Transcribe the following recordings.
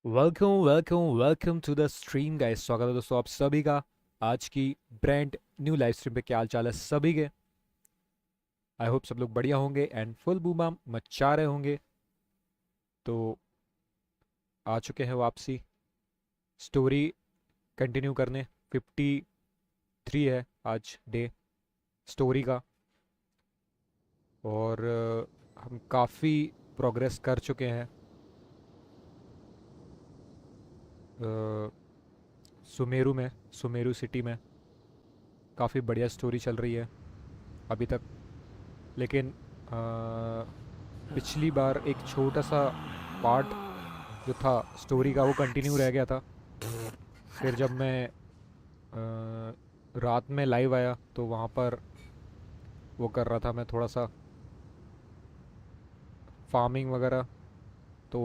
Welcome welcome welcome to the stream guys. स्वागत है दोस्तों आप सभी का आज की ब्रांड न्यू लाइव स्ट्रीम पे। क्या हाल चाल है सभी के? आई होप सब लोग बढ़िया होंगे एंड फुल बूम मचा रहे होंगे। तो आ चुके हैं वापसी स्टोरी कंटिन्यू करने। 53 है आज डे स्टोरी का। और हम काफ़ी प्रोग्रेस कर चुके हैं। अ, सुमेरु सिटी में काफ़ी बढ़िया स्टोरी चल रही है अभी तक। लेकिन पिछली बार एक छोटा सा पार्ट जो था स्टोरी का वो कंटिन्यू रह गया था। फिर जब मैं रात में लाइव आया तो वहाँ पर वो कर रहा था मैं थोड़ा सा फार्मिंग वगैरह। तो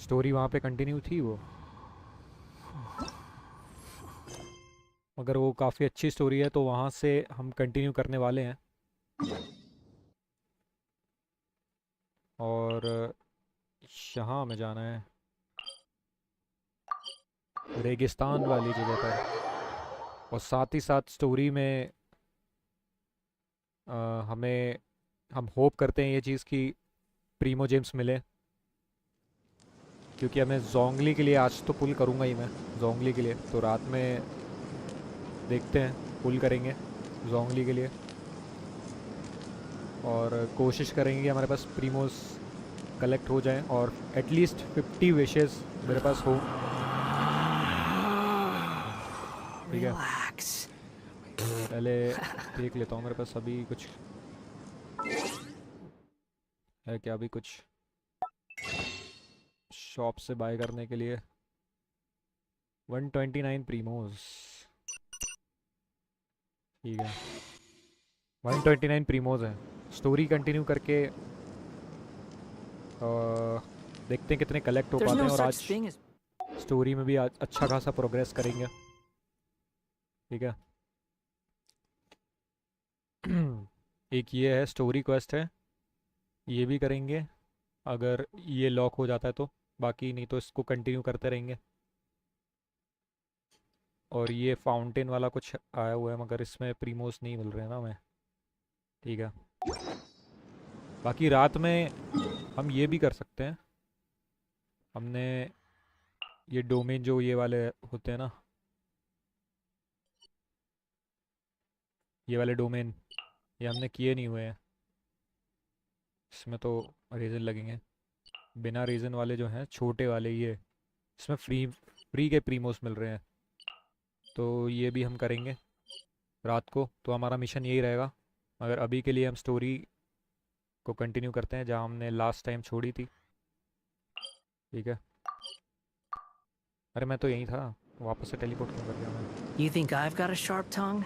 स्टोरी वहाँ पे कंटिन्यू थी वो, मगर वो काफ़ी अच्छी स्टोरी है तो वहाँ से हम कंटिन्यू करने वाले हैं। और यहाँ हमें जाना है रेगिस्तान वाली जगह पर। और साथ ही साथ स्टोरी में हमें हम होप करते हैं ये चीज़ कि प्रीमो जेम्स मिले, क्योंकि हमें जोंगली के लिए आज तो पुल करूँगा ही मैं। जोंगली के लिए तो रात में देखते हैं, पुल करेंगे जोंगली के लिए। और कोशिश करेंगे कि हमारे पास प्रीमोस कलेक्ट हो जाएं और एटलीस्ट 50 विशेस मेरे पास हो। ठीक है, Relax. पहले देख लेता हूँ मेरे पास अभी कुछ है क्या। अभी कुछ शॉप से बाय करने के लिए 129 प्रीमोस। ठीक है, 129 प्रीमोस है। स्टोरी कंटिन्यू करके देखते हैं कितने कलेक्ट हो There's पाते no हैं। और such आज thing as. स्टोरी में भी आज अच्छा खासा प्रोग्रेस करेंगे। ठीक है। एक ये है स्टोरी क्वेस्ट है, ये भी करेंगे अगर ये लॉक हो जाता है तो। बाकी नहीं तो इसको कंटिन्यू करते रहेंगे। और ये फाउंटेन वाला कुछ आया हुआ है मगर इसमें प्रीमोस नहीं मिल रहे हैं ना हमें। ठीक है, बाकी रात में हम ये भी कर सकते हैं। हमने ये डोमेन जो ये वाले होते हैं ना, ये वाले डोमेन ये हमने किए नहीं हुए हैं। इसमें तो रीज़न लगेंगे। बिना रीज़न वाले जो हैं छोटे वाले ये, इसमें फ्री फ्री के प्रीमोस मिल रहे हैं। तो ये भी हम करेंगे रात को। तो हमारा मिशन यही रहेगा। मगर अभी के लिए हम स्टोरी को कंटिन्यू करते हैं जहाँ हमने लास्ट टाइम छोड़ी थी। ठीक है। अरे मैं तो यहीं था, वापस से टेलीपोर्ट क्यों कर गया मैं? You think I've got a sharp tongue?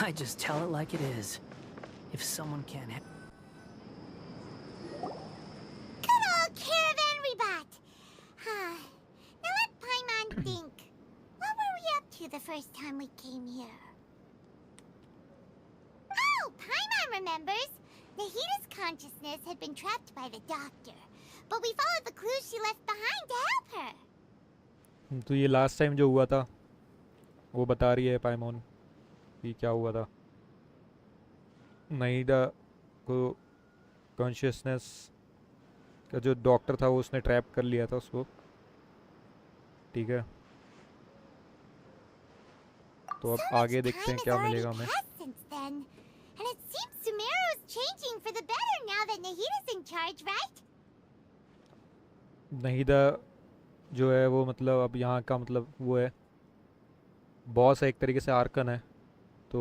I just tell it like it is. If someone can't. Good old caravan rebat! Now let Paimon think. What were we up to the first time we came here? Oh, Paimon remembers! Nahita's consciousness had been trapped by the doctor, but we followed the clues she left behind to help her. तो ये last time जो हुआ था वो बता रही है पाइमोन कि क्या हुआ था। नाइडा को कॉन्शियसनेस का जो डॉक्टर था वो उसने ट्रैप कर लिया था उसको। ठीक है, तो अब So much आगे देखते time हैं has क्या already मिलेगा हमें। passed since then. And it seems Sumeru's changing for the better now that Nahita's in charge, right? Nahida जो है वो मतलब अब यहाँ का मतलब वो है, बॉस है एक तरीके से, आर्कन है। तो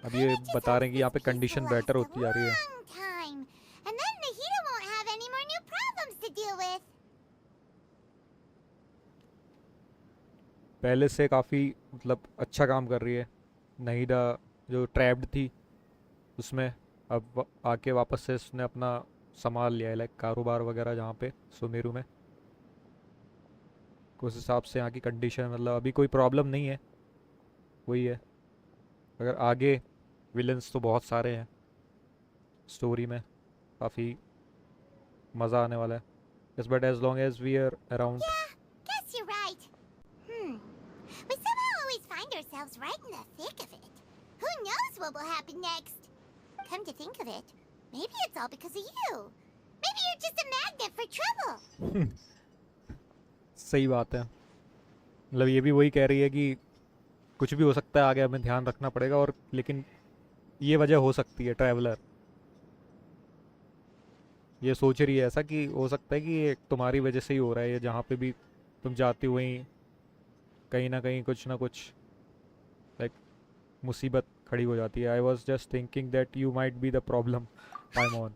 अब ये Paimon just बता hopes रहे हैं कि यहाँ this पे peace will condition last better a होती जा रही है। long time. And then Nahita won't have any more new problems to deal with. पहले से काफ़ी मतलब अच्छा काम कर रही है नाहिदा। जो ट्रैप्ड थी उसमें अब आके वापस से उसने अपना संभाल लिया है, लाइक कारोबार वगैरह जहाँ पे सुमेरु में। उस हिसाब से यहाँ की कंडीशन मतलब अभी कोई प्रॉब्लम नहीं है, वही है। अगर आगे विलन्स तो बहुत सारे हैं स्टोरी में, काफ़ी मज़ा आने वाला है। Yes, but as long as we are around. Yeah, guess you're right. We somehow always find ourselves right in the thick of it. Who knows what will happen next? Come to think of it, maybe it's all because of you. Maybe you're just a magnet for trouble. सही बात है, मतलब ये भी वही कह रही है कि कुछ भी हो सकता है आगे, हमें ध्यान रखना पड़ेगा, और लेकिन ये वजह हो सकती है ट्रैवलर। ये सोच रही है ऐसा कि हो सकता है कि ये तुम्हारी वजह से ही हो रहा है, ये जहाँ पे भी तुम जाती हो वहीं कहीं ना कुछ लाइक मुसीबत खड़ी हो जाती है। I was just thinking that you might be the problem time on.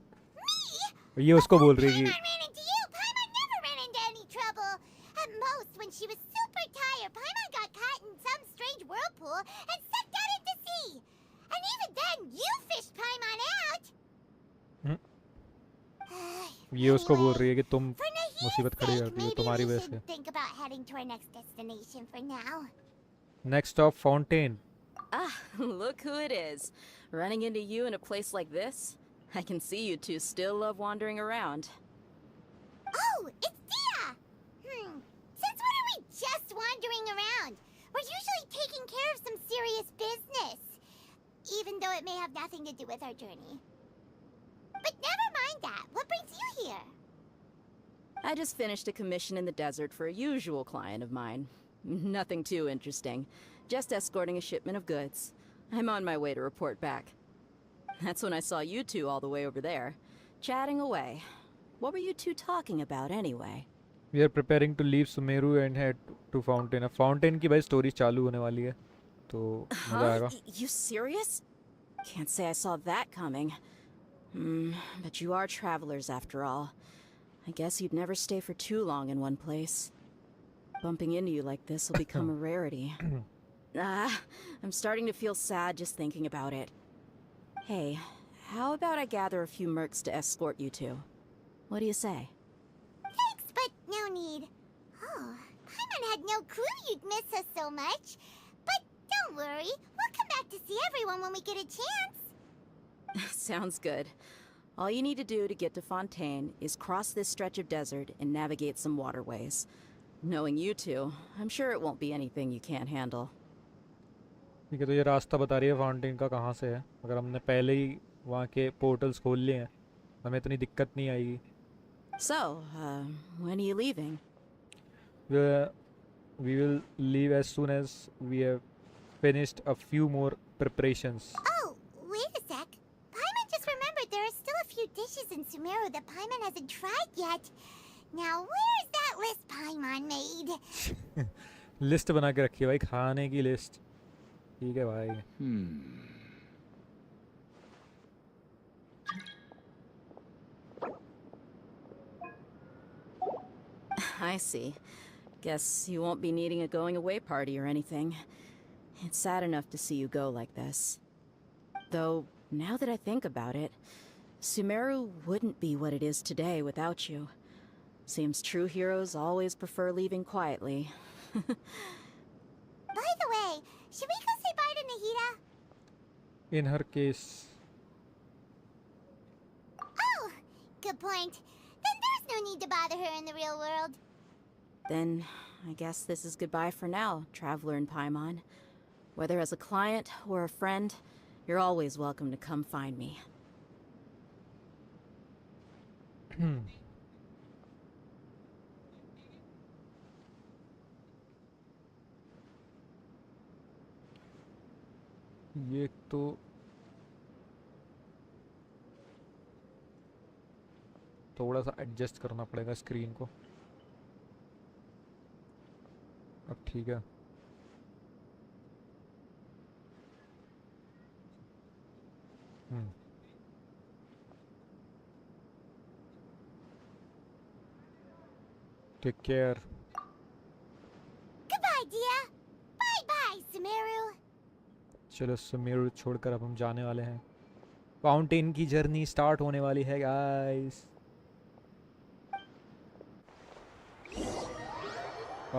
ये उसको बोल रही है कि Paimon ran into you. Paimon never ran into any trouble. At most, when she was super tired, Paimon got caught in some strange whirlpool and sucked out into sea. And even then, you fished Paimon out. हम्म, ये उसको बोल रही Anyway, है कि तुम for Nahida's मुसीबत खड़ी sake, करती हो maybe तुम्हारी we वजह should से। think about heading to our next destination for now. Next stop fountain. Ah, look who it is. Running into you in a place like this? I can see you two still love wandering around. Oh, it's Dia! Since when are we just wandering around? We're usually taking care of some serious business. Even though it may have nothing to do with our journey. But never mind that. What brings you here? I just finished a commission in the desert for a usual client of mine. Nothing too interesting. Just escorting a shipment of goods. I'm on my way to report back. That's when I saw you two all the way over there, chatting away. What were you two talking about anyway? We are preparing to leave Sumeru and head to fountain. अब fountain की भाई story चालू होने वाली है, तो मज़ा आएगा। You serious? Can't say I saw that coming. But you are travelers after all. I guess you'd never stay for too long in one place. Bumping into you like this will become a rarity. I'm starting to feel sad just thinking about it. Hey, how about I gather a few mercs to escort you two? What do you say? Thanks, but no need. Oh, Paimon had no clue you'd miss us so much. But don't worry, we'll come back to see everyone when we get a chance. Sounds good. All you need to do to get to Fontaine is cross this stretch of desert and navigate some waterways. Knowing you two, I'm sure it won't be anything you can't handle. ठीक है, तो ये रास्ता बता रही है fountain का कहाँ से है। अगर हमने पहले ही वहाँ के पोर्टल्स खोल लिए हैं हमें इतनी दिक्कत नहीं आएगी। So, when are you leaving? We will leave as soon as we have finished a few more preparations. Oh, wait a sec. Paimon just remembered there are still a few dishes in Sumeru that Paimon hasn't tried yet. Now, where's that list Paimon made? List बना के रखी है भाई, खाने की list. ठीक है भाई। I see. Guess you won't be needing a going away party or anything. It's sad enough to see you go like this. Though, now that I think about it, Sumeru wouldn't be what it is today without you. Seems true heroes always prefer leaving quietly. By the way, should we go say bye to Nahida? In her case, Oh, good point. Then there's no need to bother her in the real world. Then, I guess this is goodbye for now, Traveler and Paimon. Whether as a client or a friend, you're always welcome to come find me. ये तो थोड़ा सा adjust करना पड़ेगा screen को। अब ठीक है। Take care. Goodbye, Dia. Bye-bye, Sumeru. चलो सुमेरु छोड़कर अब हम जाने वाले हैं। फाउंटेन की जर्नी स्टार्ट होने वाली है guys.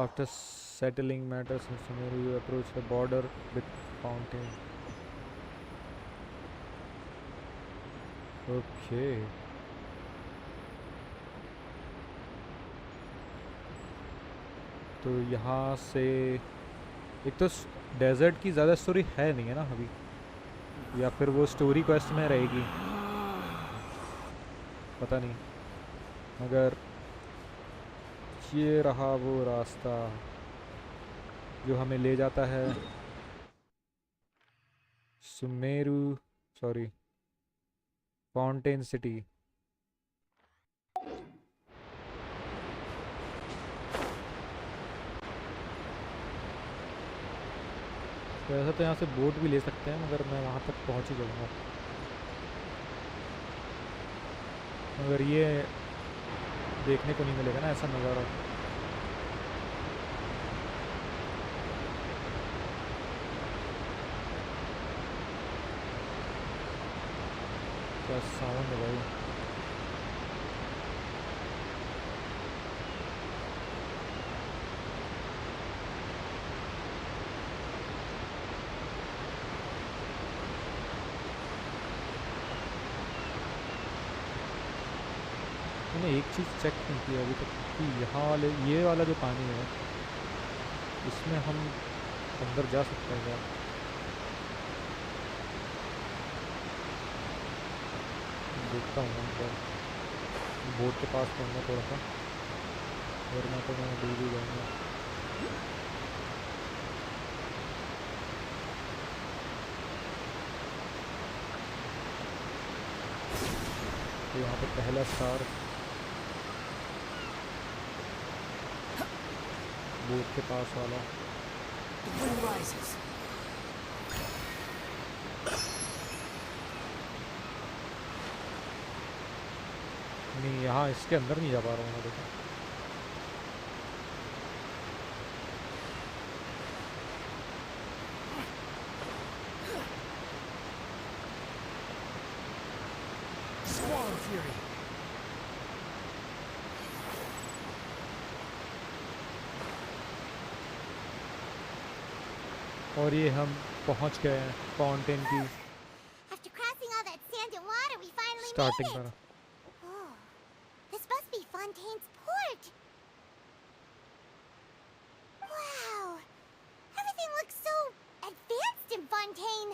After settling matters in Sumeru you approach the border with fountain. Okay, तो यहाँ से एक तो डेजर्ट की ज़्यादा स्टोरी है नहीं है ना अभी, या फिर वो स्टोरी क्वेस्ट में रहेगी, पता नहीं। मगर ये रहा वो रास्ता जो हमें ले जाता है सुमेरु, सॉरी, फाउंटेन सिटी। वैसे तो यहाँ से बोट भी ले सकते हैं, मगर मैं वहाँ तक पहुँच ही जाऊँगा। मगर ये देखने को नहीं मिलेगा ना ऐसा नज़ारा। क्या साउंड है भाई। मैंने एक चीज़ चेक नहीं की अभी तक कि यहाँ वाले ये वाला जो पानी है इसमें हम अंदर जा सकते हैं क्या? देखता हूँ मैं बोट के पास पहुँचना थोड़ा सा, वरना तो मैं डूब ही जाऊँगा। तो यहाँ पे पहला स्टार बोट के पास वाला। The wind rises. नहीं, यहाँ इसके अंदर नहीं जा पा रहा हूँ मैं, देखो। Squall Fury. और ये हम पहुँच गए हैं फाउंटेन की After crossing all that sand and water, we finally starting made पर। it. Oh, this must be Fontaine's port. Wow, everything looks so advanced in Fontaine.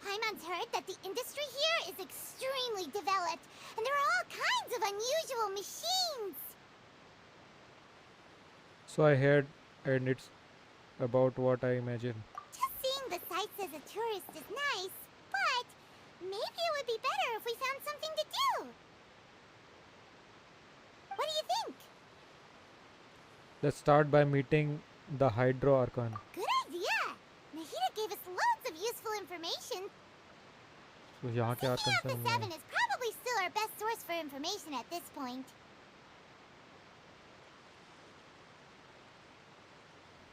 Paimon's heard that the industry here is extremely developed, and there are all kinds of unusual machines. So I heard, and it's about what I imagine. Just seeing the sights as a tourist is nice, but maybe it would be better if we found something to do. What do you think? Let's start by meeting the Hydro Archon. Good idea! Nahida gave us loads of useful information. तो यहाँ के Thinking Arkan of से the मिलना Seven है। is probably still our best source for information at this point.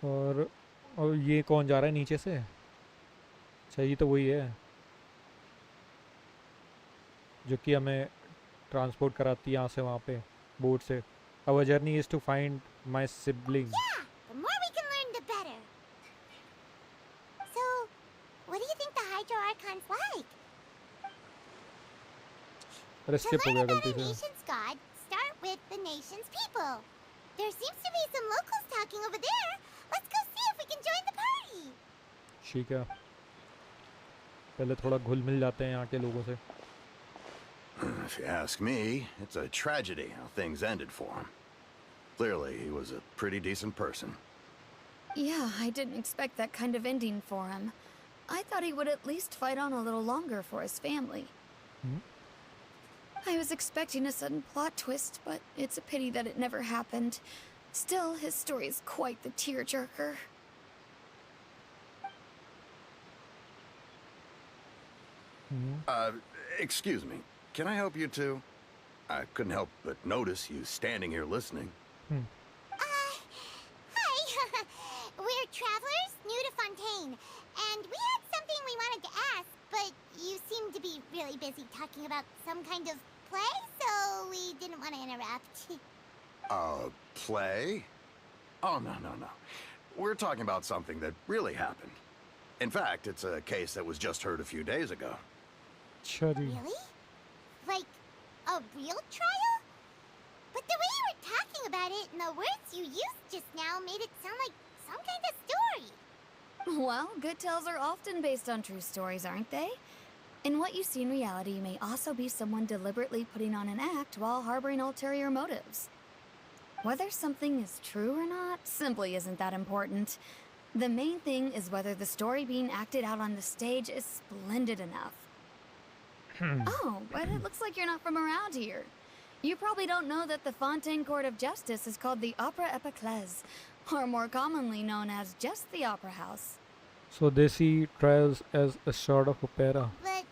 और ये कौन जा रहा है नीचे से? अच्छा, ये तो वही है जो कि हमें ट्रांसपोर्ट कराती है यहाँ से वहाँ पे बोट से। Our journey is to find my sibling. Yeah, the more we can learn, the better. So, what do you think the Hydro Archon's like? अरे To skip हो learn गया about गलती a से। nation's god, start with the nation's people. There seems to be some locals talking over there. Let's go see if we can join the party. ठीक है, पहले थोड़ा घुल मिल जाते हैं यहाँ के लोगों से। If you ask me, it's a tragedy how things ended for him. Clearly, he was a pretty decent person. Yeah, I didn't expect that kind of ending for him. I thought he would at least fight on a little longer for his family. I was expecting a sudden plot twist, but it's a pity that it never happened. Still, his story is quite the tearjerker. Excuse me. Can I help you too? I couldn't help but notice you standing here listening. Hi. We're travelers new to Fontaine, and we had something we wanted to ask, but you seem to be really busy talking about some kind of play, so we didn't want to interrupt. Play? Oh, no. We're talking about something that really happened. In fact, it's a case that was just heard a few days ago. अच्छा जी। Really? Like a real trial? But the way you were talking about it in a the words you used just now made it sound like some kind of story. Well, good tales are often based on true stories, aren't they? And what you see in reality may also be someone deliberately putting on an act while harboring ulterior motives. Whether something is true or not simply isn't that important. The main thing is whether the story being acted out on the stage is splendid enough. Oh, but it looks like you're not from around here. You probably don't know that the Fontaine Court of Justice is called the Opera Epiclese, or more commonly known as just the Opera House. So they see trials as a sort of opera. But,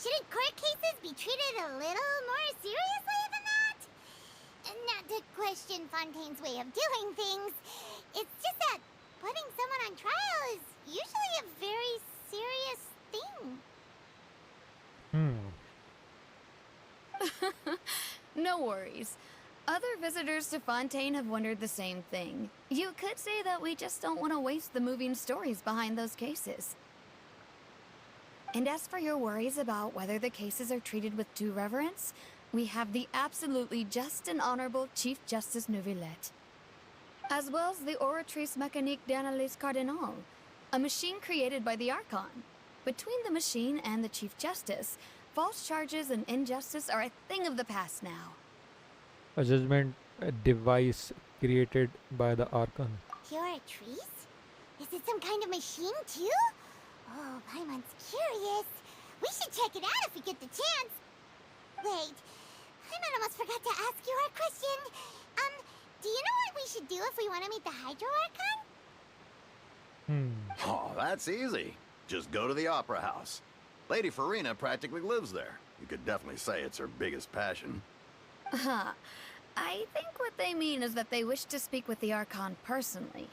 shouldn't court cases be treated a little more seriously than that? Not to question Fontaine's way of doing things. It's just that putting someone on trial is usually a very serious thing. No worries. Other visitors to Fontaine have wondered the same thing. You could say that we just don't want to waste the moving stories behind those cases. And as for your worries about whether the cases are treated with due reverence, we have the absolutely just and honorable Chief Justice Neuvillette, as well as the Oratrice Mécanique d'Analyse Cardinal, a machine created by the Archon. Between the machine and the Chief Justice, false charges and injustice are a thing of the past now. A judgment device created by the Archon. Oratrice? Is it some kind of machine too? Oh, Paimon's curious. We should check it out if we get the chance. Wait, Paimon almost forgot to ask you our question. Do you know what we should do if we want to meet the Hydro Archon? Oh, that's easy. Just go to the Opera House. Lady Farina practically lives there. You could definitely say it's her biggest passion. I think what they mean is that they wish to speak with the Archon personally.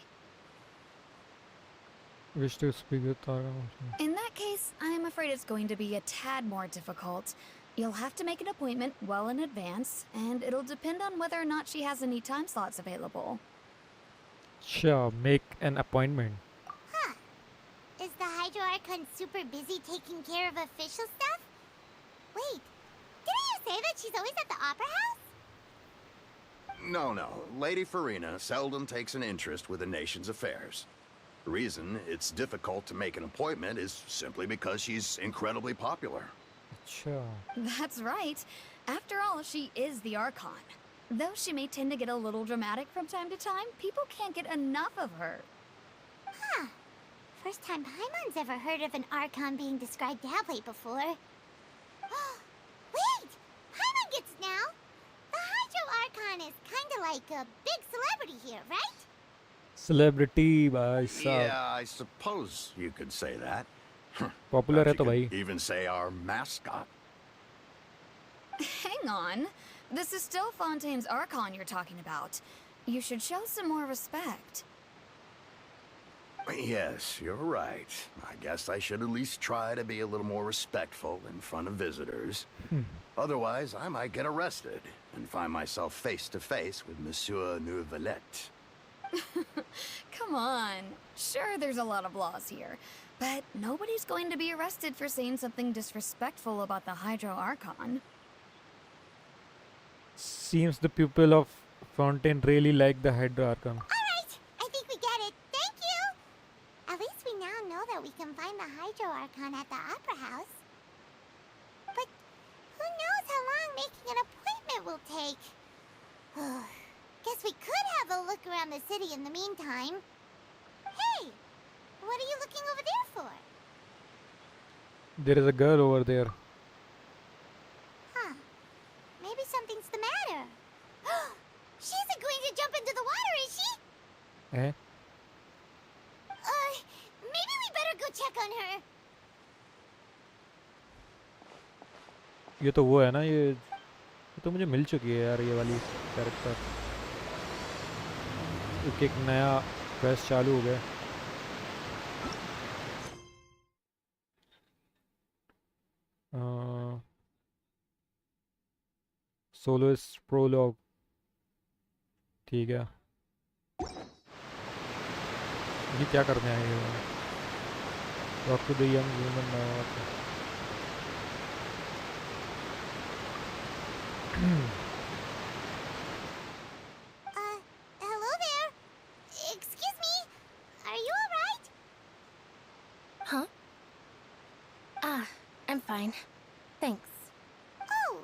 Wish to speak with Archon. In that case, I'm afraid it's going to be a tad more difficult. You'll have to make an appointment well in advance, and it'll depend on whether or not she has any time slots available. Sure, make an appointment. Huh. Is the Hydro Archon super busy taking care of official stuff? Wait, didn't you say that she's always at the Opera House? No. Lady Farina seldom takes an interest with the nation's affairs. The reason it's difficult to make an appointment is simply because she's incredibly popular. Sure. That's right. After all, she is the Archon. Though she may tend to get a little dramatic from time to time, people can't get enough of her. Huh. First time Paimon's ever heard of an Archon being described that way before. Wait! Paimon gets it now! The Hydro Archon is kinda like a big celebrity here, right? Celebrity भाई साहब. Yeah, I suppose you could say that. Popular है You तो could भाई. even say our mascot. Hang on. This is still Fontaine's Archon you're talking about. You should show some more respect. Yes, you're right. I guess I should at least try to be a little more respectful in front of visitors. Otherwise, I might get arrested and find myself face to face with Monsieur Neuvillette. Come on. Sure, there's a lot of laws here, but nobody's going to be arrested for saying something disrespectful about the Hydro Archon. Seems the people of Fontaine really like the Hydro Archon. Alright, I think we get it. Thank you! At least we now know that we can find the Hydro Archon at the Opera House. But who knows how long making an appointment will take? Guess we could have a look around the city in the meantime. Hey! What are you looking over there for? There is a girl over there. Huh. Maybe something's the matter. She isn't going to jump into the water, is she? Eh? Maybe we better go check on her. ये तो वो है ना ये तो मुझे मिल चुकी है यार ये वाली कैरेक्टर. एक नया क्वेस्ट चालू हो गया. Soloist prologue. ठीक है. ये क्या करने आए हैं? Talk to the young woman now. fine. Thanks. Oh,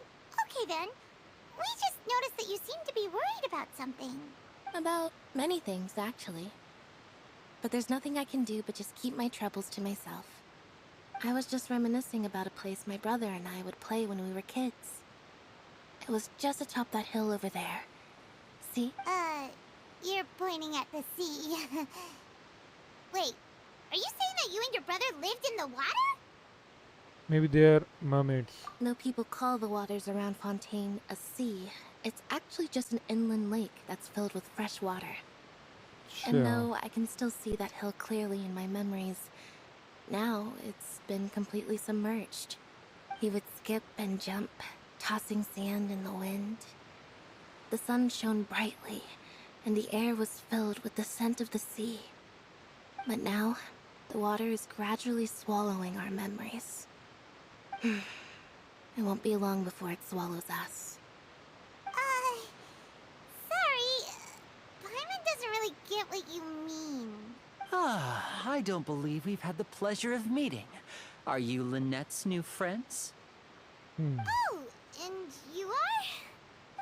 okay then. We just noticed that you seem to be worried about something. About many things, actually. But there's nothing I can do but just keep my troubles to myself. I was just reminiscing about a place my brother and I would play when we were kids. It was just atop that hill over there. See? You're pointing at the sea. Wait, are you saying that you and your brother lived in the water? Maybe they're mermaids. Though people call the waters around Fontaine a sea, it's actually just an inland lake that's filled with fresh water. And Sure. though I can still see that hill clearly in my memories, now it's been completely submerged. He would skip and jump, tossing sand in the wind. The sun shone brightly, and the air was filled with the scent of the sea. But now, the water is gradually swallowing our memories. It won't be long before it swallows us. Sorry. Paimon doesn't really get what you mean. Ah, I don't believe we've had the pleasure of meeting. Are you Lynette's new friends? Oh, and you are?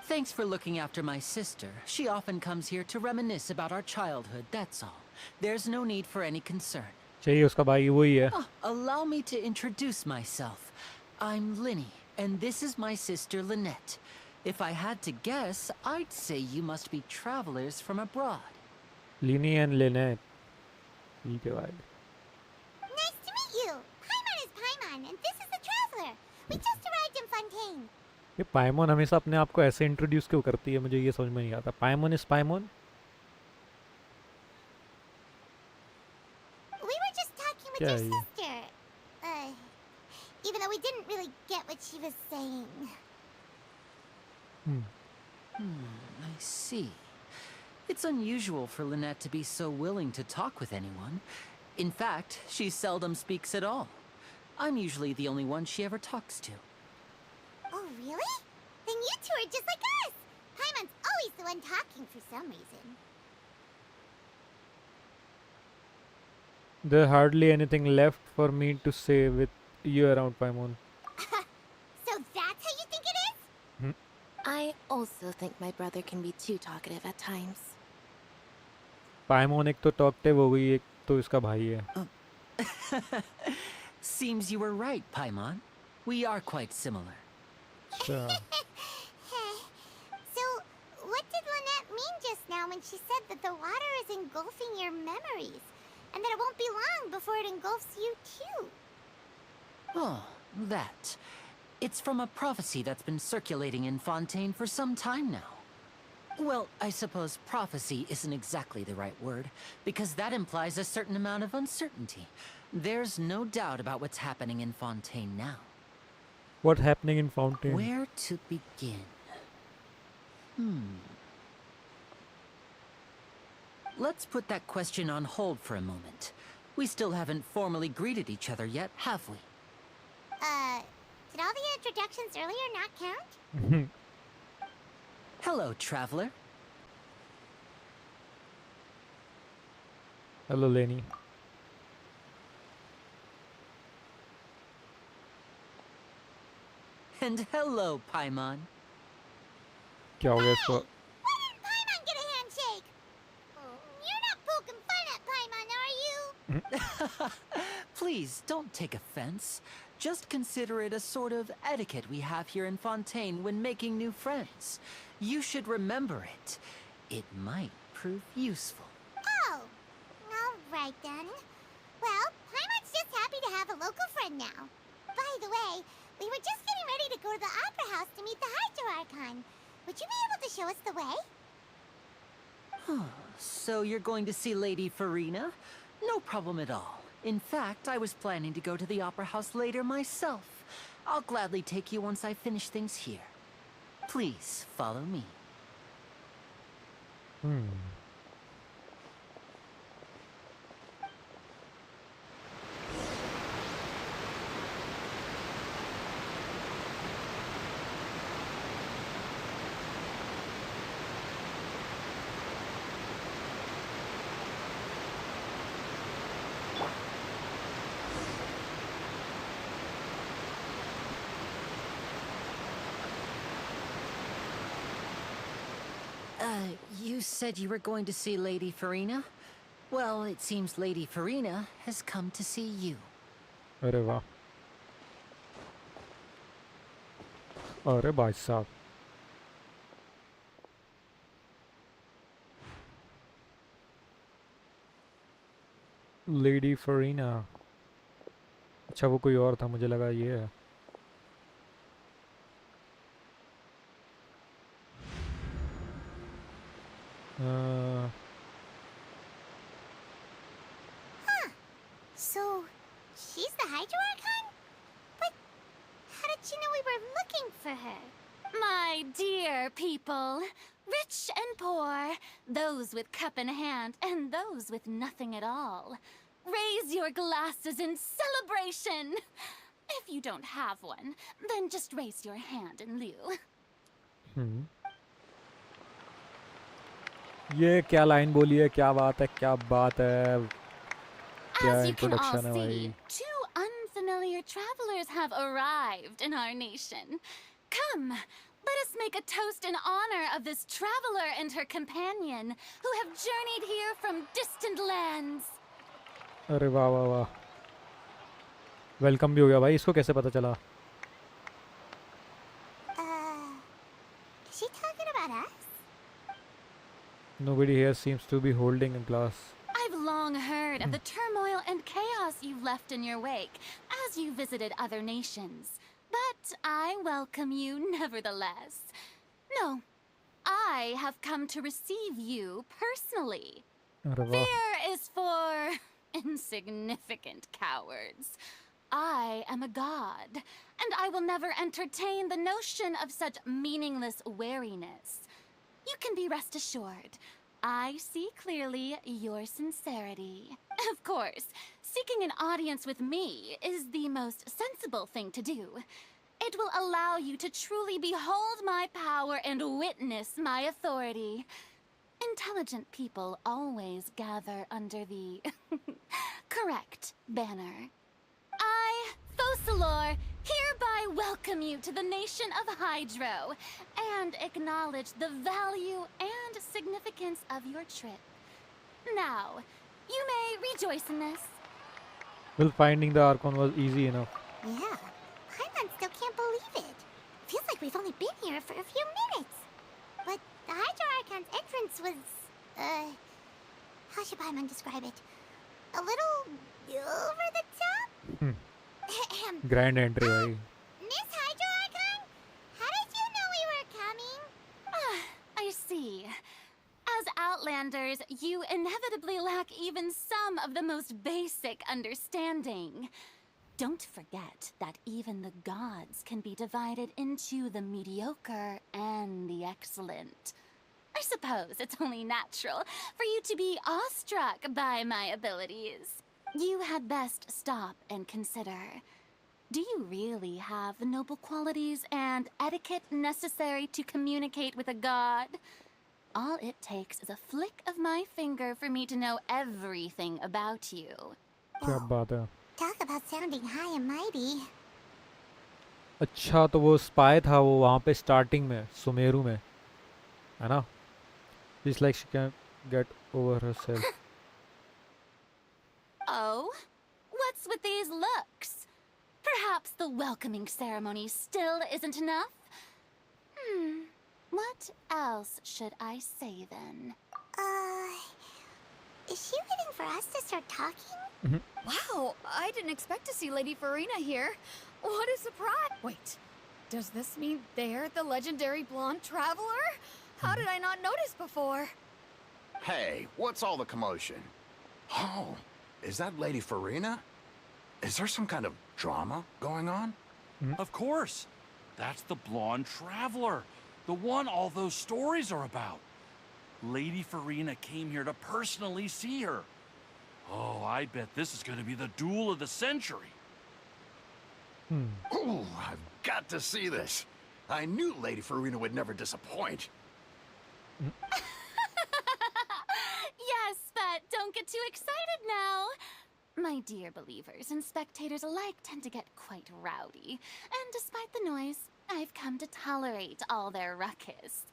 Thanks for looking after my sister. She often comes here to reminisce about our childhood, that's all. There's no need for any concern. चाहिए उसका भाई वही है. Allow me to introduce myself. I'm Linny, and this is my sister Lynette. If I had to guess, I'd say you must be travelers from abroad. Lini and Lynette. ठीक है भाई. Nice to meet you. Paimon is Paimon, and this is the traveler. We just arrived in Fontaine. ये पाइमोन हमेशा अपने आप को ऐसे introduce क्यों करती है, मुझे ये समझ में नहीं आता. पाइमोन is पाइमोन. We were just talking with क्या your है ये? sister. Even though we didn't really get what she was saying. I see. It's unusual for Lynette to be so willing to talk with anyone. In fact, she seldom speaks at all. I'm usually the only one she ever talks to. Oh, really? Then you two are just like us. Paimon's always the one talking for some reason. There's hardly anything left for me to say with you around, Paimon. So that's how you think it is? I also think my brother can be too talkative at times. पाइमोन एक तो talkative हो गई, एक तो इसका भाई है. Seems you were right, Paimon. We are quite similar. अच्छा. So, what did Lynette mean just now when she said that the water is engulfing your memories? And that it won't be long before it engulfs you too? Oh, that. It's from a prophecy that's been circulating in Fontaine for some time now. Well, I suppose prophecy isn't exactly the right word, because that implies a certain amount of uncertainty. There's no doubt about what's happening in Fontaine now. What's happening in Fountain? Where to begin? Let's put that question on hold for a moment. We still haven't formally greeted each other yet, have we? Did all the introductions earlier not count? Hello, traveler. Hello, Lenny. And hello, Paimon. क्या हो गया इसको? Why didn't Paimon get a handshake? You're not poking fun at Paimon, are you? Please, don't take offense. Just consider it a sort of etiquette we have here in Fontaine when making new friends. You should remember it. It might prove useful. Oh, all right then. Well, Paimon's just happy to have a local friend now. By the way, we were just getting ready to go to the Opera House to meet the Hydro Archon. Would you be able to show us the way? So you're going to see Lady Farina? No problem at all. In fact, I was planning to go to the Opera House later myself. I'll gladly take you once I finish things here. Please, follow me. You said you were going to see Lady Farina? Well, it seems Lady Farina has come to see you. अरे वाह, अरे भाई साहब, lady Farina. अच्छा वो कोई और था, मुझे लगा ये है। अ, So, she's the Hydro Archon? But how did she know we were looking for her? My dear people, rich and poor, those with cup in hand and those with nothing at all, raise your glasses in celebration. If you don't have one, then just raise your hand in lieu. ये क्या line बोली है, क्या बात है, क्या बात है, क्या As you can all introduction है भाई। see, two unfamiliar travelers have arrived in our nation. Come, let us make a toast in honor of this traveler and her companion who have journeyed here from distant lands. अरे वाह वाह वाह, welcome भी हो गया भाई। इसको कैसे पता चला? Is she talking about us? Nobody here seems to be holding a glass. I've long heard of the turmoil and chaos you've left in your wake as you visited other nations. But I welcome you nevertheless. No, I have come to receive you personally. अरे वाह, Fear is for insignificant cowards. I am a god, and I will never entertain the notion of such meaningless wariness. You can be rest assured. I see clearly your sincerity. Of course, seeking an audience with me is the most sensible thing to do. It will allow you to truly behold my power and witness my authority. Intelligent people always gather under the correct banner. I, Fosalor, hereby welcome you to the nation of Hydro and acknowledge the value and significance of your trip. Now, you may rejoice in this. well, finding the Archon was easy enough. Yeah, Paimon still can't believe it. Feels like we've only been here for a few minutes. But the Hydro Archon's entrance was, how should Paimon describe it? A little over the top? Grand entry भाई। Miss Hydro Archon, how did you know we were coming? I see. As Outlanders, you inevitably lack even some of the most basic understanding. Don't forget that even the gods can be divided into the mediocre and the excellent. I suppose it's only natural for you to be awestruck by my abilities. You had best stop and consider. Do you really have the noble qualities and etiquette necessary to communicate with a god? All it takes is a flick of my finger for me to know everything about you. क्या बात है। Talk about sounding high and mighty. अच्छा तो वो spy था वो वहाँ पे स्टार्टिंग में सुमेरु में, है ना? It's like she can get over herself. Oh? What's with these looks? Perhaps the welcoming ceremony still isn't enough? What else should I say then? Is she waiting for us to start talking? Wow, I didn't expect to see Lady Farina here. What a surprise! Wait, does this mean they're the legendary blonde traveler? How did I not notice before? Hey, what's all the commotion? Oh, is that Lady Farina? Is there some kind of drama going on? Of course. That's the blonde traveler. The one all those stories are about. Lady Farina came here to personally see her. Oh, I bet this is going to be the duel of the century. Ooh, I've got to see this. I knew Lady Farina would never disappoint. Yes, but don't get too excited now. My dear believers and spectators alike tend to get quite rowdy, and despite the noise, I've come to tolerate all their ruckus.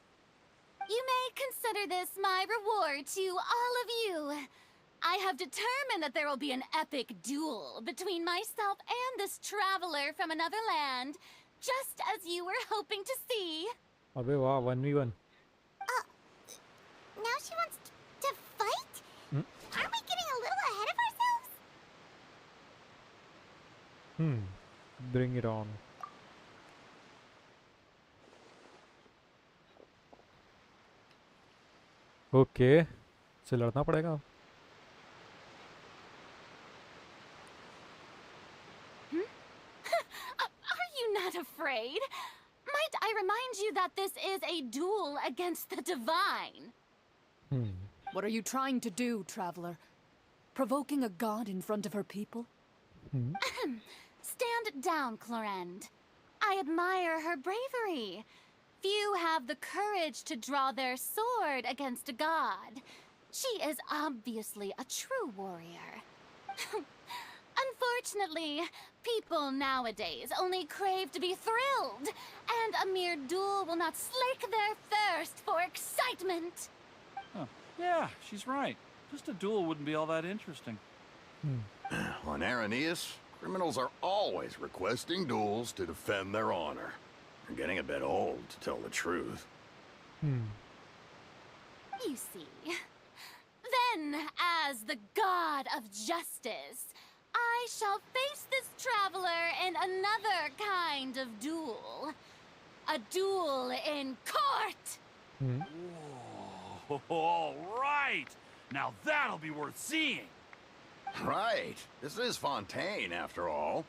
You may consider this my reward to all of you. I have determined that there will be an epic duel between myself and this traveler from another land, just as you were hoping to see. अबे वाह 1v1. Now she wants to fight? Hmm? Aren't we getting a little ahead of ourselves? Bring it on. Okay से लड़ना पड़ेगा. Are you not afraid? Might I remind you that this is a duel against the divine? What are you trying to do, traveler? Provoking a god in front of her people? Stand down, Clorend. I admire her bravery. Few have the courage to draw their sword against a god. She is obviously a true warrior. Unfortunately, people nowadays only crave to be thrilled, and a mere duel will not slake their thirst for excitement. Huh. Yeah, she's right. Just a duel wouldn't be all that interesting. On Araneus, criminals are always requesting duels to defend their honor. They're getting a bit old, to tell the truth. You see, then, as the god of justice, I shall face this traveler in another kind of duel. A duel in court! Whoa, all right! Now that'll be worth seeing! Right. This is Fontaine, after all.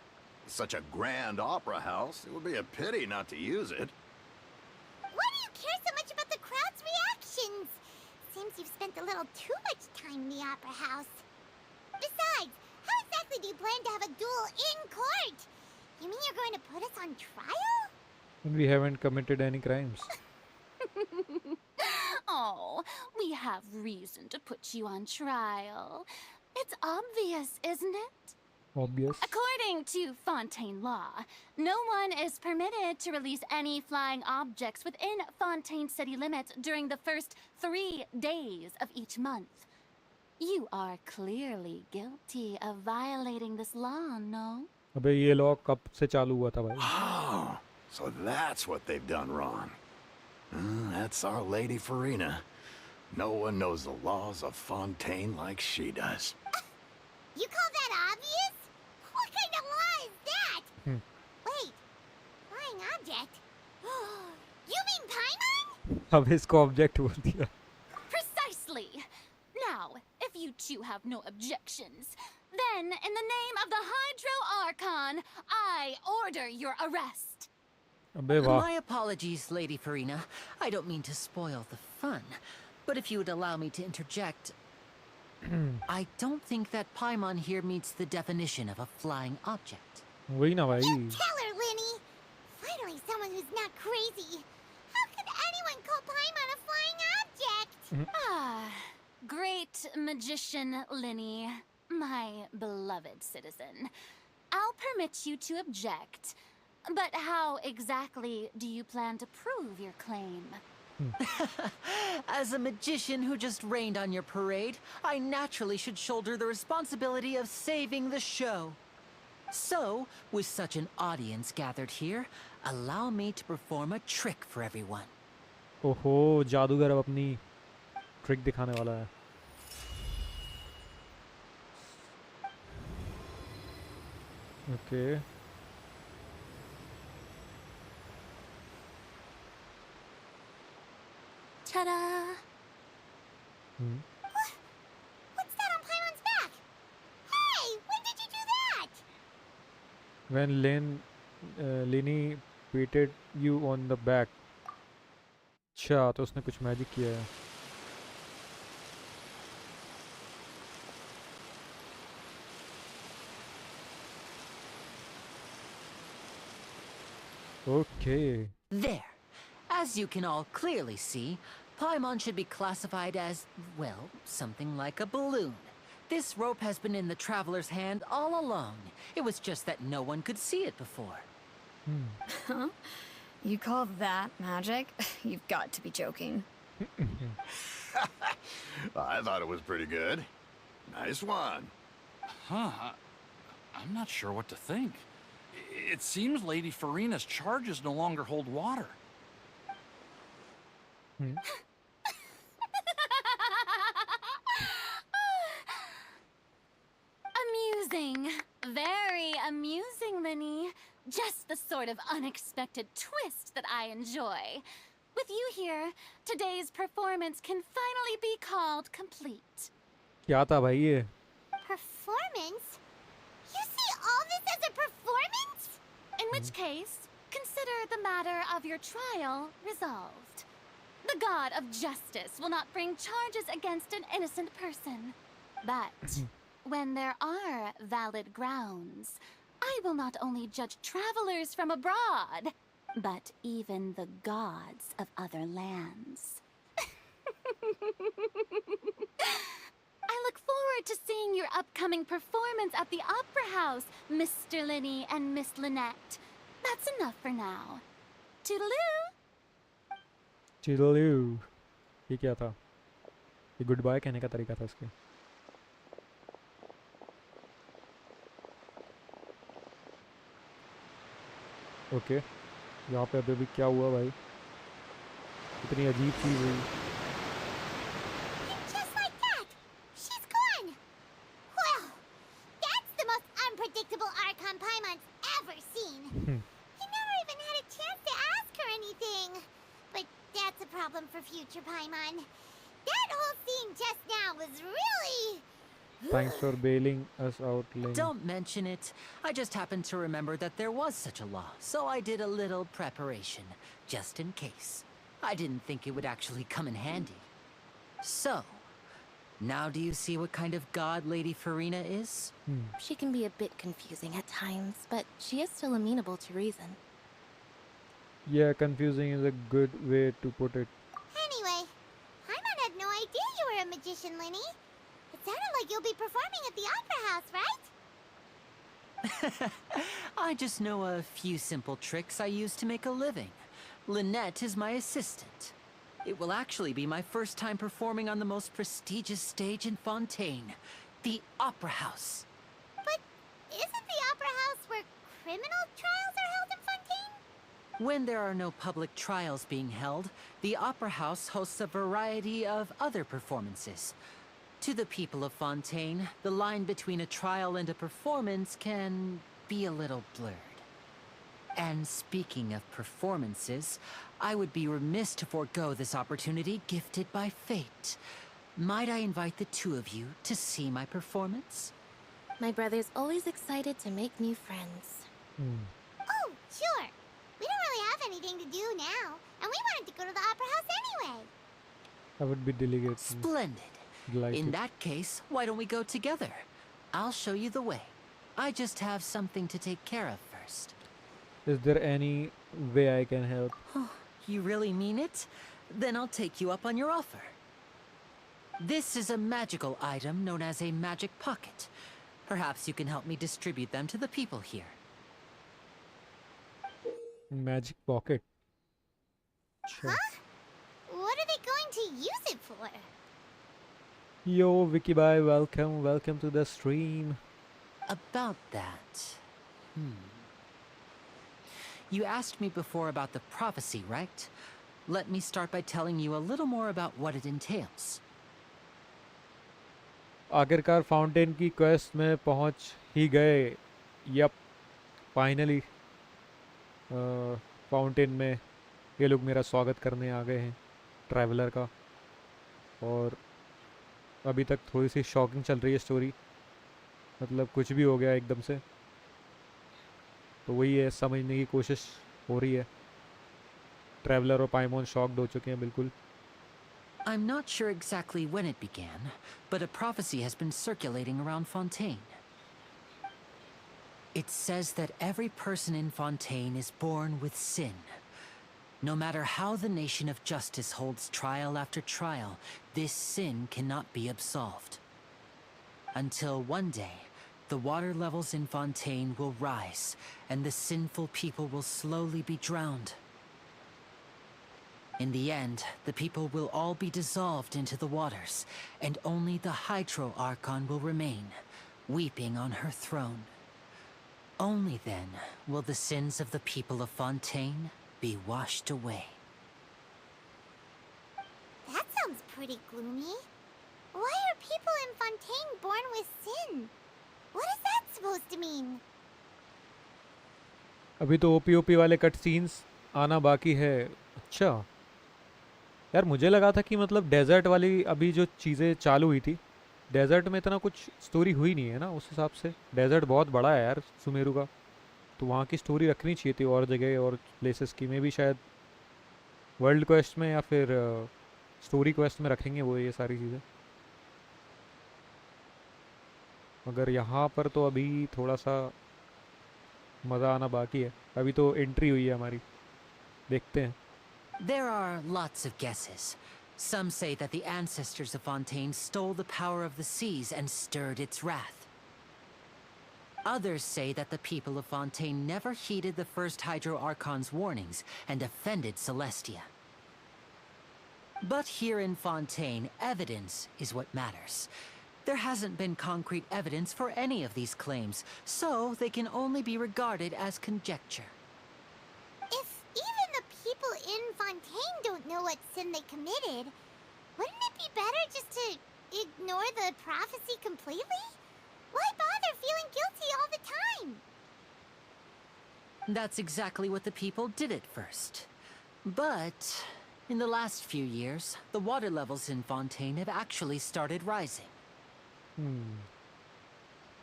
It's such a grand opera house, it would be a pity not to use it. Why do you care so much about the crowd's reactions? Seems you've spent a little too much time in the opera house. Besides, how exactly do you plan to have a duel in court? You mean you're going to put us on trial? And we haven't committed any crimes. Oh, we have reason to put you on trial. It's obvious, isn't it? Obvious. According to Fontaine law, no one is permitted to release any flying objects within Fontaine city limits during the first 3 days of each month. You are clearly guilty of violating this law, no? अबे ये law कब से चालू हुआ था भाई? Oh, so that's what they've done wrong. That's our Lady Farina. No one knows the laws of Fontaine like she does. You call that obvious? What kind of law is that? Wait, flying object? You mean Paimon? अब इसको object बोल दिया. Precisely. Now, if you two have no objections, then in the name of the Hydro Archon, I order your arrest. अबे वाह. My apologies, Lady Farina. I don't mean to spoil the fun. But if you would allow me to interject, I don't think that Paimon here meets the definition of a flying object. वही ना भाई. Tell her, Linny. Finally, someone who's not crazy. How could anyone call Paimon a flying object? Great magician Linny, my beloved citizen. I'll permit you to object. But how exactly do you plan to prove your claim? As a magician who just rained on your parade, I naturally should shoulder the responsibility of saving the show. So, with such an audience gathered here, allow me to perform a trick for everyone. ओहो जादूगर अब अपनी trick दिखाने वाला है. Okay. Ta-da! What's that on Paimon's back? Hey, when did you do that? When Lenny patted you on the back. अच्छा तो उसने कुछ मैजिक किया है. Okay. There. As you can all clearly see, Paimon should be classified as, well, something like a balloon. This rope has been in the traveler's hand all along. It was just that no one could see it before. Huh? You call that magic? You've got to be joking. I thought it was pretty good. Nice one. Huh. I'm not sure what to think. It seems Lady Farina's charges no longer hold water. Hmm. Amusing. Very amusing, Linny. Just the sort of unexpected twist that I enjoy. With you here, today's performance can finally be called complete. क्या था भाई ये? Performance? You see all this as a performance? In which case, consider the matter of your trial resolved. The god of justice will not bring charges against an innocent person. But when there are valid grounds, I will not only judge travelers from abroad, but even the gods of other lands. I look forward to seeing your upcoming performance at the Opera House, Mr. Linny and Miss Lynette. That's enough for now. Toodaloo! चिड़लियो। ये क्या था? ये good bye कहने का तरीका था इसके। Okay, यहाँ पे अभी क्या हुआ भाई? इतनी अजीब चीज़ हुई। Just like that, she's gone. Well, that's the most unpredictable Archon Paimon's ever seen. He never even had a chance to ask her anything. But that's a problem for future Paimon. That whole scene just now was really... Thanks for bailing us out, Lynn. Don't mention it. I just happened to remember that there was such a law, so I did a little preparation, just in case. I didn't think it would actually come in handy. So, now do you see what kind of god Lady Farina is? She can be a bit confusing at times, but she is still amenable to reason. Yeah, confusing is a good way to put it. Anyway, Paimon had no idea you were a magician, Linny. It sounded like you'll be performing at the Opera House, right? I just know a few simple tricks I use to make a living. Lynette is my assistant. It will actually be my first time performing on the most prestigious stage in Fontaine, the Opera House. But isn't the Opera House where criminal trials are held in Fontaine? When there are no public trials being held, the Opera House hosts a variety of other performances. To the people of Fontaine, the line between a trial and a performance can be a little blurred. And speaking of performances, I would be remiss to forego this opportunity gifted by fate. Might I invite the two of you to see my performance? My brother's always excited to make new friends. Oh, sure. We don't really have anything to do now, and we wanted to go to the Opera House anyway. I would be delegated. Splendid. Delighted. In that case, why don't we go together? I'll show you the way. I just have something to take care of first. Is there any way I can help? You really mean it? Then I'll take you up on your offer. This is a magical item known as a magic pocket. Perhaps you can help me distribute them to the people here. Magic pocket. Sure. What are they going to use it for? Yo, Vicky Bye, welcome to the stream. About that... You asked me before about the prophecy, right? Let me start by telling you a little more about what it entails. आखिरकार fountain की quest में पहुंच ही गए। Yup, finally fountain में ये लोग मेरा स्वागत करने आ गए हैं, ट्रैवलर का। और अभी तक थोड़ी सी शॉकिंग चल रही है स्टोरी, मतलब कुछ भी हो गया एकदम से, तो वही है, समझने की कोशिश हो रही है। ट्रैवलर और पाइमोन शॉक्ड हो चुके हैं बिल्कुल। I'm not sure exactly when it began, but a prophecy has been circulating around Fontaine. It says that every person in Fontaine is born with sin. No matter how the nation of justice holds trial after trial, this sin cannot be absolved. Until one day, the water levels in Fontaine will rise, and the sinful people will slowly be drowned. In the end, the people will all be dissolved into the waters, and only the Hydro Archon will remain, weeping on her throne. Only then will the sins of the people of Fontaine be washed away. That sounds pretty gloomy. Why are people in Fontaine born with sin? What is that supposed to mean? अभी तो OP वाले cut scenes आना बाकी है. अच्छा यार, मुझे लगा था कि मतलब डेजर्ट वाली अभी जो चीज़ें चालू हुई थी, डेजर्ट में इतना कुछ स्टोरी हुई नहीं है ना. उस हिसाब से डेजर्ट बहुत बड़ा है यार सुमेरु का, तो वहाँ की स्टोरी रखनी चाहिए थी और जगह और प्लेसेस की. में भी शायद वर्ल्ड क्वेस्ट में या फिर स्टोरी क्वेस्ट में रखेंगे वो ये सारी चीज़ें. मगर यहाँ पर तो अभी थोड़ा सा मज़ा आना बाकी है. अभी तो एंट्री हुई है हमारी, देखते हैं. There are lots of guesses. Some say that the ancestors of Fontaine stole the power of the seas and stirred its wrath. Others say that the people of Fontaine never heeded the first Hydro Archon's warnings and offended Celestia. But here in Fontaine, evidence is what matters. There hasn't been concrete evidence for any of these claims, so they can only be regarded as conjecture. If even the people in Fontaine don't know what sin they committed, wouldn't it be better just to ignore the prophecy completely? Why bother feeling guilty all the time? That's exactly what the people did at first. But in the last few years, the water levels in Fontaine have actually started rising.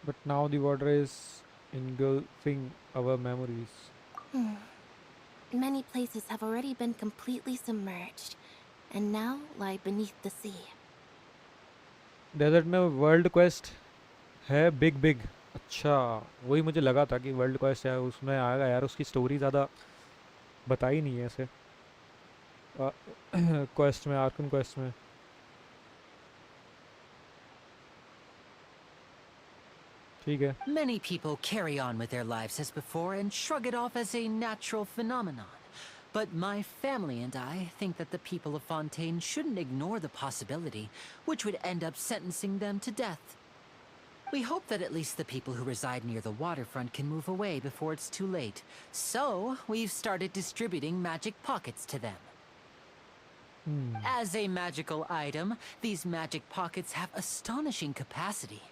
But now the water is engulfing our memories. Many places have already been completely submerged, and now lie beneath the sea. Desert में world quest है big big. अच्छा, वही मुझे लगा था कि world quest है उसमें आएगा यार. उसकी स्टोरी ज़्यादा बताई नहीं है ऐसे क्वेस्ट में, आर्कन क्वेस्ट में. ठीक है. Many people carry on with their lives as before and shrug it off as a natural phenomenon. But my family and I think that the people of Fontaine shouldn't ignore the possibility, which would end up sentencing them to death. We hope that at least the people who reside near the waterfront can move away before it's too late. So, we've started distributing magic pockets to them. As a magical item, these magic pockets have astonishing capacity.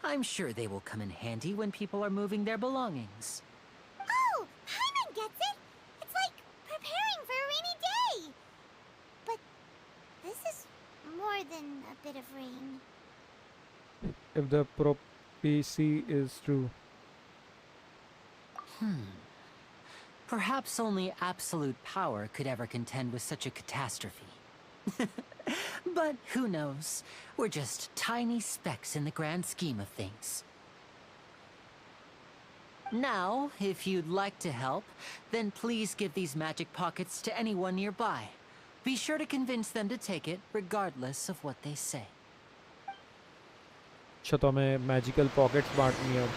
I'm sure they will come in handy when people are moving their belongings. Oh, Paimon gets it! It's like preparing for a rainy day! But this is more than a bit of rain. If the prophecy is true. Perhaps only absolute power could ever contend with such a catastrophe. But who knows? We're just tiny specks in the grand scheme of things. Now, if you'd like to help, then please give these magic pockets to anyone nearby. Be sure to convince them to take it, regardless of what they say. अच्छा, तो हमें magical pockets बांटनी है अब.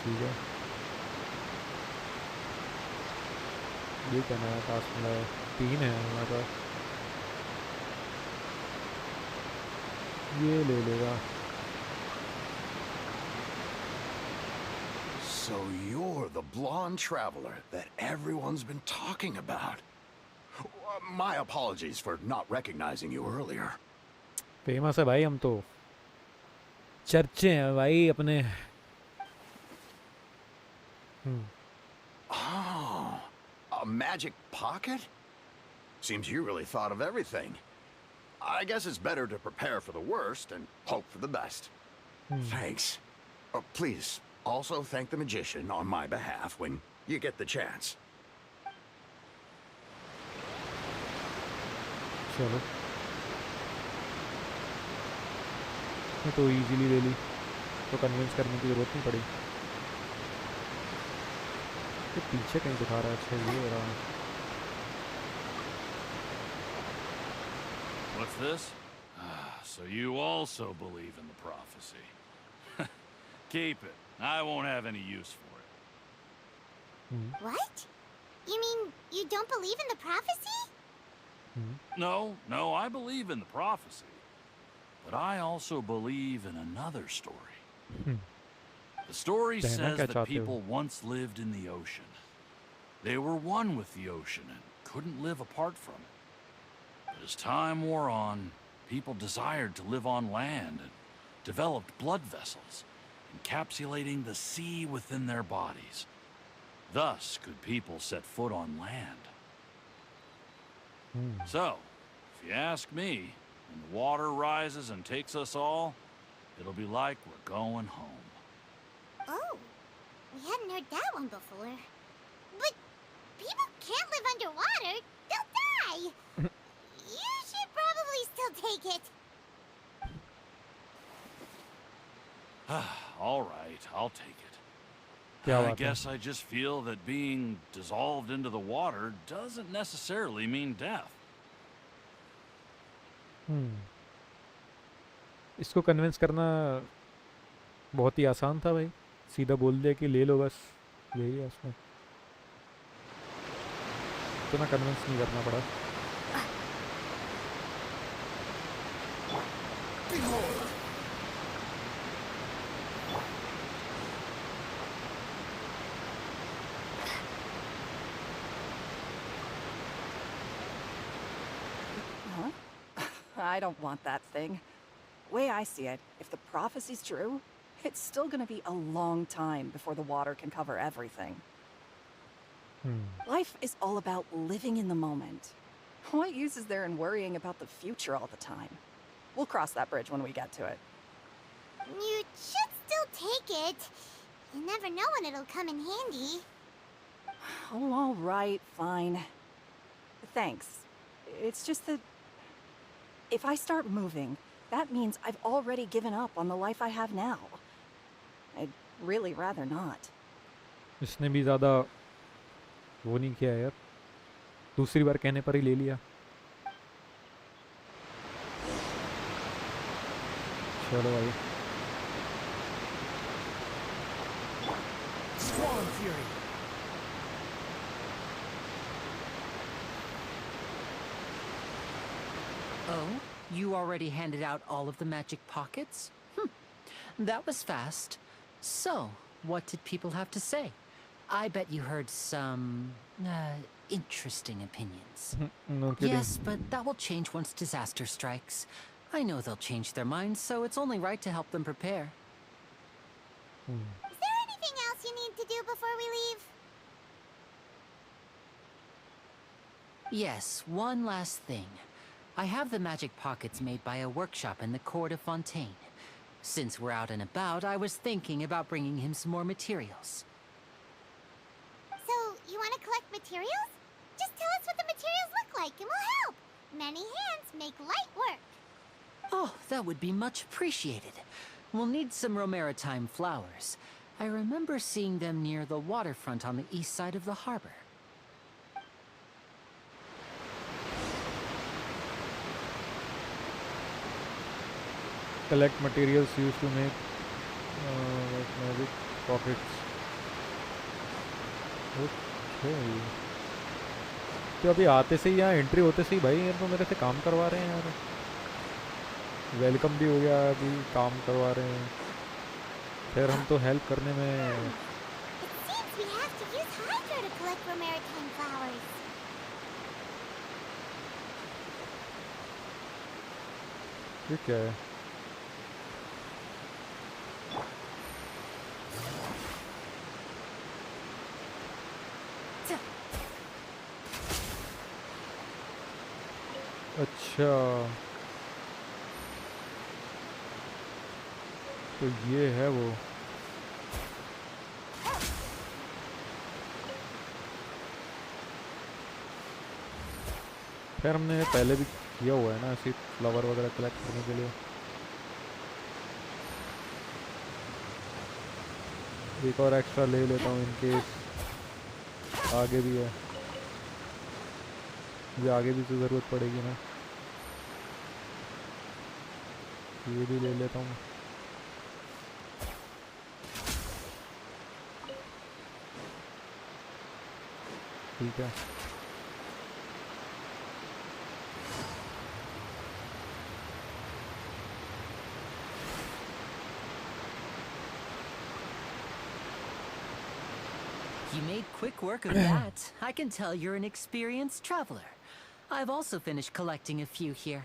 ठीक है. ये क्या नया टास्क मिला है? 3 है हमारे पास. ये ले लेगा. So you're the blonde traveler that everyone's been talking about. My apologies for not recognizing you earlier. Famous है भाई, हम तो चर्चे हैं भाई अपने. Oh, a magic pocket? Seems you really thought of everything. I guess it's better to prepare for the worst and hope for the best. Thanks. Please, also thank the magician on my behalf when you get the chance. चलो, मैं तो easily ले ली, तो convince करने की ज़रूरत नहीं पड़ी. ये पीछे कहीं दिखा रहा है. अच्छा, ये हो रहा है. What's this? So you also believe in the prophecy. Keep it. I won't have any use for it. What? You mean you don't believe in the prophecy? No, I believe in the prophecy. But I also believe in another story. The story कहना says क्या that चाहते हो? people once lived in the ocean. They were one with the ocean and couldn't live apart from it. But as time wore on, people desired to live on land and developed blood vessels, encapsulating the sea within their bodies. Thus could people set foot on land. So, if you ask me, when the water rises and takes us all, it'll be like we're going home. Oh, we hadn't heard that one before. But people can't live underwater. They'll die. You should probably still take it. All right, I'll take it. क्या I बात है? guess I just feel that being dissolved into the water doesn't necessarily mean death. इसको convince करना बहुत ही आसान था भाई, सीधा बोल दिया कि ले लो बस, यही है उसमें, इतना कन्विंस नहीं करना पड़ा। I don't want that thing. Way I see it, if the prophecy's true, it's still gonna be a long time before the water can cover everything. Life is all about living in the moment. What use is there in worrying about the future all the time? We'll cross that bridge when we get to it. You should still take it. You never know when it'll come in handy. Oh, all right, fine. Thanks. It's just that if I start moving, that means I've already given up on the life I have now. I'd really rather not. इसने भी ज़्यादा वो नहीं किया यार, दूसरी बार कहने पर ही ले लिया। चलो भाई। Swan Fury. Oh, you already handed out all of the magic pockets? That was fast. So, what did people have to say? I bet you heard some interesting opinions. No kidding. Yes, but that will change once disaster strikes. I know they'll change their minds, so it's only right to help them prepare. Is there anything else you need to do before we leave? Yes, one last thing. I have the magic pockets made by a workshop in the court of Fontaine. Since we're out and about, I was thinking about bringing him some more materials. So, you want to collect materials? Just tell us what the materials look like and we'll help. Many hands make light work. Oh, that would be much appreciated. We'll need some Romaritime flowers. I remember seeing them near the waterfront on the east side of the harbor. Collect materials used to make magic pockets. Okay. तो अभी आते से ही यहाँ entry होते से ही भाई ये तो मेरे से काम करवा रहे हैं यार। वेलकम भी हो गया, अभी काम करवा रहे हैं, फिर हम तो हेल्प करने में। It seems we have to use Hydra to collect Romaritime flowers. ये क्या है? अच्छा, तो ये है वो। खैर हमने पहले भी किया हुआ है ना ऐसे फ्लावर वगैरह कलेक्ट करने के लिए। एक और एक्स्ट्रा ले लेता हूँ इनकेस आगे भी है, ये आगे भी तो ज़रूरत पड़ेगी ना, ये भी ले लेता हूँ। ठीक है. You made quick work of that. I can tell you're an experienced traveler. I've also finished collecting a few here.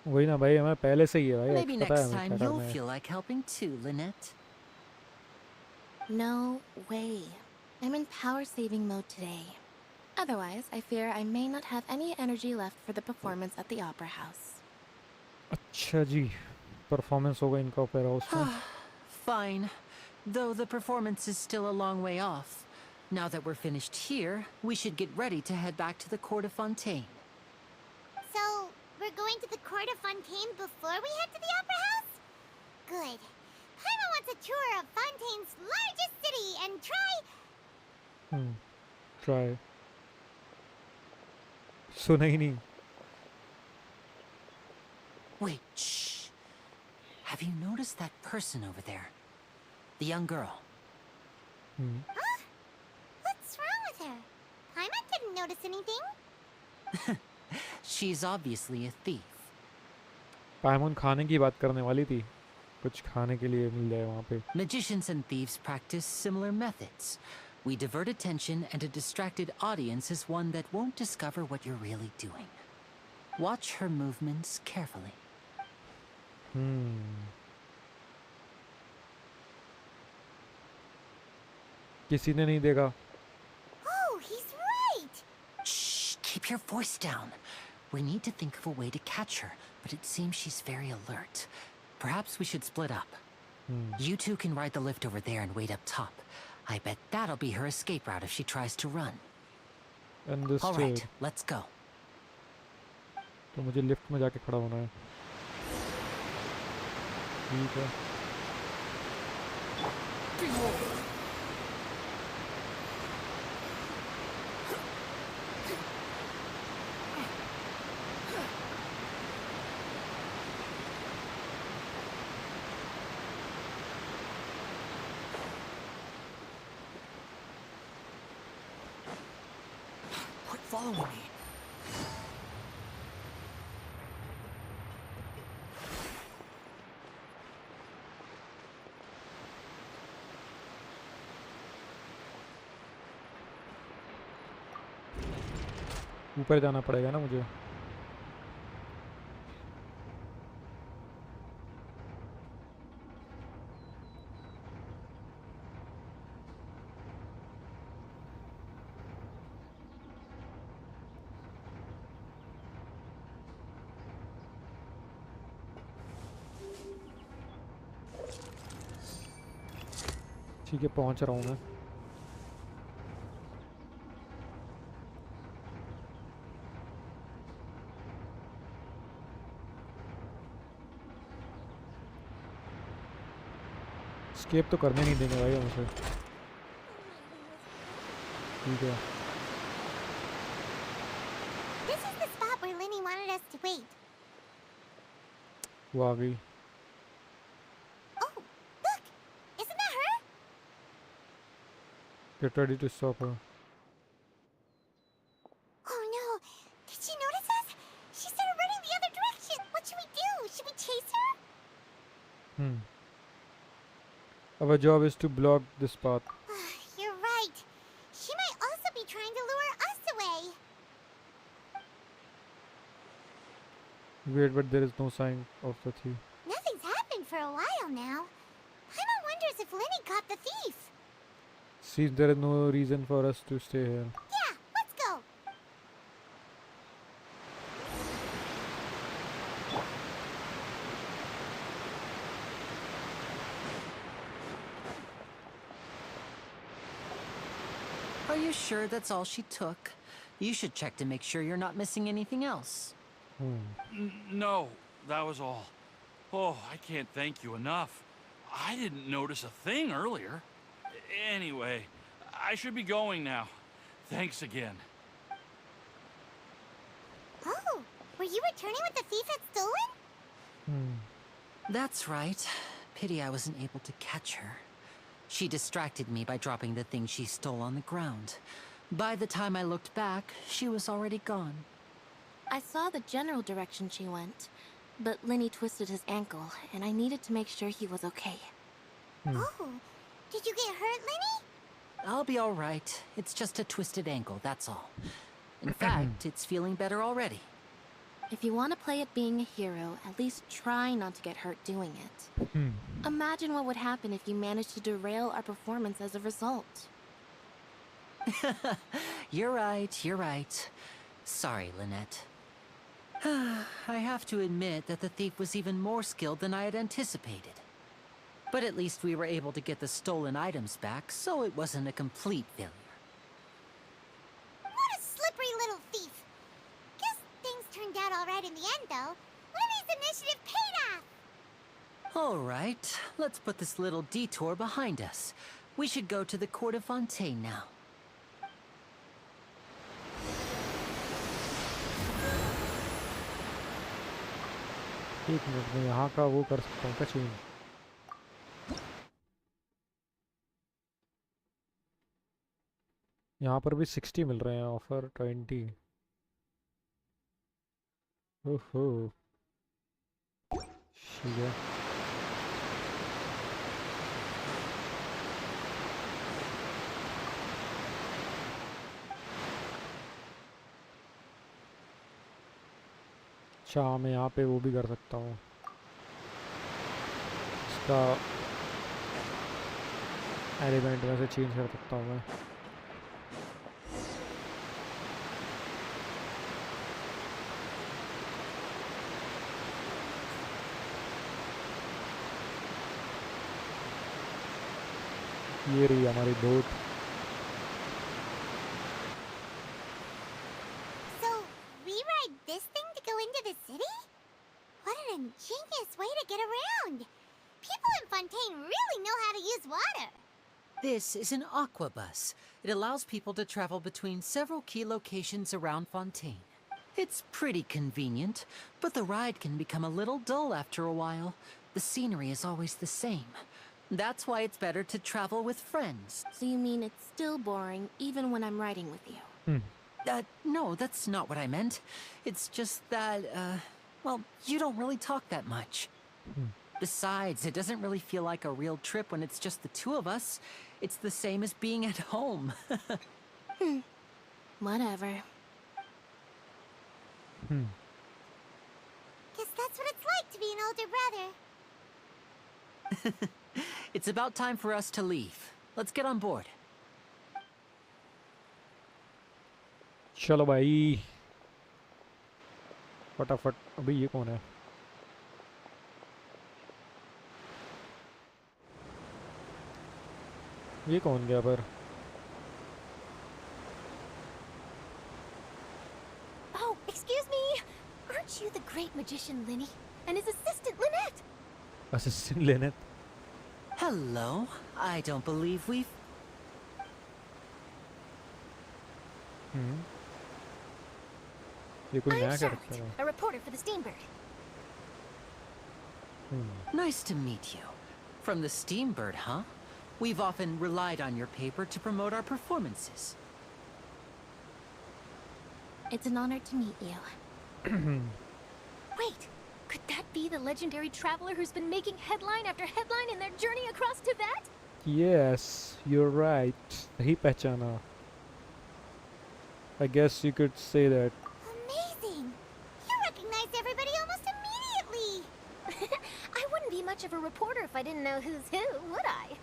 वही ना भाई, हमें पहले से ही है भाई. Maybe पता है next हमें time क्या you'll करना है. feel like helping too, Lynette. No way. I'm in power saving mode today. Otherwise, I fear I may not have any energy left for the performance at the Opera House. अच्छा जी, performance होगा इनका opera house में. Fine. Though the performance is still a long way off. Now that we're finished here, we should get ready to head back to the Court of Fontaine. So, we're going to the Court of Fontaine before we head to the Opera House? Good. Paimon wants a tour of Fontaine's largest city and try... Try. सुना ही नहीं. Wait, shh. Have you noticed that person over there? The young girl. Huh? What's wrong with her? Paimon didn't notice anything. She's obviously a thief. पायमोन खाने की बात करने वाली थी. कुछ खाने के लिए मिल जाए वहाँ पे. Magicians and thieves practice similar methods. We divert attention, and a distracted audience is one that won't discover what you're really doing. Watch her movements carefully. किसी ने नहीं देखा. Oh, he's right! Shh! Keep your voice down. We need to think of a way to catch her, but it seems she's very alert. Perhaps we should split up. You two can ride the lift over there and wait up top. I bet that'll be her escape route if she tries to run. Understood. All right, let's go. तो मुझे lift में जाके खड़ा होना है. ठीक है. Quit following me. ऊपर जाना पड़ेगा ना मुझे. ठीक है, पहुंच रहा हूँ मैं. स्केप तो करने नहीं देंगे भाई हमसे. ठीक है. This is the spot where Lenny wanted us to wait. वो आ गई. Oh, look! Isn't that her? Get ready to stop her. Oh no! Did she notice us? She started running the other direction! What should we do? Should we chase her? Our job is to block this path. You're right. She might also be trying to lure us away. Wait, but there is no sign of the thief. Nothing's happened for a while now. Paimon wonders if Lenny caught the thief. Since there is no reason for us to stay here. Yeah, let's go. Are you sure that's all she took? You should check to make sure you're not missing anything else. No, that was all. Oh, I can't thank you enough. I didn't notice a thing earlier. Anyway, I should be going now. Thanks again. Oh, were you returning what the thief had stolen? That's right. Pity I wasn't able to catch her. She distracted me by dropping the thing she stole on the ground. By the time I looked back, she was already gone. I saw the general direction she went, but Lenny twisted his ankle, and I needed to make sure he was okay. Oh, did you get hurt, Lenny? I'll be all right. It's just a twisted ankle, that's all. In fact, it's feeling better already. If you want to play at being a hero, at least try not to get hurt doing it. Imagine what would happen if you managed to derail our performance as a result. You're right. Sorry, Lynette. I have to admit that the thief was even more skilled than I had anticipated. But at least we were able to get the stolen items back, so it wasn't a complete failure. What a slippery little thief. Guess things turned out all right in the end, though. Lenny's initiative paid off. All right, let's put this little detour behind us. We should go to the court of Fontaine now. एक minute में यहाँ का वो कर सकता हूँ क्या change? यहाँ पर भी 60 मिल रहे हैं, ऑफर 20। ओहो ठीक है। अच्छा मैं यहाँ पे वो भी कर सकता हूँ, इसका एलिमेंट में से चेंज कर सकता हूँ मैं। ये रही हमारी boat. So, we ride this thing to go into the city? What an ingenious way to get around. People in Fontaine really know how to use water. This is an aqua bus. It allows people to travel between several key locations around Fontaine. It's pretty convenient, but the ride can become a little dull after a while. The scenery is always the same. That's why it's better to travel with friends. So you mean it's still boring even when I'm riding with you? No, that's not what I meant. It's just that, well, you don't really talk that much. Besides, it doesn't really feel like a real trip when it's just the two of us. It's the same as being at home. Whatever. Guess that's what it's like to be an older brother. It's about time for us to leave. Let's get on board. चलो भाई फटाफट। अभी ये कौन है? ये कौन गया पर? Oh, excuse me. Aren't you the great magician Lenny and his assistant Lynette? Assistant Lynette. Hello. I don't believe we've... ये कोई नया I'm कैरेक्टर Charlotte, है? a reporter for the Steambird. Nice to meet you. From the Steambird, huh? We've often relied on your paper to promote our performances. It's an honor to meet you. Wait, could that be the legendary traveler who's been making headline after headline in their journey across Tibet? Yes, you're right. सही पहचाना. I guess you could say that. Amazing! You recognized everybody almost immediately! I wouldn't be much of a reporter if I didn't know who's who, would I?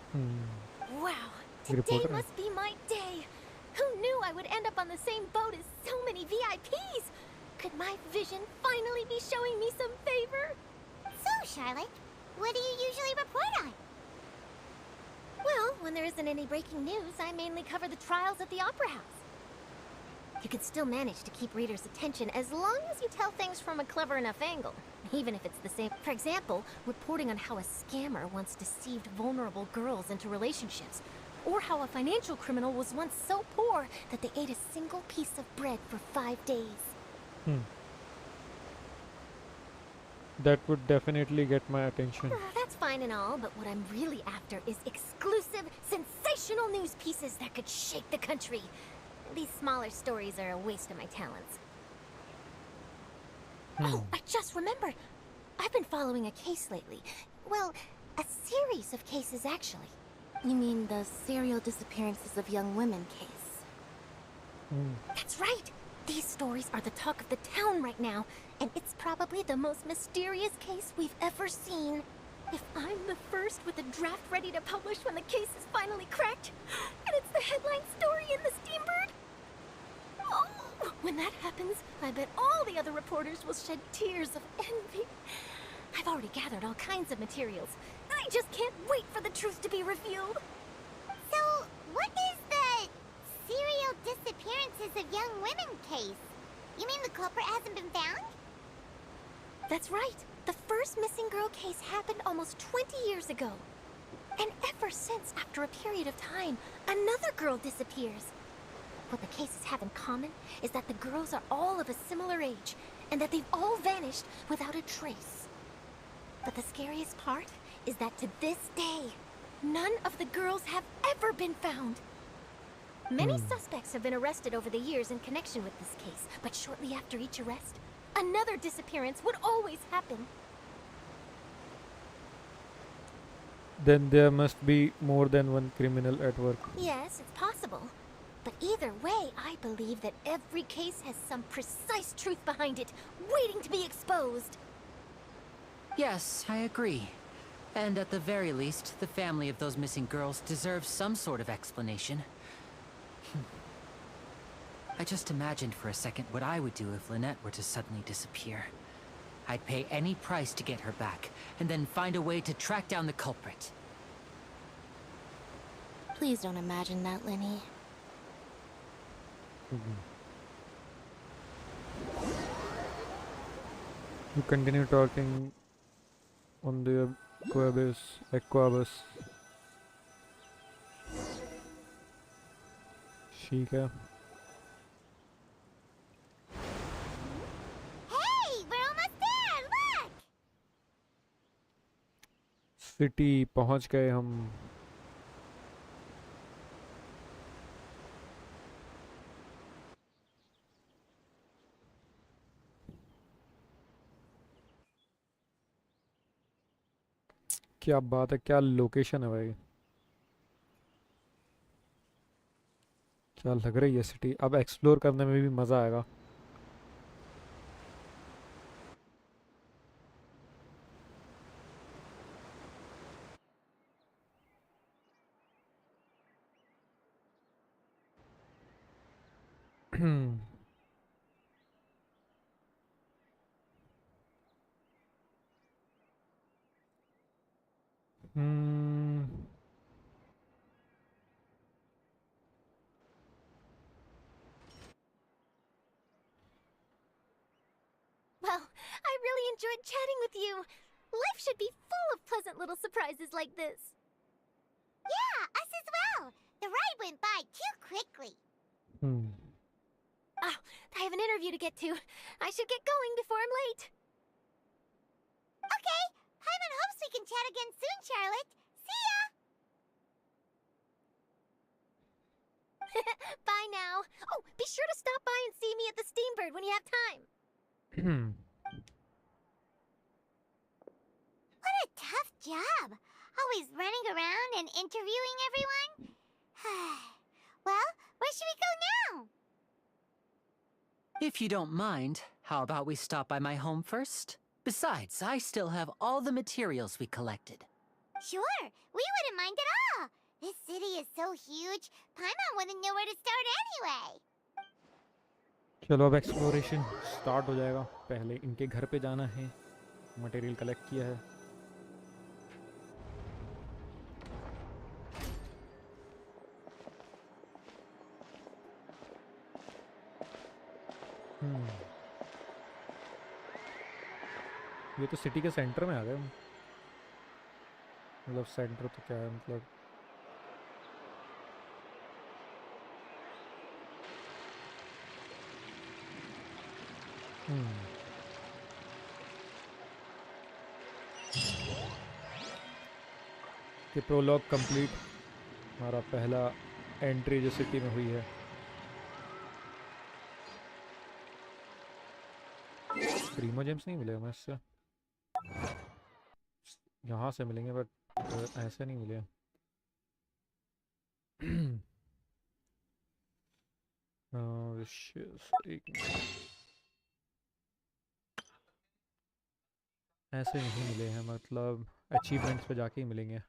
Wow, today Reporter? must be my day. Who knew I would end up on the same boat as so many VIPs? Could my vision finally be showing me some favor? So, Charlotte, what do you usually report on? Well, when there isn't any breaking news, I mainly cover the trials at the Opera House. You can still manage to keep readers' attention as long as you tell things from a clever enough angle, even if it's the same. For example, reporting on how a scammer once deceived vulnerable girls into relationships, or how a financial criminal was once so poor that they ate a single piece of bread for 5 days. That would definitely get my attention. That's fine and all, but what I'm really after is exclusive, sensational news pieces that could shake the country. These smaller stories are a waste of my talents. Oh, I just remembered. I've been following a case lately. Well, a series of cases, actually. You mean the serial disappearances of young women case? That's right! These stories are the talk of the town right now, and it's probably the most mysterious case we've ever seen. If I'm the first with a draft ready to publish when the case is finally cracked, and it's the headline story in the Steambird, oh, when that happens, I bet all the other reporters will shed tears of envy. I've already gathered all kinds of materials. I just can't wait for the truth to be revealed. So, what is the serial disappearances of young women case? You mean the culprit hasn't been found? That's right. The first missing girl case happened almost 20 years ago. And ever since, after a period of time, another girl disappears. What the cases have in common is that the girls are all of a similar age, and that they've all vanished without a trace. But the scariest part is that to this day, none of the girls have ever been found. Many suspects have been arrested over the years in connection with this case, but shortly after each arrest, another disappearance would always happen. Then there must be more than one criminal at work. Yes, it's possible. But either way, I believe that every case has some precise truth behind it, waiting to be exposed. Yes, I agree. And at the very least, the family of those missing girls deserves some sort of explanation. I just imagined for a second what I would do if Lynette were to suddenly disappear. I'd pay any price to get her back, and then find a way to track down the culprit. Please don't imagine that, Lenny. You continue talking on the Aquabus. ठीक है. Hey, we're almost there! Look! City पहुंच गए हम. क्या बात है, क्या location है भाई. क्या लग रही है सिटी. अब एक्सप्लोर करने में भी मज़ा आएगा. Hmm. Well, I really enjoyed chatting with you. Life should be full of pleasant little surprises like this. Yeah, us as well. The ride went by too quickly. Oh, I have an interview to get to. I should get going before I'm late. Okay, Paimon hopes we can chat again soon, Charlotte. See ya! Bye now. Oh, be sure to stop by and see me at the Steambird when you have time. What a tough job. Always running around and interviewing everyone. Well, where should we go now? If you don't mind, how about we stop by my home first? Besides, I still have all the materials we collected. Sure, we wouldn't mind at all. This city is so huge, Paimon wouldn't know where to start anyway. चलो अब exploration start हो जाएगा. पहले इनके घर पे जाना है. मटेरियल कलेक्ट किया है. ये तो सिटी के सेंटर में आ गए हम. मतलब सेंटर तो क्या है, मतलब कि प्रोलॉग कंप्लीट. हमारा पहला एंट्री जो सिटी में हुई है. प्रीमो जेम्स नहीं मिले हमें इससे, यहाँ से मिलेंगे बट ऐसे नहीं मिले। एक ऐसे नहीं मिले हैं, मतलब अचीवमेंट्स पे जाके ही मिलेंगे।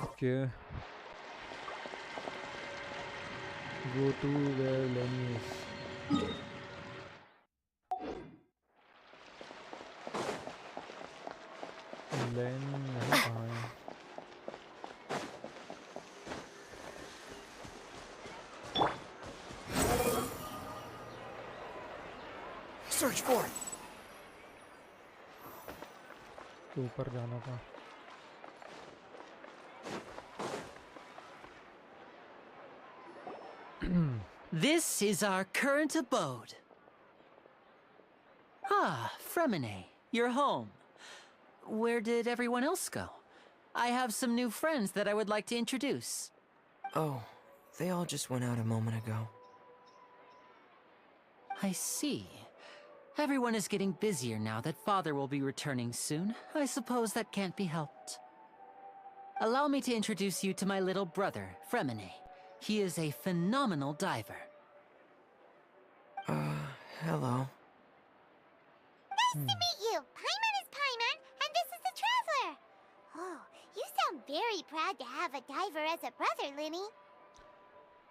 ओके, गो टू वेयर लेनी इज। लेन यहाँ कहाँ है? Search for it. तो ऊपर जाना था। This is our current abode. Ah, Fremine, you're home. Where did everyone else go? I have some new friends that I would like to introduce. Oh, they all just went out a moment ago. I see. Everyone is getting busier now that Father will be returning soon. I suppose that can't be helped. Allow me to introduce you to my little brother, Fremine. He is a phenomenal diver. Hello. Nice to meet you. Paimon is Paimon, and this is the Traveler. Oh, you sound very proud to have a diver as a brother, Linny.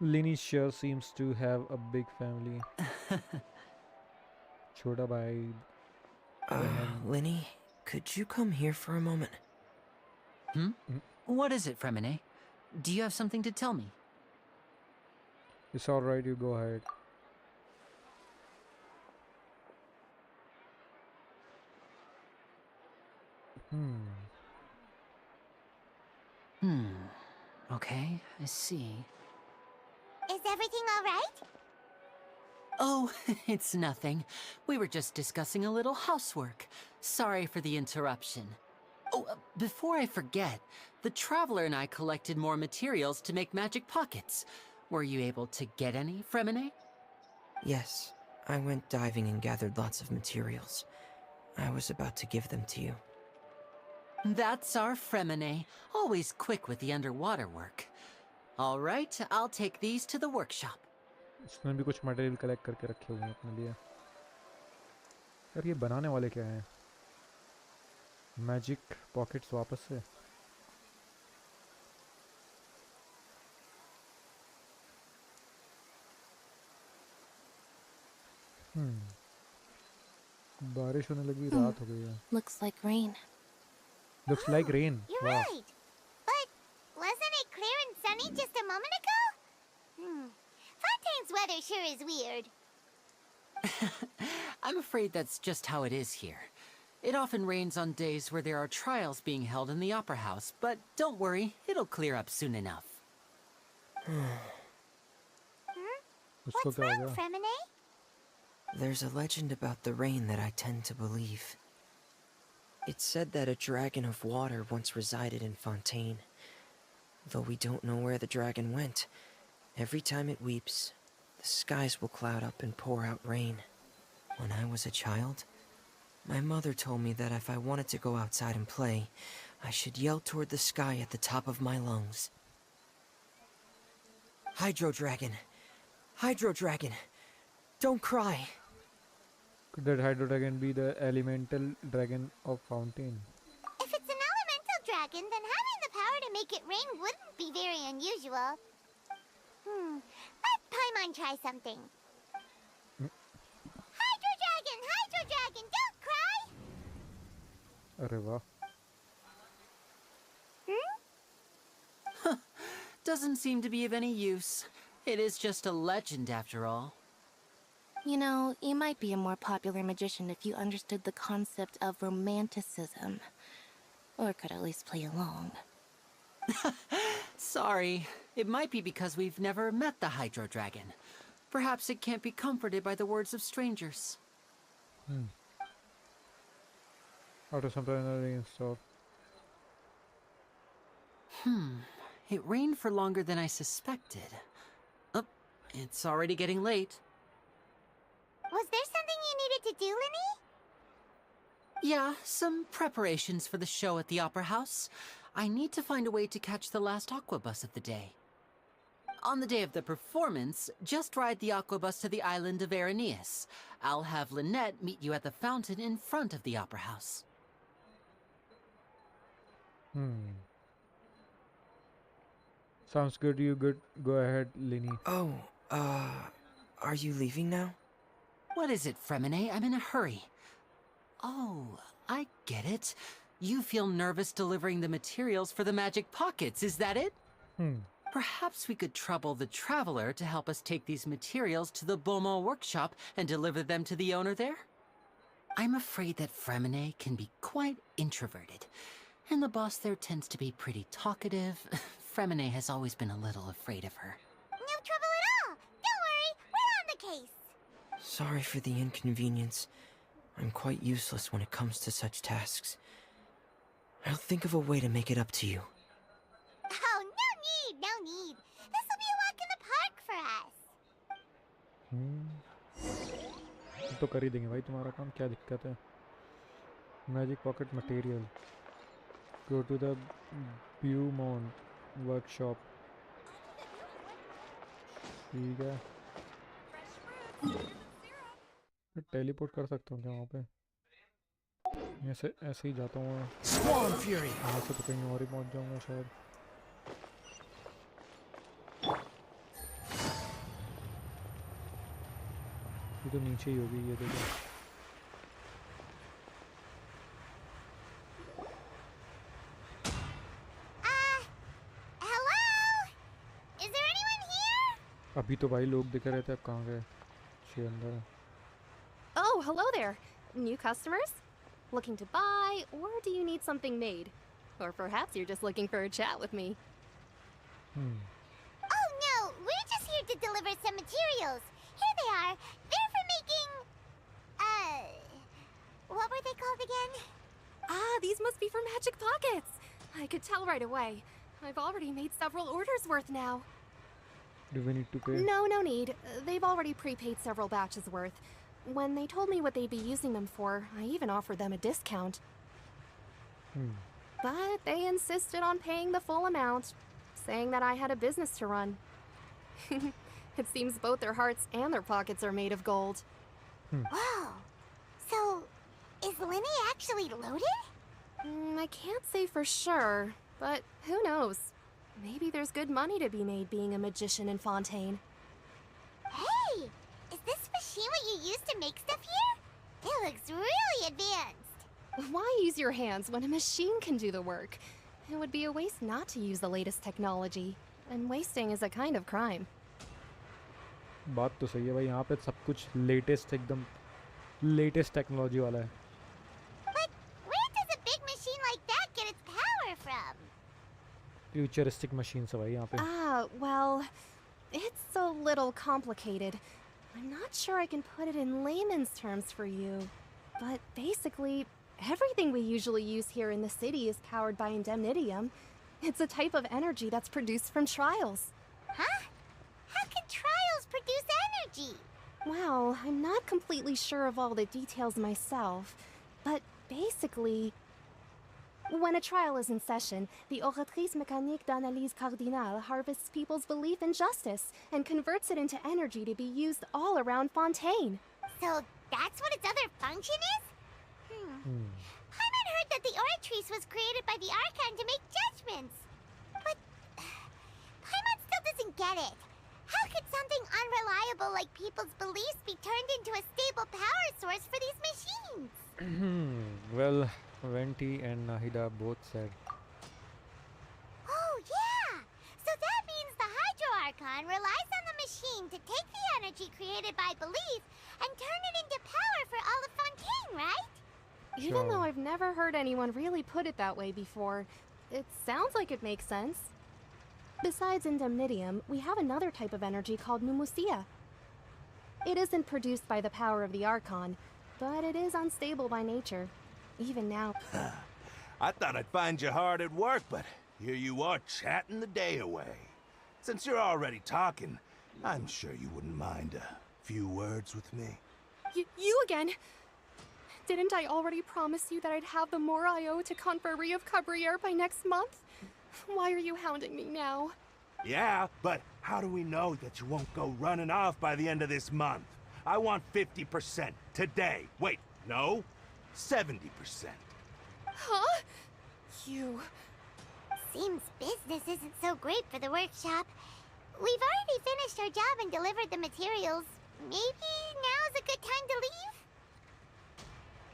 Linny sure seems to have a big family. छोटा भाई, Linny, could you come here for a moment? What is it, Fremine? Do you have something to tell me? It's alright, you go ahead. Okay, I see. Is everything all right? Oh, it's nothing. We were just discussing a little housework. Sorry for the interruption. Oh, before I forget, the Traveler and I collected more materials to make magic pockets. Were you able to get any, Fremine? Yes, I went diving and gathered lots of materials. I was about to give them to you. That's our Fremine, always quick with the underwater work. All right, I'll take these to the workshop. इसमें भी कुछ material collect करके रखे हुए हैं अपने लिए। यार ये बनाने वाले क्या हैं? मैजिक पॉकेट्स वापस से। बारिश होने लगी, रात हो गई है। Looks like rain. Looks like rain. You're Wow. right. But wasn't it clear and sunny just a moment ago? Fontaine's weather sure is weird. I'm afraid that's just how it is here. It often rains on days where there are trials being held in the Opera House, but don't worry, it'll clear up soon enough. उसको What's क्या हो wrong, गया? Fremine? There's a legend about the rain that I tend to believe. It's said that a dragon of water once resided in Fontaine. Though we don't know where the dragon went, every time it weeps, the skies will cloud up and pour out rain. When I was a child, my mother told me that if I wanted to go outside and play, I should yell toward the sky at the top of my lungs. Hydro Dragon! Hydro Dragon! Don't cry! Could that Hydro Dragon be the elemental dragon of Fountain? If it's an elemental dragon, then having the power to make it rain wouldn't be very unusual. Let Paimon try something. Hydro Dragon, don't cry! अरे वाह। Doesn't seem to be of any use. It is just a legend after all. You know, you might be a more popular magician if you understood the concept of romanticism. Or could at least play along. Sorry, it might be because we've never met the Hydro Dragon. Perhaps it can't be comforted by the words of strangers. Out of something and stuff. It rained for longer than I suspected. Oh, it's already getting late. Was there something you needed to do, Linny? Yeah, some preparations for the show at the Opera House. I need to find a way to catch the last aqua bus of the day. On the day of the performance, just ride the aqua bus to the island of Aeneas. I'll have Lynette meet you at the fountain in front of the Opera House. Sounds good. You good? Go ahead, Lini. Oh, are you leaving now? What is it, Fremine? I'm in a hurry. Oh, I get it. You feel nervous delivering the materials for the magic pockets, is that it? Perhaps we could trouble the Traveler to help us take these materials to the Beaumont workshop and deliver them to the owner there? I'm afraid that Fremine can be quite introverted, and the boss there tends to be pretty talkative. Fremine has always been a little afraid of her. No trouble at all! Don't worry, we're on the case! Sorry for the inconvenience. I'm quite useless when it comes to such tasks. I'll think of a way to make it up to you. Oh, no need! This'll be a walk in the park for us! तो कर ही देंगे भाई तुम्हारा काम, क्या दिक्कत है? Magic pocket material. Go to the Beaumont workshop. ठीक है. टेलीपोर्ट कर सकता हूँ क्या वहाँ पे? ऐसे ही जाता हूँ. यहाँ से तो कहीं और ही पहुँच जाऊँगा शायद. ये तो नीचे ही होगी, ये देखो. Hello? Is there anyone here? अभी तो भाई लोग दिख रहे थे, अब कहाँ गए? शे अंदर है. Oh, hello there. New customers? Looking to buy, or do you need something made? Or perhaps you're just looking for a chat with me. Oh no, we're just here to deliver some materials. Here they are. They're for making... what were they called again? Ah, these must be for Magic Pockets. I could tell right away. I've already made several orders worth now. Do we need to pay? No need. They've already prepaid several batches worth. When they told me what they'd be using them for, I even offered them a discount. But they insisted on paying the full amount, saying that I had a business to run. It seems both their hearts and their pockets are made of gold. Whoa. So, is Linny actually loaded? I can't say for sure, but who knows? Maybe there's good money to be made being a magician in Fontaine. Hey! Is this machine what you use to make stuff here? It looks really advanced. Why use your hands when a machine can do the work? It would be a waste not to use the latest technology, and wasting is a kind of crime. बात तो सही है भाई, यहाँ पे सब कुछ latest, एकदम लेटेस्ट टेक्नोलॉजी वाला है. But where does a big machine like that get its power from? Futuristic machine है भाई यहाँ पे. Ah, well, it's a little complicated. I'm not sure I can put it in layman's terms for you, but basically, everything we usually use here in the city is powered by indemnitium. It's a type of energy that's produced from trials. Huh? How can trials produce energy? Well, I'm not completely sure of all the details myself, but basically, when a trial is in session, the Oratrice Mécanique d'Analyse Cardinale harvests people's belief in justice and converts it into energy to be used all around Fontaine. So that's what its other function is? Paimon heard that the Oratrice was created by the Archon to make judgments. But Paimon still doesn't get it. How could something unreliable like people's beliefs be turned into a stable power source for these machines? Well, Venti and Nahida both said. Oh, yeah! So that means the Hydro Archon relies on the machine to take the energy created by belief and turn it into power for all of Fontaine, right? Even though I've never heard anyone really put it that way before, it sounds like it makes sense. Besides indemnitium, we have another type of energy called pneumosia. It isn't produced by the power of the Archon, but it is unstable by nature. Even now. I thought I'd find you hard at work, but here you are chatting the day away. Since you're already talking, I'm sure you wouldn't mind a few words with me. You again? Didn't I already promise you that I'd have the more I owe to Confrérie of Cabriere by next month? Why are you hounding me now? Yeah, but how do we know that you won't go running off by the end of this month? I want 50% today. Wait, no, 70%. Huh? You... Seems business isn't so great for the workshop. We've already finished our job and delivered the materials. Maybe now's a good time to leave?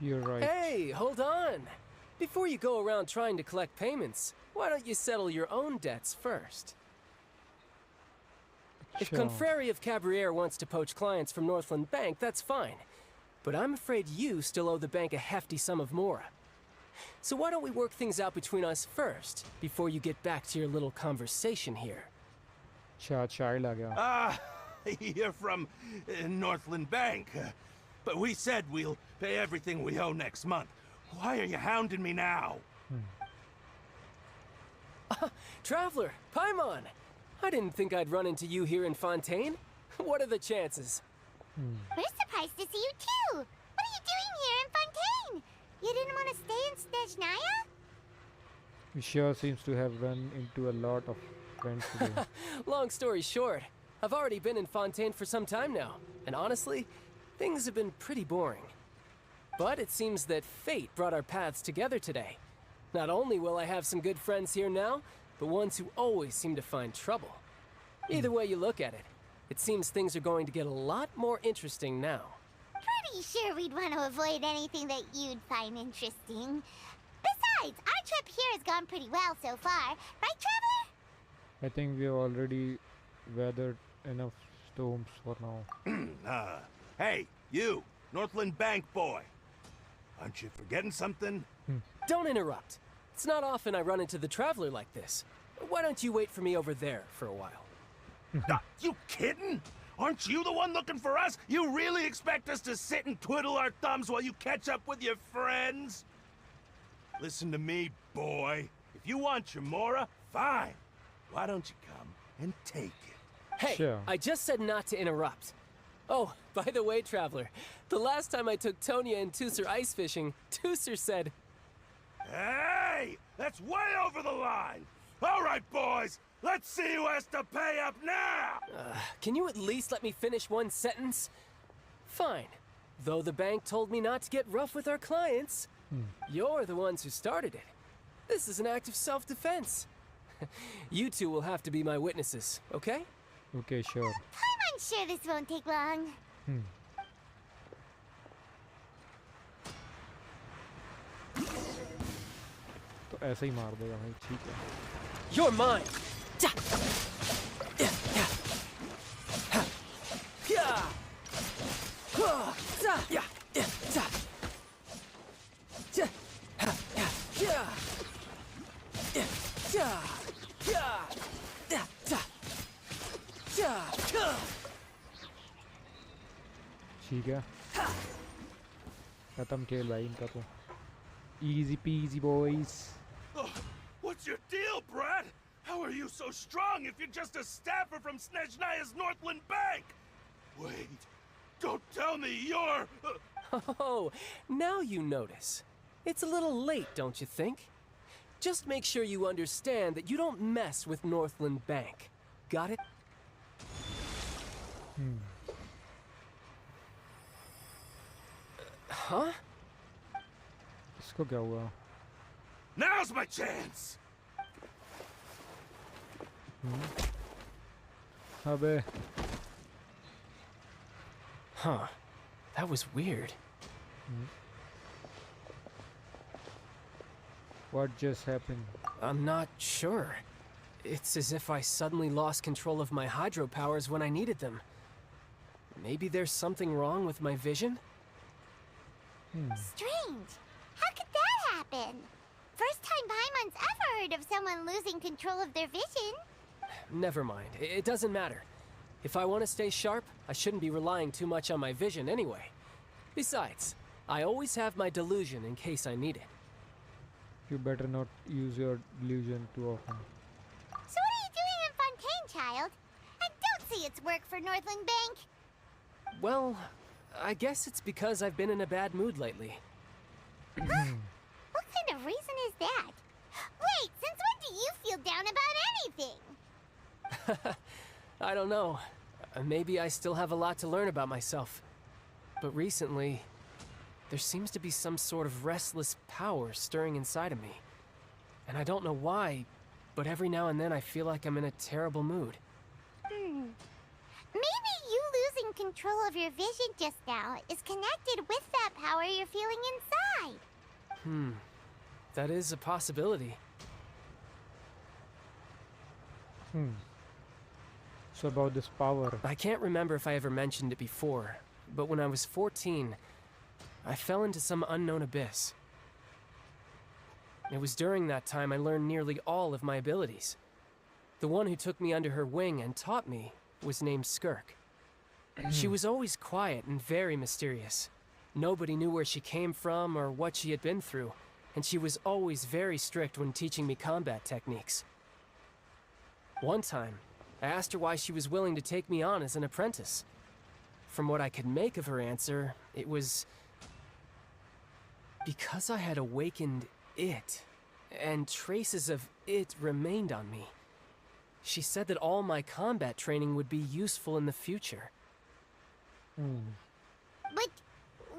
You're right. Hey, hold on. Before you go around trying to collect payments, why don't you settle your own debts first? If Sure. Confrérie of Cabriere wants to poach clients from Northland Bank, that's fine. But I'm afraid you still owe the bank a hefty sum of mora. So why don't we work things out between us first, before you get back to your little conversation here? Child आ गया. Ah, you're from Northland Bank. But we said we'll pay everything we owe next month. Why are you hounding me now? Traveler, Paimon! I didn't think I'd run into you here in Fontaine. What are the chances? We're surprised to see you too! What are you doing here in Fontaine? You didn't want to stay in Snezhnaya? He sure seems to have run into a lot of friends today. Long story short, I've already been in Fontaine for some time now, and honestly, things have been pretty boring. But it seems that fate brought our paths together today. Not only will I have some good friends here now, but ones who always seem to find trouble. Either way you look at it, it seems things are going to get a lot more interesting now. Pretty sure we'd want to avoid anything that you'd find interesting. Besides, our trip here has gone pretty well so far. Right, Traveler? I think we have already weathered enough storms for now. Hey, you, Northland Bank boy. Aren't you forgetting something? Don't interrupt. It's not often I run into the Traveler like this. Why don't you wait for me over there for a while? You kidding? Aren't you the one looking for us? You really expect us to sit and twiddle our thumbs while you catch up with your friends? Listen to me, boy. If you want your mora, fine. Why don't you come and take it? Hey, Sure. I just said not to interrupt. Oh, by the way, Traveler, the last time I took Tonya and Tusser ice fishing, Tusser said, Hey! That's way over the line! All right, boys! Let's see who has to pay up now! can you at least let me finish one sentence? Fine. Though the bank told me not to get rough with our clients, you're the ones who started it. This is an act of self-defense. You two will have to be my witnesses, okay? Okay, sure. I'm sure this won't take long. तो ऐसे ही मार देगा भाई, ठीक है. You're mine! ठीक है. खत्म खेल भाई इनका तो. Easy peasy boys. What's your deal, Brad? How are you so strong if you're just a staffer from Snezhnaya's Northland Bank? Wait, don't tell me you're... Oh, now you notice. It's a little late, don't you think? Just make sure you understand that you don't mess with Northland Bank. Got it? Huh? इसको क्या हुआ? Now's my chance! अबे. Huh. That was weird. What just happened? I'm not sure. It's as if I suddenly lost control of my hydro powers when I needed them. Maybe there's something wrong with my vision? Strange. How could that happen? First time Paimon's ever heard of someone losing control of their vision. Never mind. It doesn't matter. If I want to stay sharp, I shouldn't be relying too much on my vision anyway. Besides, I always have my delusion in case I need it. You better not use your delusion too often. So what are you doing in Fontaine, child? I don't see its work for Northland Bank. Well, I guess it's because I've been in a bad mood lately. What kind of reason is that? Wait, since when do you feel down about anything? I don't know. Maybe I still have a lot to learn about myself. But recently, there seems to be some sort of restless power stirring inside of me. And I don't know why, but every now and then I feel like I'm in a terrible mood. Maybe you losing control of your vision just now is connected with that power you're feeling inside. That is a possibility. So about this power. I can't remember if I ever mentioned it before, but when I was 14, I fell into some unknown abyss. It was during that time I learned nearly all of my abilities. The one who took me under her wing and taught me was named Skirk. She was always quiet and very mysterious. Nobody knew where she came from or what she had been through, and she was always very strict when teaching me combat techniques. One time, I asked her why she was willing to take me on as an apprentice. From what I could make of her answer, it was because I had awakened it, and traces of it remained on me. She said that all my combat training would be useful in the future. But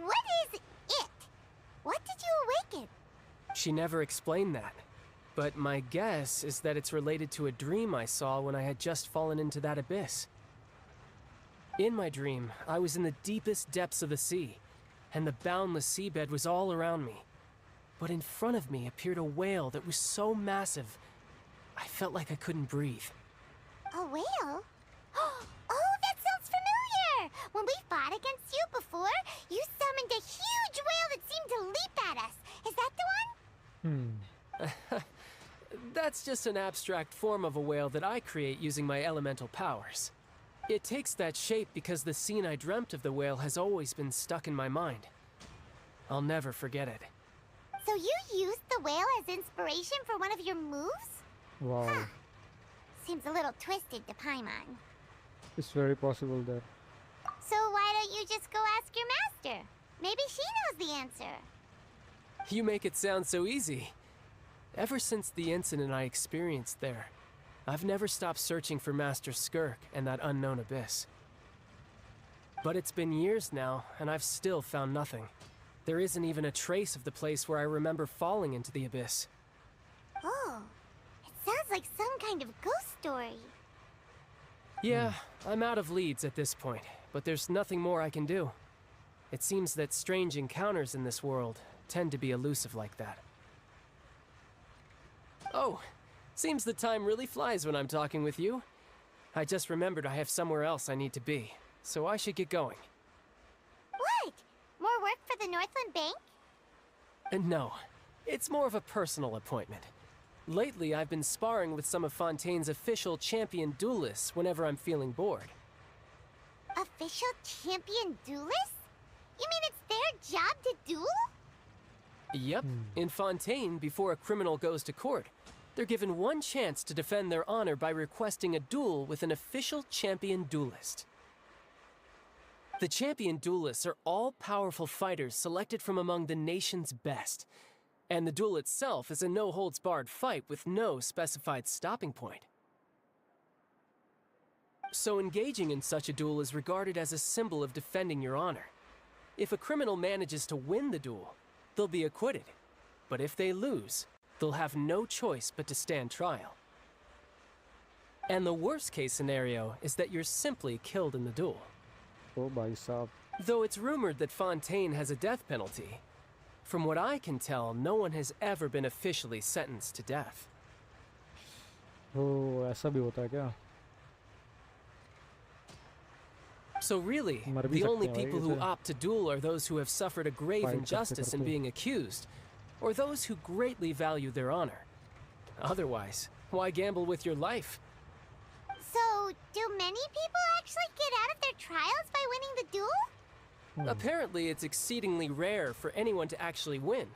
what is it? What did you awaken? She never explained that, but my guess is that it's related to a dream I saw when I had just fallen into that abyss. In my dream, I was in the deepest depths of the sea, and the boundless seabed was all around me. But in front of me appeared a whale that was so massive, I felt like I couldn't breathe. A whale? Oh, that sounds familiar! When we fought against you before, you summoned a huge whale that seemed to leap at us. Is that the one? That's just an abstract form of a whale that I create using my elemental powers. It takes that shape because the scene I dreamt of the whale has always been stuck in my mind. I'll never forget it. So you used the whale as inspiration for one of your moves? Wow. Huh. Seems a little twisted to Paimon. It's very possible that. So why don't you just go ask your master? Maybe she knows the answer. You make it sound so easy. Ever since the incident I experienced there, I've never stopped searching for Master Skirk and that unknown abyss. But it's been years now, and I've still found nothing. There isn't even a trace of the place where I remember falling into the abyss. Oh, it sounds like some kind of ghost story. Yeah, I'm out of leads at this point, but there's nothing more I can do. It seems that strange encounters in this world tend to be elusive like that. Oh, seems the time really flies when I'm talking with you. I just remembered I have somewhere else I need to be, so I should get going. What? More work for the Northland Bank? No, it's more of a personal appointment. Lately, I've been sparring with some of Fontaine's official champion duelists whenever I'm feeling bored. Official champion duelists? You mean it's their job to duel? Yep. In Fontaine, before a criminal goes to court, they're given one chance to defend their honor by requesting a duel with an official champion duelist. The champion duelists are all-powerful fighters selected from among the nation's best, and the duel itself is a no-holds-barred fight with no specified stopping point. So engaging in such a duel is regarded as a symbol of defending your honor. If a criminal manages to win the duel, they'll be acquitted. But if they lose, they'll have no choice but to stand trial. And the worst-case scenario is that you're simply killed in the duel. Oh, bhai saab. Though it's rumored that Fontaine has a death penalty, from what I can tell, no one has ever been officially sentenced to death. Oh, ऐसा भी होता है क्या? So really, मर भी the सकते only हैं भाई people who इसे. opt to duel are those who have suffered a grave Fight injustice in करते-करते. being accused, or those who greatly value their honor. Otherwise, why gamble with your life? So, do many people actually get out of their trials by winning the duel? Apparently, it's exceedingly rare for anyone to actually win.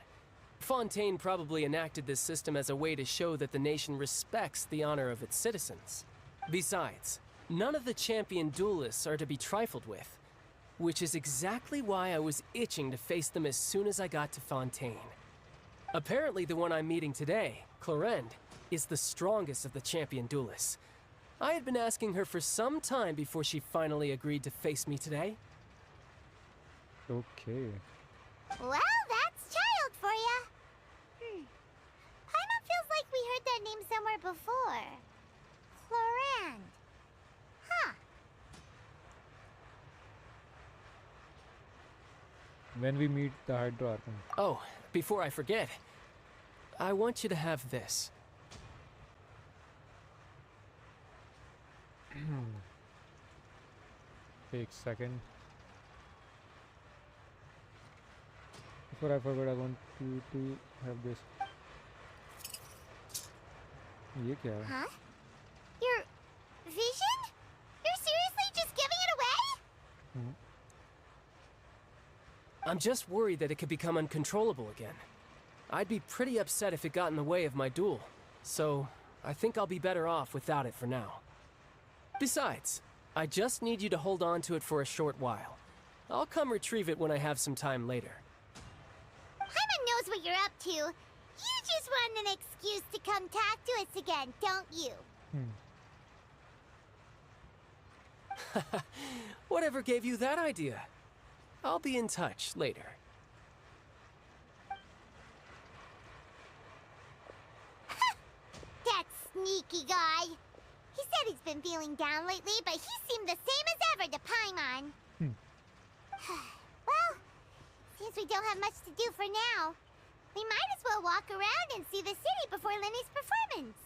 Fontaine probably enacted this system as a way to show that the nation respects the honor of its citizens. Besides, none of the champion duelists are to be trifled with, which is exactly why I was itching to face them as soon as I got to Fontaine. Apparently the one I'm meeting today, Clorinde, is the strongest of the champion duelists. I had been asking her for some time before she finally agreed to face me today. Okay. Well, that's child for ya. Paimon feels like we heard that name somewhere before. Clorinde. Huh. When we meet the Hydra-Archon. Oh, before I forget, I want you to have this. Take a second. Before I forget, I want you to have this. ये क्या है? Huh? Your vision? You're seriously just giving it away? I'm just worried that it could become uncontrollable again. I'd be pretty upset if it got in the way of my duel, so I think I'll be better off without it for now. Besides, I just need you to hold on to it for a short while. I'll come retrieve it when I have some time later. Paimon knows what you're up to. You just want an excuse to come talk to us again, don't you? Whatever gave you that idea? I'll be in touch later. That sneaky guy. He said he's been feeling down lately, but he seemed the same as ever to Paimon. Well, seems we don't have much to do for now. We might as well walk around and see the city before Lenny's performance.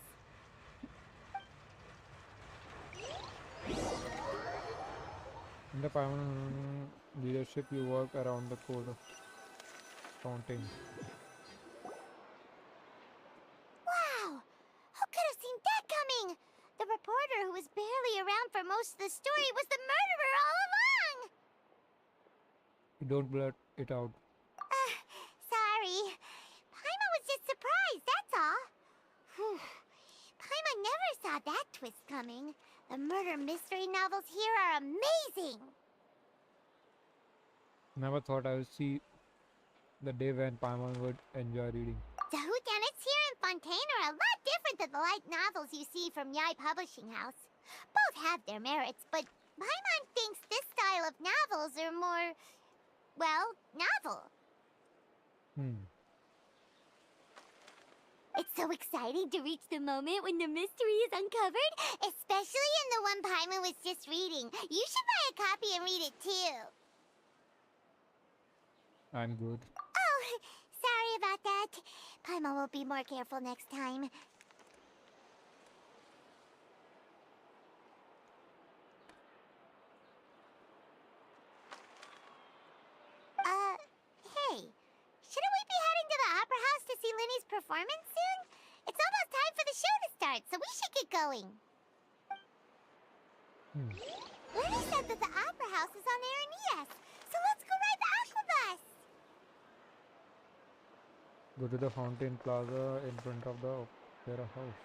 In the Paimon leadership, you work around the code of Fontaine. Wow! Who could have seen that coming? The reporter who was barely around for most of the story was the murderer all along! You don't blurt it out. Sorry. Paimon was just surprised, that's all. Whew. Paimon never saw that twist coming. The murder mystery novels here are amazing! Never thought I would see the day when Paimon would enjoy reading. The whodunits here in Fontaine are a lot different than the light novels you see from Yai Publishing House. Both have their merits, but Paimon thinks this style of novels are more, well, novel. It's so exciting to reach the moment when the mystery is uncovered, especially in the one Paimon was just reading. You should buy a copy and read it too. I'm good. Oh, sorry about that. Paimon will be more careful next time. Hey, shouldn't we be heading to the Opera House to see Lenny's performance soon? It's almost time for the show to start, so we should get going. Lenny said that the Opera House is on Aranias, so let's go ride the Aquabus! Go to the Fountain Plaza in front of the Opera House.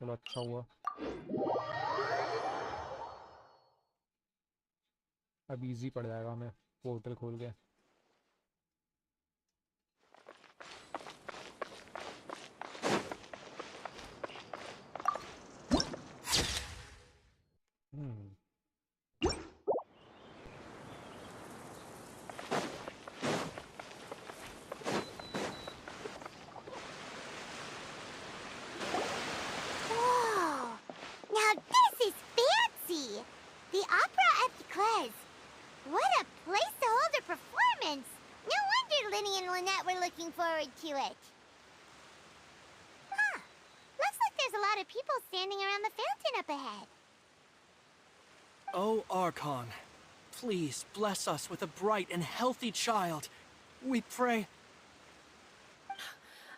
चलो अच्छा हुआ. अब easy पड़ जाएगा हमें portal खोल के. Whoa! Now this is fancy! The Opera at Clez. What a place to hold a performance! No wonder Lenny and Lynette were looking forward to it. Huh. Looks like there's a lot of people standing around the fountain up ahead. Oh, Archon, please bless us with a bright and healthy child. We pray.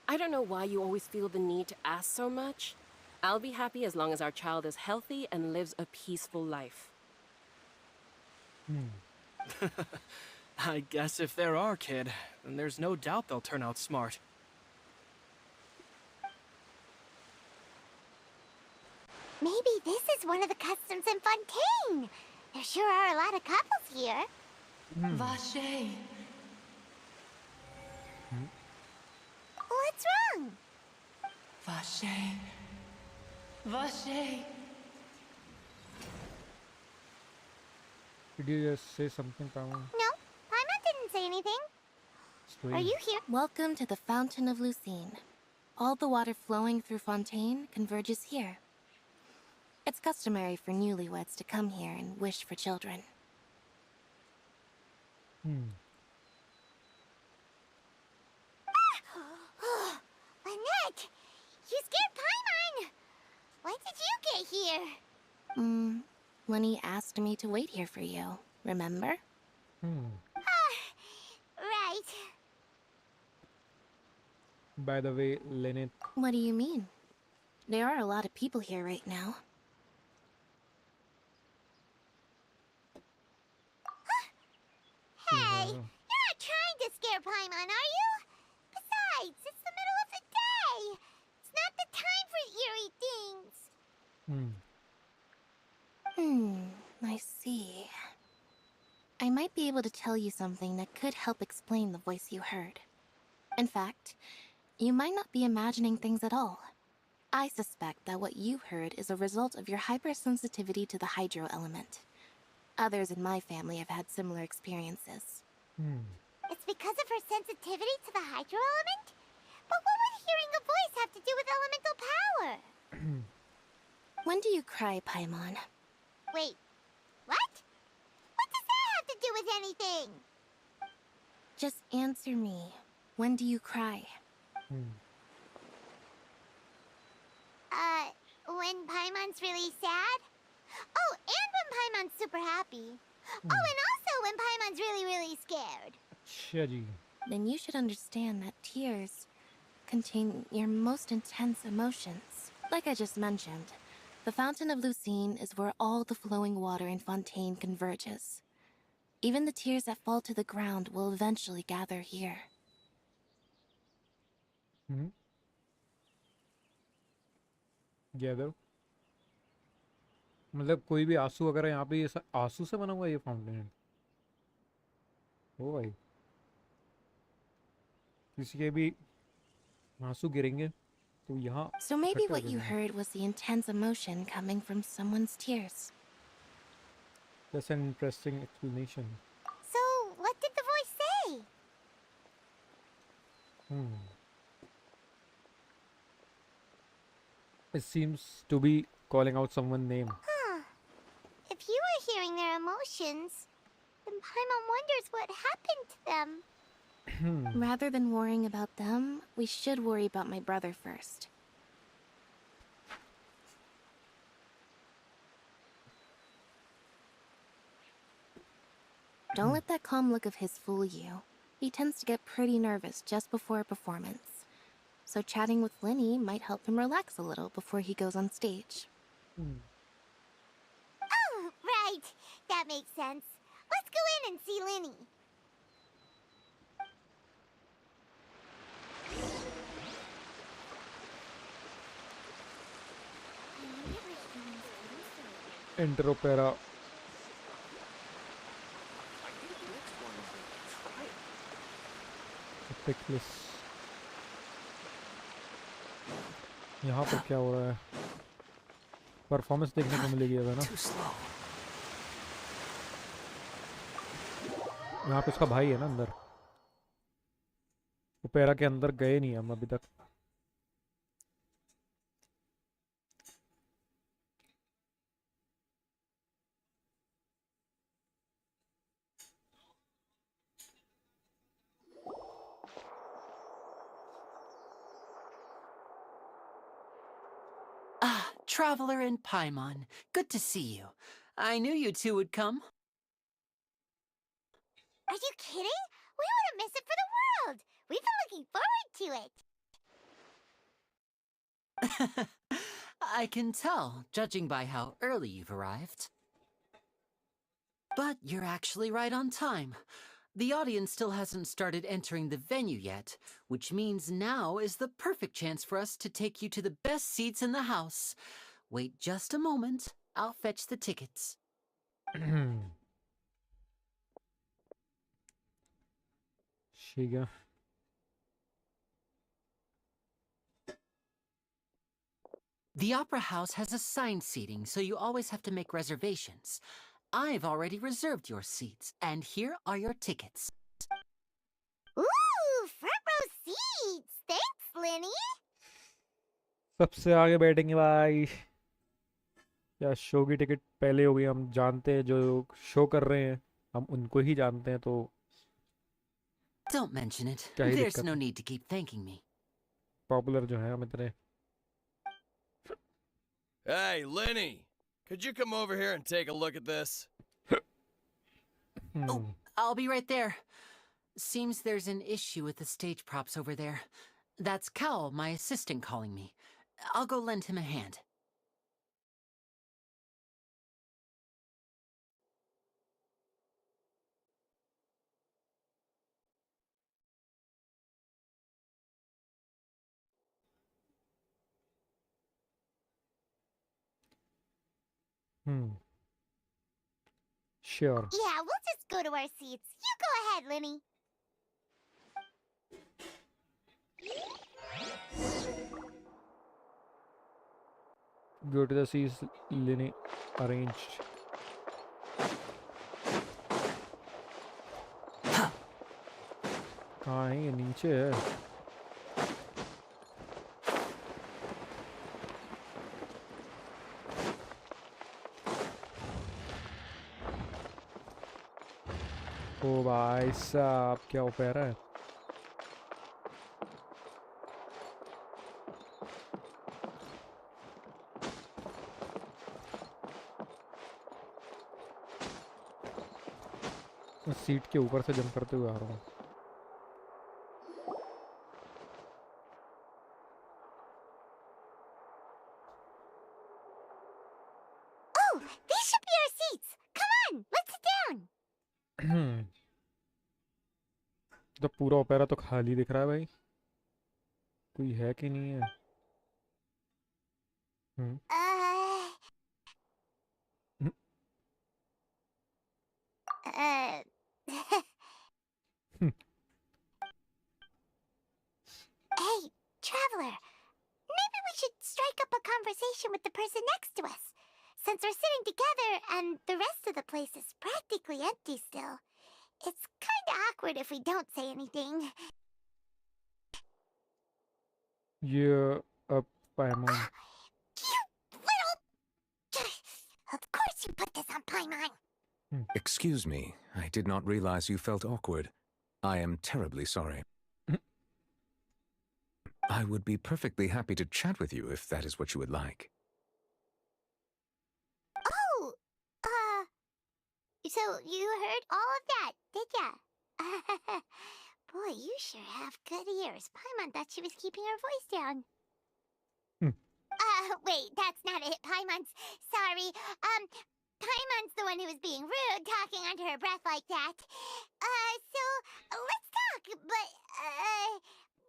I don't know why you always feel the need to ask so much. I'll be happy as long as our child is healthy and lives a peaceful life. I guess if they're our kid, then there's no doubt they'll turn out smart. Maybe this is one of the customs in Fontaine. There sure are a lot of couples here. Vache. What's wrong? Vache. Vache. Did you just say something, Pama? No, Paimon didn't say anything. Strange. Are you here? Welcome to the Fountain of Lucine. All the water flowing through Fontaine converges here. It's customary for newlyweds to come here and wish for children. Annette! You scared Paimon! When did you get here? Lenny asked me to wait here for you, remember? Right. By the way, Lynette. What do you mean? There are a lot of people here right now. Hey, you're not trying to scare Paimon, are you? Besides, it's the middle of the day. It's not the time for eerie things. I see. I might be able to tell you something that could help explain the voice you heard. In fact, you might not be imagining things at all. I suspect that what you heard is a result of your hypersensitivity to the hydro element. Others in my family have had similar experiences. It's because of her sensitivity to the hydro element? But what would hearing a voice have to do with elemental power? When do you cry, Paimon? Wait, what? What does that have to do with anything? Just answer me. When do you cry? When Paimon's really sad? Oh, and when Paimon's super happy. Oh, and also when Paimon's really, really scared. अच्छा जी. Then you should understand that tears contain your most intense emotions. Like I just mentioned, the Fountain of Lucine is where all the flowing water in Fontaine converges. Even the tears that fall to the ground will eventually gather here. Gather. मतलब कोई भी आंसू अगर यहाँ पे ये आंसू से बना हुआ है ये फाउंटेन. ओ भाई. किसी के भी आंसू गिरेंगे तो यहाँ. So maybe what you heard was the intense emotion coming from someone's tears. That's an interesting explanation. So, what did the voice say? It seems to be calling out someone's name. If you were hearing their emotions, then Paimon wonders what happened to them. Rather than worrying about them, we should worry about my brother first. Don't let that calm look of his fool you. He tends to get pretty nervous just before a performance. So chatting with Linny might help him relax a little before he goes on stage. Oh, right. That makes sense. Let's go in and see Linny. Interopera. Epicless. यहाँ पर क्या हो रहा है? Performance देखने को मिलेगी अगर ना. यहाँ पे उसका भाई है ना अंदर. ओपेरा के अंदर गए नहीं हम अभी तक. Traveler and Paimon, good to see you. I knew you two would come. Are you kidding? We wouldn't miss it for the world. We've been looking forward to it. I can tell, judging by how early you've arrived. But you're actually right on time. The audience still hasn't started entering the venue yet, which means now is the perfect chance for us to take you to the best seats in the house. Wait just a moment. I'll fetch the tickets. Shiga. The Opera House has assigned seating, so you always have to make reservations. I've already reserved your seats, and here are your tickets. Ooh, front row seats! Thanks, Linny! सबसे आगे बैठेंगे भाई. या show की ticket पहले हो गई. हम जानते हैं जो शो कर रहे हैं, हम उनको ही जानते हैं, तो Don't mention it. क्या ही There's दिक्कत no है. need to keep thanking me. Popular जो है हम इतने. Hey, Lenny! Could you come over here and take a look at this? Oh, I'll be right there. Seems there's an issue with the stage props over there. That's Cal, my assistant, calling me. I'll go lend him a hand. Sure. Yeah, we'll just go to our seats. You go ahead, Linny. Go to the seats Linny arranged. कहाँ है ये? नीचे है. ओ भाई साहब, क्या opera है. मैं सीट के ऊपर से जंप करते हुए आ रहा हूँ. Oh, these should be our seats. Come on, let's sit down. तो पूरा ओपेरा तो खाली दिख रहा है भाई. कोई है कि नहीं है? Hey, Traveler. Maybe we should strike up a conversation with the person next to us. Since we're sitting together and the rest of the place is practically empty still. It's kinda awkward if we don't say anything. Yeah, Paimon. You little... Of course you put this on Paimon. Excuse me, I did not realize you felt awkward. I am terribly sorry. I would be perfectly happy to chat with you if that is what you would like. Oh, so you heard all of that, did ya? Boy, you sure have good ears. Paimon thought she was keeping her voice down. Wait, that's not it. Paimon's sorry. Paimon's the one who was being rude, talking under her breath like that. So, let's talk, but,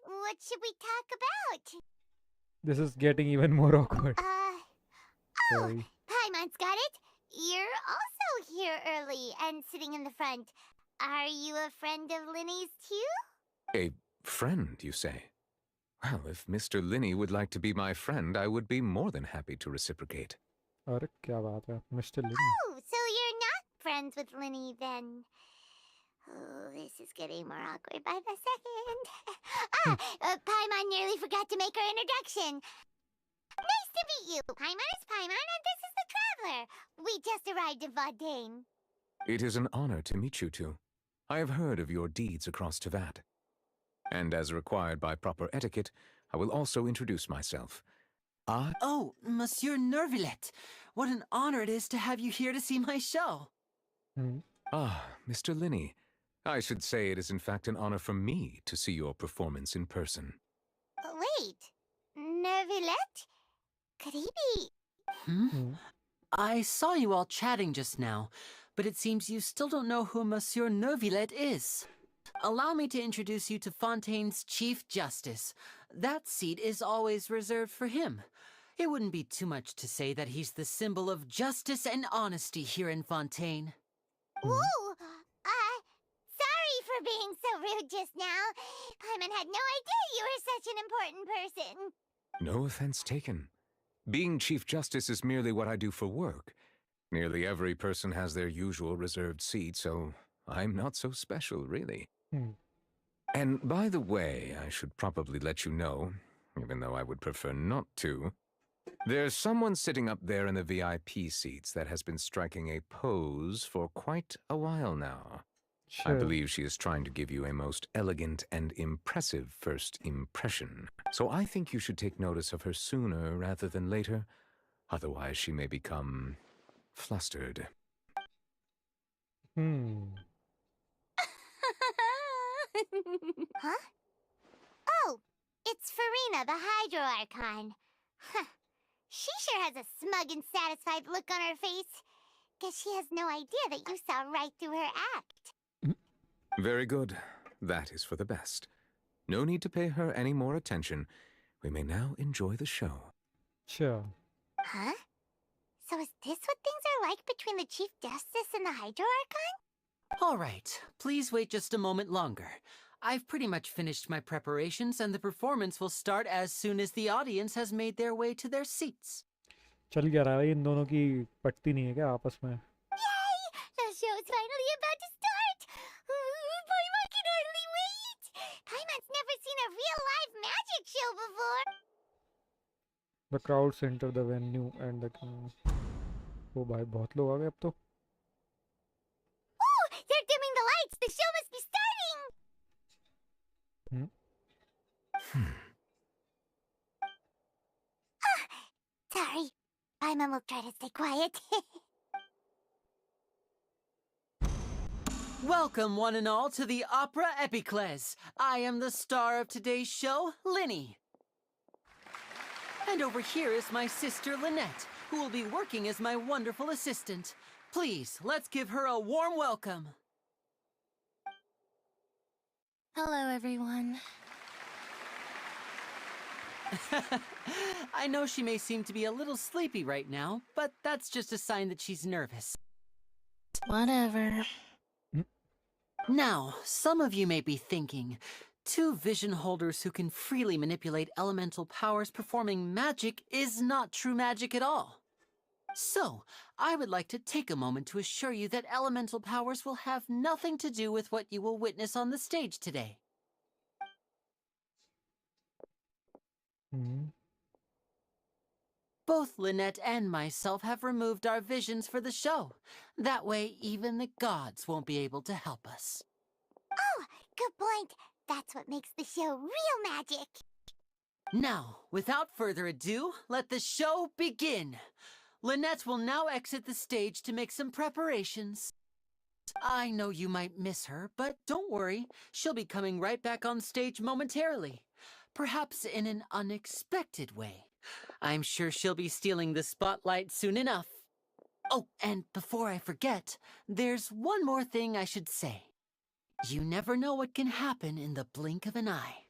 what should we talk about? This is getting even more awkward. Oh, Paimon's got it. You're also here early and sitting in the front. Are you a friend of Linny's too? A friend, you say? Well, if Mr. Linney would like to be my friend, I would be more than happy to reciprocate. अरे क्या बात है, Mr. Linney. Oh, so you're not friends with Linny then? Oh, this is getting more awkward by the second. Paimon nearly forgot to make her introduction. Nice to meet you. Paimon is Paimon, and this is the Traveler. We just arrived in Fontaine. It is an honor to meet you two. I have heard of your deeds across Tevat. And as required by proper etiquette, I will also introduce myself. Oh, Monsieur Nervillet. What an honor it is to have you here to see my show. Ah, Mr. Linney. I should say it is in fact an honor for me to see your performance in person. Wait, Nervillet? Could he be... I saw you all chatting just now, but it seems you still don't know who Monsieur Neuvillette is. Allow me to introduce you to Fontaine's Chief Justice. That seat is always reserved for him. It wouldn't be too much to say that he's the symbol of justice and honesty here in Fontaine. Ooh, sorry for being so rude just now. Paimon had no idea you were such an important person. No offense taken. Being Chief Justice is merely what I do for work. Nearly every person has their usual reserved seat, so I'm not so special, really. And by the way, I should probably let you know, even though I would prefer not to, there's someone sitting up there in the VIP seats that has been striking a pose for quite a while now. I Sure. believe she is trying to give you a most elegant and impressive first impression. So I think you should take notice of her sooner rather than later. Otherwise, she may become flustered. Huh? Oh, it's Farina, the Hydro Archon. Huh. She sure has a smug and satisfied look on her face. Guess she has no idea that you saw right through her act. Very good. That is for the best. No need to pay her any more attention. We may now enjoy the show. Sure. Huh? So is this what things are like between the Chief Justice and the Hydro Archon? All right, please wait just a moment longer. I've pretty much finished my preparations, and the performance will start as soon as the audience has made their way to their seats. चल क्या रहा है इन दोनों की पटती नहीं है क्या आपस में? Yay! The show's finally about to start! Paimon can hardly wait! Paimon's never seen a real live magic show before! The crowds enter the venue and the... ओ भाई बहुत लोग आ गए अब तो. Oh! They're dimming the lights! The show must be starting! Sorry. Paimon will try to stay quiet. Welcome, one and all, to the Opera Epiclese. I am the star of today's show, Linny. And over here is my sister, Lynette, who will be working as my wonderful assistant. Please, let's give her a warm welcome. Hello, everyone. I know she may seem to be a little sleepy right now, but that's just a sign that she's nervous. Whatever. Now, some of you may be thinking, two vision holders who can freely manipulate elemental powers performing magic is not true magic at all. So, I would like to take a moment to assure you that elemental powers will have nothing to do with what you will witness on the stage today. Both Lynette and myself have removed our visions for the show. That way, even the gods won't be able to help us. Oh, good point. That's what makes the show real magic. Now, without further ado, let the show begin. Lynette will now exit the stage to make some preparations. I know you might miss her, but don't worry. She'll be coming right back on stage momentarily. Perhaps in an unexpected way. I'm sure she'll be stealing the spotlight soon enough. Oh, and before I forget, there's one more thing I should say. You never know what can happen in the blink of an eye.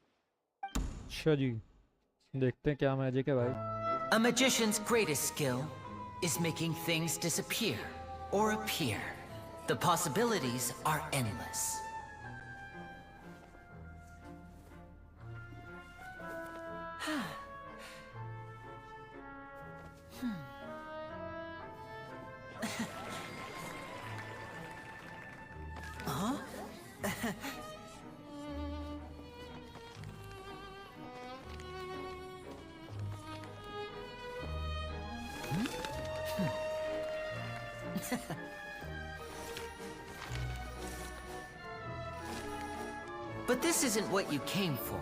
अच्छा जी, देखते हैं क्या magic है भाई. A magician's greatest skill is making things disappear or appear. The possibilities are endless. Huh? But this isn't what you came for.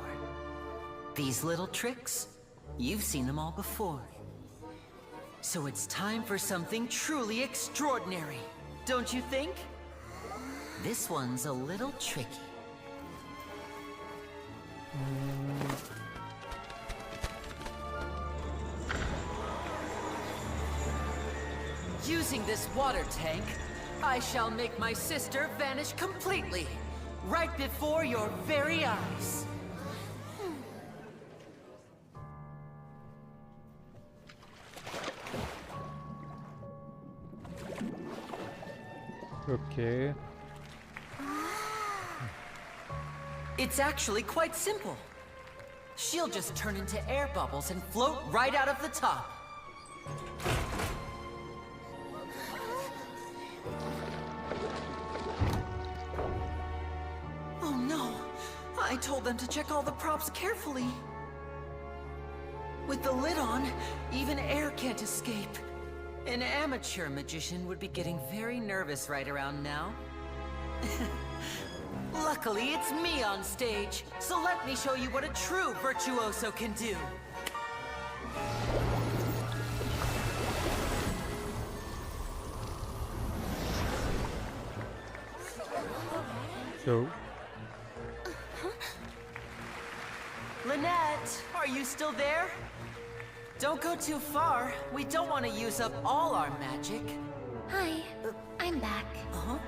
These little tricks, you've seen them all before. So it's time for something truly extraordinary, don't you think? This one's a little tricky. Using this water tank, I shall make my sister vanish completely, right before your very eyes. Okay. It's actually quite simple. She'll just turn into air bubbles and float right out of the top. Oh no! I told them to check all the props carefully. With the lid on, even air can't escape. An amateur magician would be getting very nervous right around now. Luckily, it's me on stage, so let me show you what a true virtuoso can do. So, Lynette, are you still there? Don't go too far. We don't want to use up all our magic. Hi, I'm back. Uh-huh.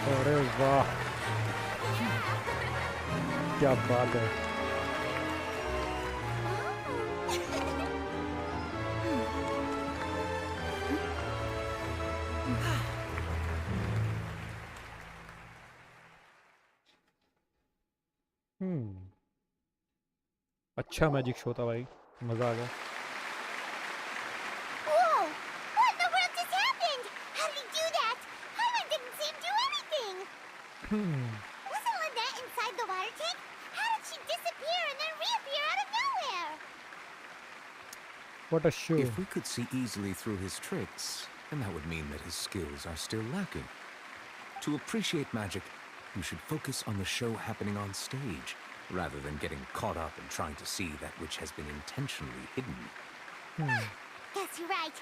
अरे वाह क्या बात है अच्छा magic show था भाई मजा आ गया Whoa! What in the world just happened? How did he do that? Hyman didn't see him do anything. Wasn't Lynette inside the water tank? How did she disappear and then reappear out of nowhere? What a show. If we could see easily through his tricks, then that would mean that his skills are still lacking. To appreciate magic, you should focus on the show happening on stage, rather than getting caught up in trying to see that which has been intentionally hidden. Guess you're right.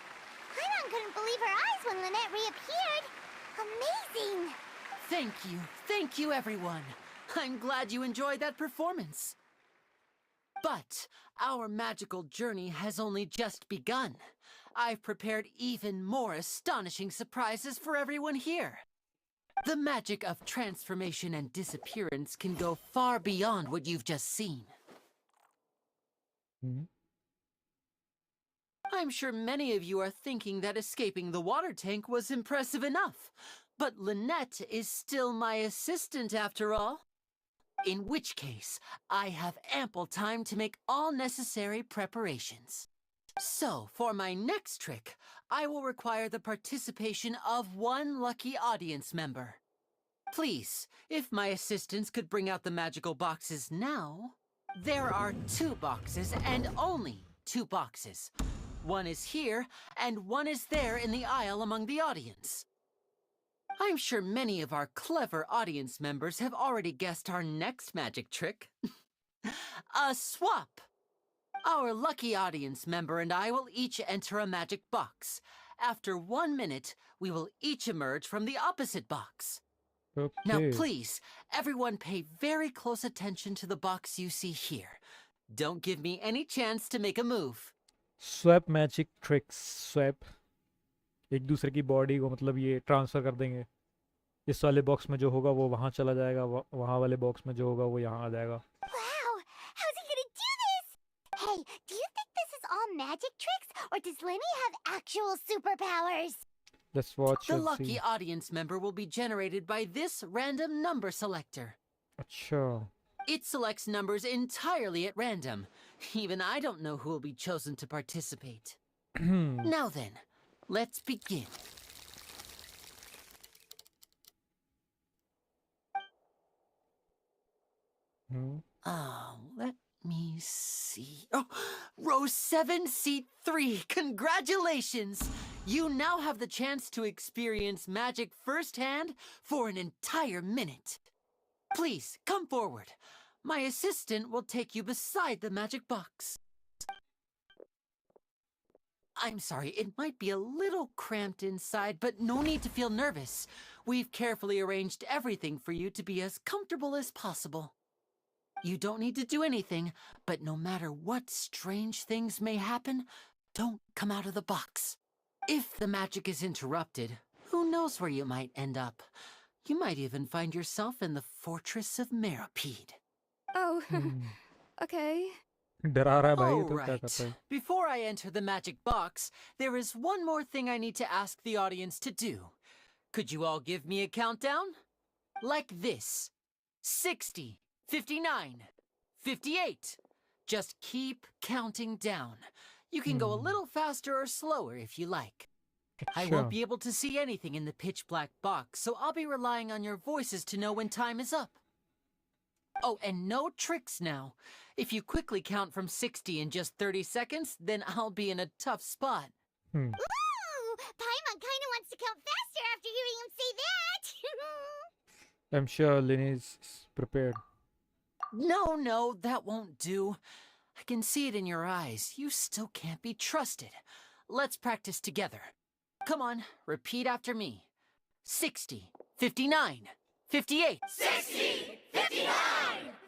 Hyman couldn't believe her eyes when Lynette reappeared. Amazing! Thank you, everyone. I'm glad you enjoyed that performance. But our magical journey has only just begun. I've prepared even more astonishing surprises for everyone here. The magic of transformation and disappearance can go far beyond what you've just seen. I'm sure many of you are thinking that escaping the water tank was impressive enough. But Lynette is still my assistant after all. In which case, I have ample time to make all necessary preparations. So, for my next trick, I will require the participation of one lucky audience member. Please, if my assistants could bring out the magical boxes now. There are 2 boxes and only 2 boxes. One is here and one is there in the aisle among the audience. I'm sure many of our clever audience members have already guessed our next magic trick. A swap! Our lucky audience member and I will each enter a magic box. After 1 minute, we will each emerge from the opposite box. Okay. Now please, everyone pay very close attention to the box you see here. Don't give me any chance to make a move. Swap magic tricks. Swap. एक दूसरे की body को मतलब ये transfer कर देंगे इस वाले बॉक्स में जो होगा वो वहाँ चला जाएगा वहाँ वाले बॉक्स में जो होगा वो यहाँ आ जाएगा Wow! How's he gonna do this? Hey, do you think this is all magic tricks, or does Lenny have actual superpowers? Let's watch The and lucky see. audience member will be generated by this random number selector. अच्छा It selects numbers entirely at random. Even I don't know who will be chosen to participate. Now then, let's begin. Let me see. Oh, row 7, seat 3. Congratulations! You now have the chance to experience magic firsthand for an entire minute. Please, come forward. My assistant will take you beside the magic box. I'm sorry, it might be a little cramped inside, but no need to feel nervous. We've carefully arranged everything for you to be as comfortable as possible. You don't need to do anything, but no matter what strange things may happen, don't come out of the box. If the magic is interrupted, who knows where you might end up? You might even find yourself in the fortress of Meripede. Oh, okay. डरा रहा है भाई ये All तो क्या right. करता है? Before I enter the magic box, there is one more thing I need to ask the audience to do. Could you all give me a countdown? Like this. 60, 59, 58. Just keep counting down. You can go a little faster or slower if you like. I won't be able to see anything in the pitch black box, so I'll be relying on your voices to know when time is up. Oh, and no tricks now. If you quickly count from 60 in just 30 seconds, then I'll be in a tough spot. Ooh, Paimon kinda wants to count faster after hearing him say that. I'm sure Lenny's prepared. No, that won't do. I can see it in your eyes. You still can't be trusted. Let's practice together. Come on, repeat after me. 60, 59, 58. 60, 59,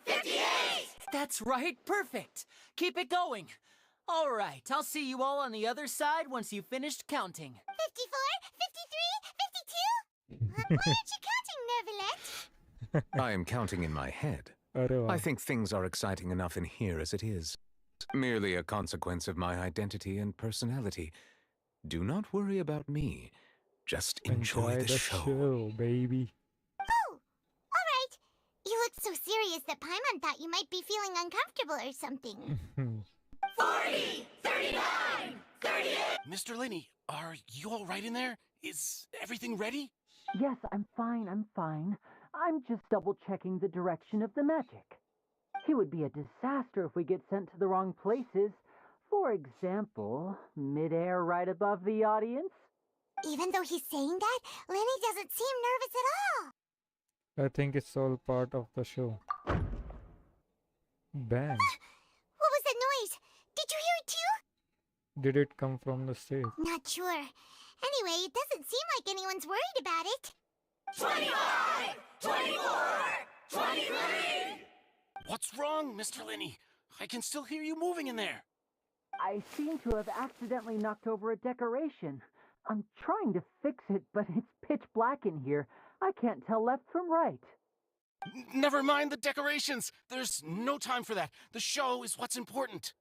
58. That's right, perfect. Keep it going. All right, I'll see you all on the other side once you've finished counting. 54, 53, 52? Why aren't you counting, Nervalet? I am counting in my head. I think things are exciting enough in here as it is. Merely a consequence of my identity and personality. Do not worry about me. Just enjoy the show, baby. Oh, all right. You look so serious that Paimon thought you might be feeling uncomfortable or something. 40, 39, 38. Mr. Linney, are you all right in there? Is everything ready? Yes, I'm fine. I'm just double-checking the direction of the magic. It would be a disaster if we get sent to the wrong places. For example, midair right above the audience. Even though he's saying that, Lenny doesn't seem nervous at all. I think it's all part of the show. Bang. What was that noise? Did you hear it too? Did it come from the stage? Not sure. Anyway, it doesn't seem like anyone's worried about it. 25, 24, 23. What's wrong, Mr. Linney? I can still hear you moving in there. I seem to have accidentally knocked over a decoration. I'm trying to fix it, but it's pitch black in here. I can't tell left from right. Never mind the decorations. There's no time for that. The show is what's important.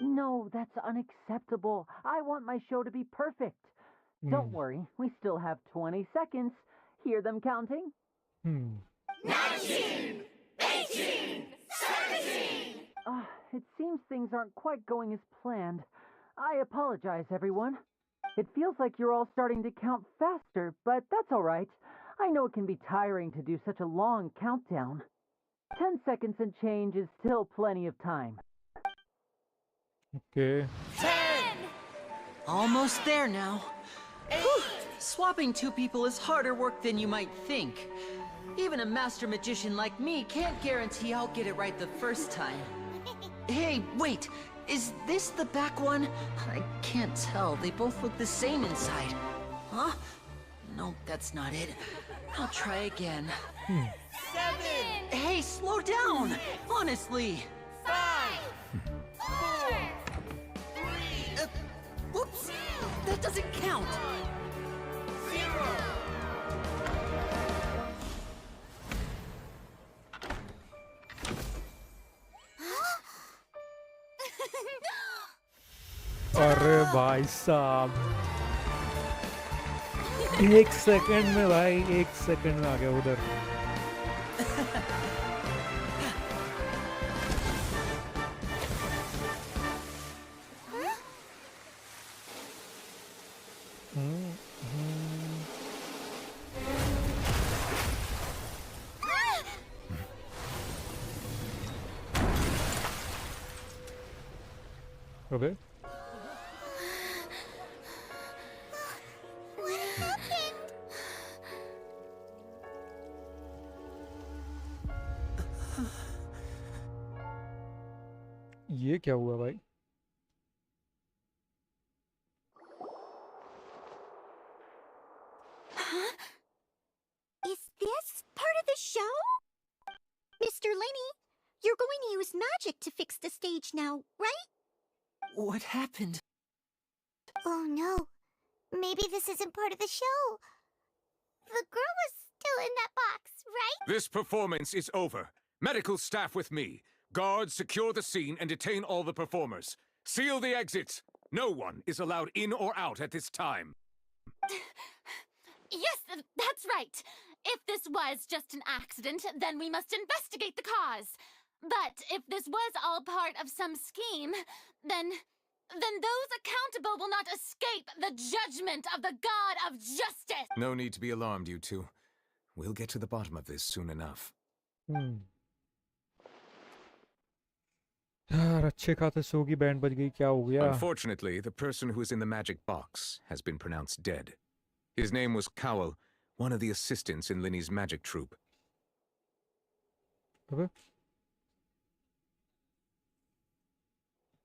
No, that's unacceptable. I want my show to be perfect. Don't worry, we still have 20 seconds. Hear them counting? 19, 18, 17. It seems things aren't quite going as planned. I apologize, everyone. It feels like you're all starting to count faster, but that's all right. I know it can be tiring to do such a long countdown. 10 seconds and change is still plenty of time. Okay. 10! Almost there now. Whew. Swapping two people is harder work than you might think. Even a master magician like me can't guarantee I'll get it right the first time. Hey, wait! Is this the back one? I can't tell. They both look the same inside. Huh? No, that's not it. I'll try again. 7! Hey, slow down! Honestly! 5! 4! 3! Whoops! That doesn't count! 0! अरे भाई साहब 1 second में भाई 1 second में आ गया उधर अबे What happened? ये क्या हुआ भाई Huh? Is this part of the show? Mr. Linney, You're going to use magic to fix the stage now, right? What happened? Oh no. Maybe this isn't part of the show. The girl was still in that box, right? This performance is over. Medical staff with me. Guards, secure the scene and detain all the performers. Seal the exits. No one is allowed in or out at this time. Yes, that's right. If this was just an accident, then we must investigate the cause. But if this was all part of some scheme, then those accountable will not escape the judgment of the God of Justice. No need to be alarmed, you two. We'll get to the bottom of this soon enough. यार अच्छे खाते सो की band बज गई क्या हो गया? Unfortunately, the person who is in the magic box has been pronounced dead. His name was Cowell, one of the assistants in Linny's magic troupe. Okay.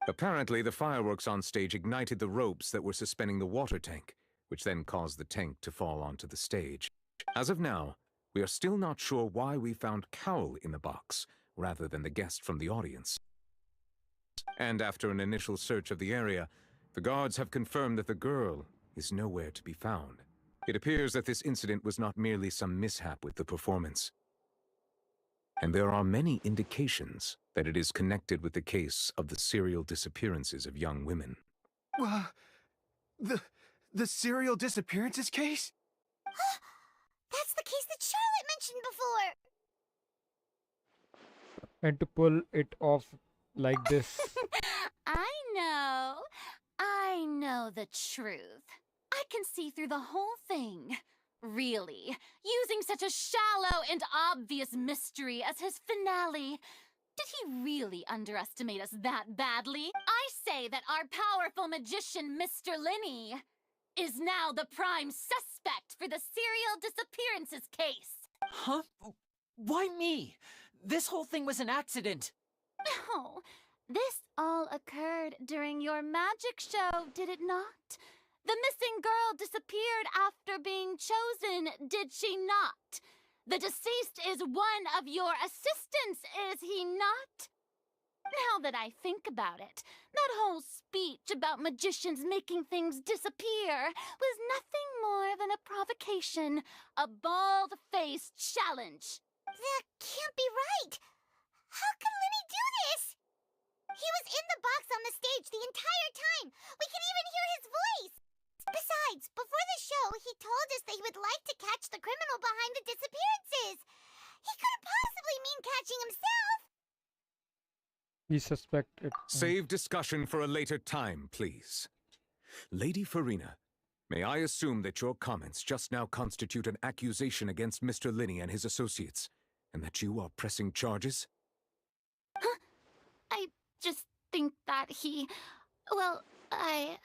Apparently, the fireworks on stage ignited the ropes that were suspending the water tank, which then caused the tank to fall onto the stage. As of now, we are still not sure why we found Cowell in the box, rather than the guest from the audience. And after an initial search of the area, the guards have confirmed that the girl is nowhere to be found. It appears that this incident was not merely some mishap with the performance. And there are many indications that it is connected with the case of the serial disappearances of young women. The serial disappearances case? That's the case that Charlotte mentioned before. And to pull it off like this. I know the truth. I can see through the whole thing. Really, using such a shallow and obvious mystery as his finale. Did he really underestimate us that badly? I say that our powerful magician, Mr. Linney, is now the prime suspect for the serial disappearances case. Huh? Why me? This whole thing was an accident. No, this all occurred during your magic show, did it not? The missing girl disappeared after being chosen, did she not? The deceased is one of your assistants, is he not? Now that I think about it, that whole speech about magicians making things disappear was nothing more than a provocation, a bald-faced challenge. That can't be right. How could Linny do this? He was in the box on the stage the entire time. We could even hear his voice. Besides, before the show, he told us that he would like to catch the criminal behind the disappearances. He couldn't possibly mean catching himself. We suspect it. Save discussion for a later time, please. Lady Farina, may I assume that your comments just now constitute an accusation against Mr. Linney and his associates, and that you are pressing charges? I just think that I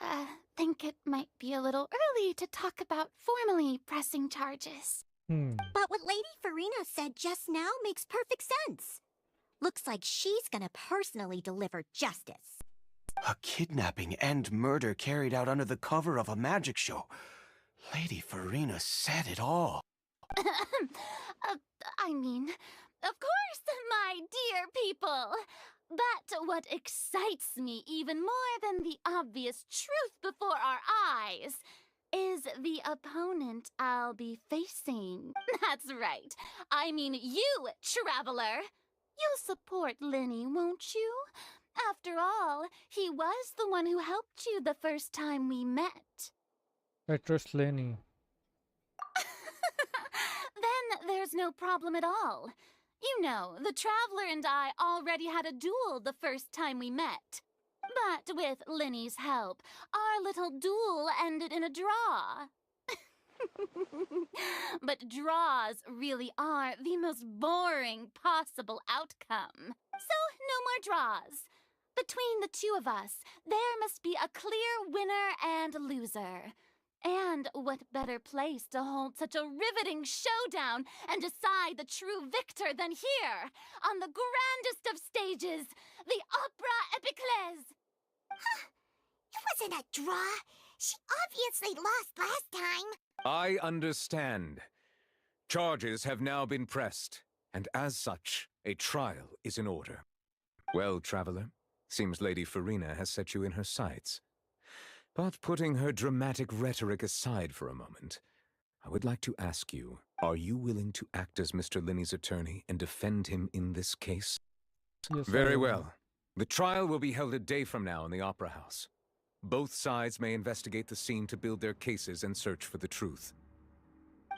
think it might be a little early to talk about formally pressing charges. But what Lady Farina said just now makes perfect sense. Looks like she's gonna personally deliver justice. A kidnapping and murder carried out under the cover of a magic show. Lady Farina said it all. I mean, of course, my dear people. But what excites me even more than the obvious truth before our eyes is the opponent I'll be facing. That's right. I mean you, Traveler. You'll support Linney, won't you? After all, he was the one who helped you the first time we met. I trust Lenny. Then there's no problem at all. You know, the Traveler and I already had a duel the first time we met. But with Linney's help, our little duel ended in a draw. But draws really are the most boring possible outcome. So, no more draws. Between the two of us, there must be a clear winner and loser. And what better place to hold such a riveting showdown and decide the true victor than here, on the grandest of stages, the Opera Epiclese. It wasn't a draw. She obviously lost last time. I understand. Charges have now been pressed, and as such, A trial is in order. Well, traveler, seems Lady Farina has set you in her sights. But putting her dramatic rhetoric aside for a moment, I would like to ask you, are you willing to act as Mr. Linney's attorney and defend him in this case? Yes, Very well. The trial will be held a day from now in the Opera House. Both sides may investigate the scene to build their cases and search for the truth.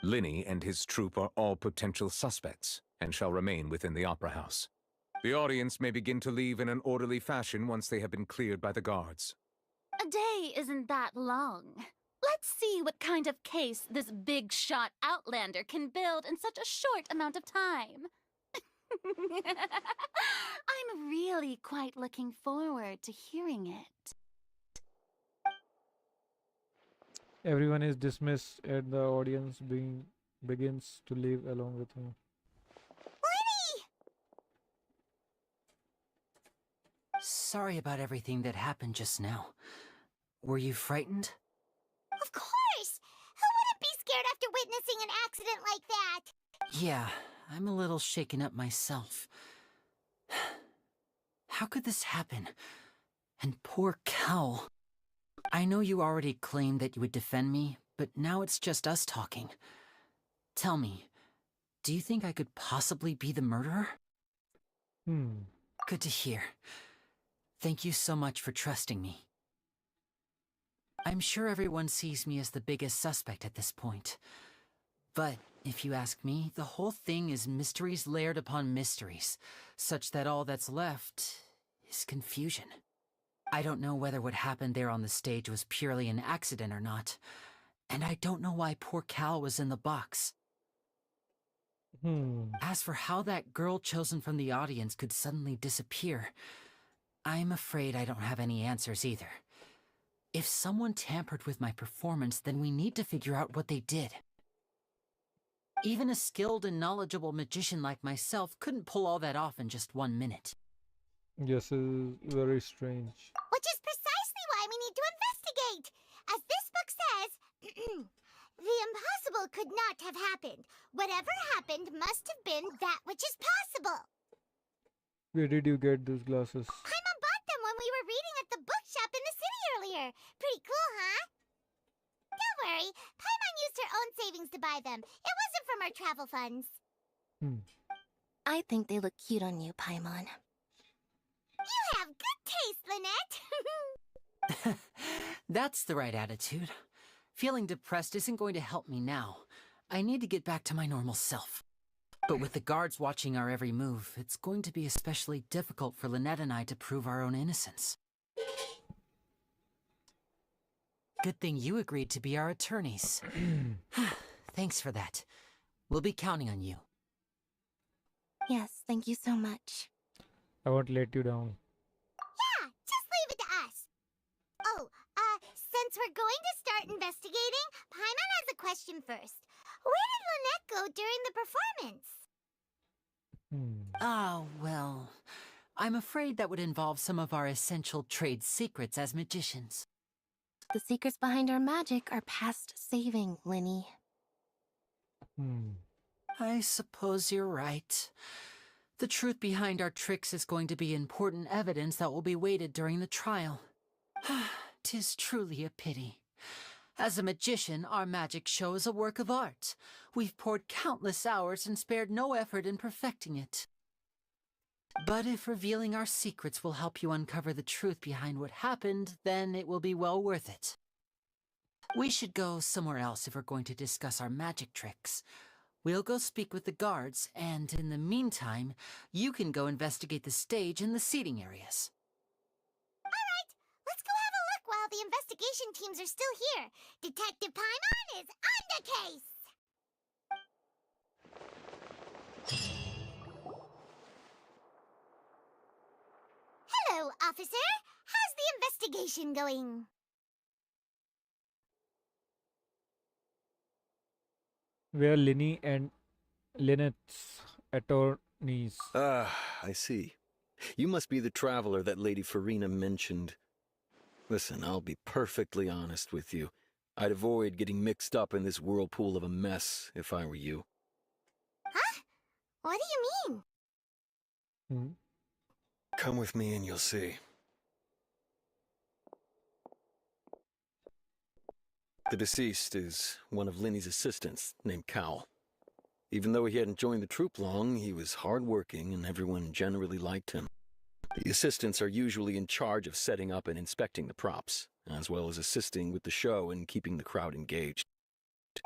Linney and his troupe are all potential suspects and shall remain within the Opera House. The audience may begin to leave in an orderly fashion once they have been cleared by the guards. A day isn't that long. Let's see what kind of case this big-shot outlander can build in such a short amount of time. I'm really quite looking forward to hearing it. Everyone is dismissed and the audience begins to leave along with him. Sorry about everything that happened just now. Were you frightened? Of course! Who wouldn't be scared after witnessing an accident like that? Yeah, I'm a little shaken up myself. How could this happen? And poor Cal. I know you already claimed that you would defend me, but now it's just us talking. Tell me, do you think I could possibly be the murderer? Good to hear. Thank you so much for trusting me. I'm sure everyone sees me as the biggest suspect at this point. But, if you ask me, the whole thing is mysteries layered upon mysteries, such that all that's left is confusion. I don't know whether what happened there on the stage was purely an accident or not, and I don't know why poor Cal was in the box. As for how that girl chosen from the audience could suddenly disappear, I'm afraid I don't have any answers either. If someone tampered with my performance, then we need to figure out what they did. Even a skilled and knowledgeable magician like myself couldn't pull all that off in just 1 minute. Yes, it is very strange. Which is precisely why we need to investigate. As this book says, the impossible could not have happened. Whatever happened must have been that which is possible. Where did you get those glasses? Paimon bought them when we were reading at the bookshop in the city earlier. Pretty cool, huh? Don't worry, Paimon used her own savings to buy them. It wasn't from our travel funds. I think they look cute on you, Paimon. You have good taste, Lynette. That's the right attitude. Feeling depressed isn't going to help me now. I need to get back to my normal self. But with the guards watching our every move, it's going to be especially difficult for Lynette and I to prove our own innocence. Good thing you agreed to be our attorneys. Thanks for that. We'll be counting on you. Yes, thank you so much. I won't let you down. Yeah, just leave it to us. Oh, since we're going to start investigating, Paimon has a question first. Where did Lynette go during the performance? Well, I'm afraid that would involve some of our essential trade secrets as magicians. The secrets behind our magic are past saving, Linny. I suppose you're right. The truth behind our tricks is going to be important evidence that will be weighted during the trial. 'Tis truly a pity. As a magician, our magic show is a work of art. We've poured countless hours and spared no effort in perfecting it. But if revealing our secrets will help you uncover the truth behind what happened, then it will be well worth it. We should go somewhere else if we're going to discuss our magic tricks. We'll go speak with the guards, and in the meantime, you can go investigate the stage and the seating areas. Alright, let's go have a look while the investigation teams are still here. Detective Paimon is on the case! Hello, officer. How's the investigation going? Where Linny and Lynette's attorneys. I see. You must be the traveler that Lady Farina mentioned. Listen, I'll be perfectly honest with you. I'd avoid getting mixed up in this whirlpool of a mess if I were you. Huh? What do you mean? Hmm. Come with me and you'll see. The deceased is one of Linny's assistants, named Cowell. Even though he hadn't joined the troupe long, he was hardworking and everyone generally liked him. The assistants are usually in charge of setting up and inspecting the props, as well as assisting with the show and keeping the crowd engaged.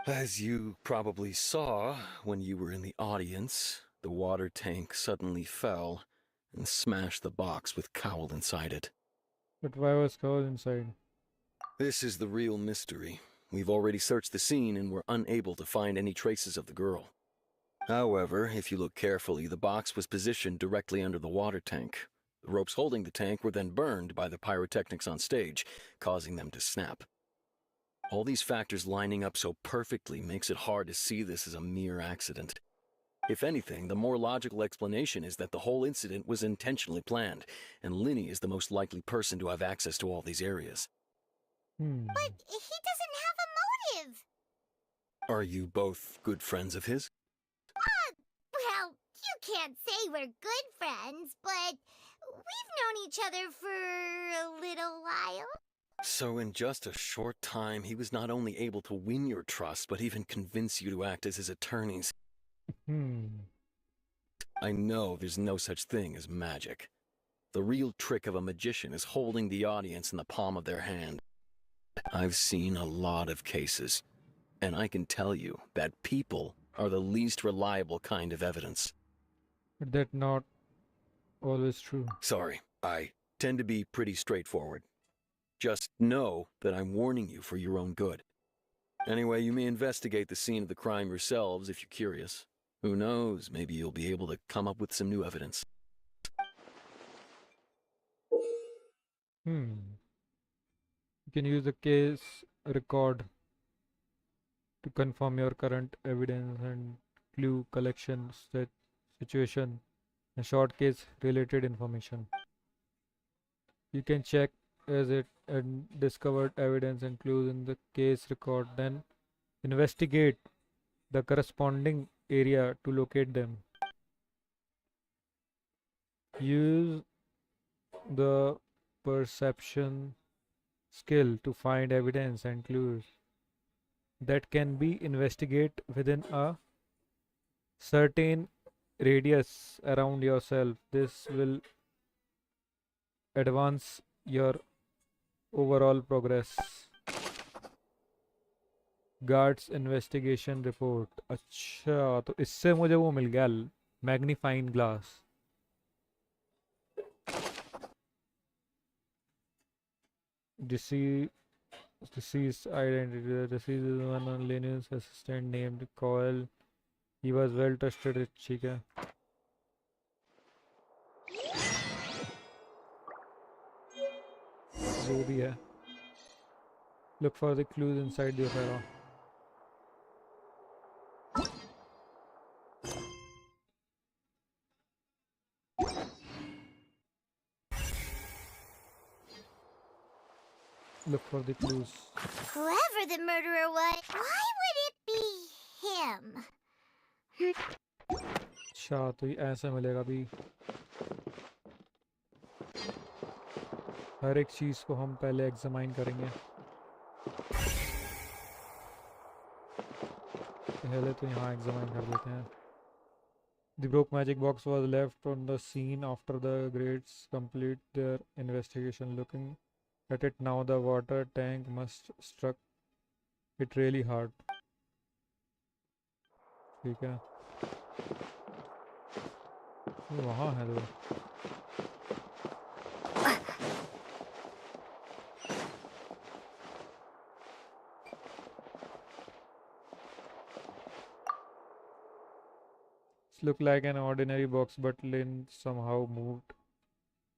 As you probably saw when you were in the audience, the water tank suddenly fell and smashed the box with Cowell inside it. But why was Cowell inside? This is the real mystery. We've already searched the scene and were unable to find any traces of the girl. However, if you look carefully, the box was positioned directly under the water tank. The ropes holding the tank were then burned by the pyrotechnics on stage, causing them to snap. All these factors lining up so perfectly makes it hard to see this as a mere accident. If anything, the more logical explanation is that the whole incident was intentionally planned, and Linny is the most likely person to have access to all these areas. But he doesn't have a motive. Are you both good friends of his? Well, you can't say we're good friends, but we've known each other for a little while. So in just a short time, he was not only able to win your trust, but even convince you to act as his attorneys. I know there's no such thing as magic. The real trick of a magician is holding the audience in the palm of their hand. I've seen a lot of cases, and I can tell you that people are the least reliable kind of evidence. But that's not always true. Sorry, I tend to be pretty straightforward. Just know that I'm warning you for your own good. Anyway, you may investigate the scene of the crime yourselves if you're curious. Who knows, maybe you'll be able to come up with some new evidence. You can use the case record to confirm your current evidence and clue collection situation and short case related information. You can check as it and discovered evidence and clues in the case record, then investigate the corresponding area to locate them. Use the perception skill to find evidence and clues that can be investigated within a certain radius around yourself. This will advance your overall progress. Guards investigation report. अच्छा तो इससे मुझे वो मिल गया magnifying glass. Deceased identity. The deceased is one on Linus assistant named Coyle. He was well trusted. ठीक है. जो भी है. Look for the clues inside the opera. Look for the clues. Whoever the murderer was, why would it be him? अच्छा तो ये ऐसा मिलेगा भी. हर एक चीज को हम पहले एग्जामाइन करेंगे. पहले तो यहाँ एग्जामाइन कर लेते हैं. The broke magic box was left on the scene after the grades complete their investigation. Looking at it now, the water tank must struck it really hard. ठीक है. वहाँ है तो. Looked like an ordinary box, but Lynn somehow moved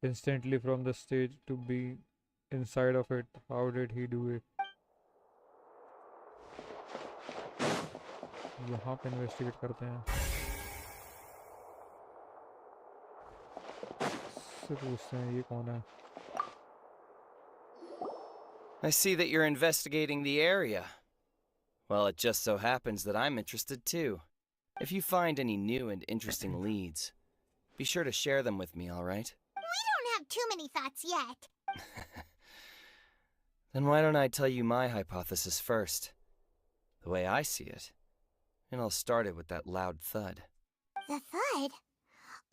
instantly from the stage to be inside of it. How did he do it? यहाँ पे investigate करते हैं. इससे पूछते हैं ये कौन है. I see that you're investigating the area. Well, it just so happens that I'm interested too. If you find any new and interesting leads, Be sure to share them with me, all right? We don't have too many thoughts yet. Then why don't I tell you my hypothesis first? The way I see it. And I'll start it with that loud thud. The thud?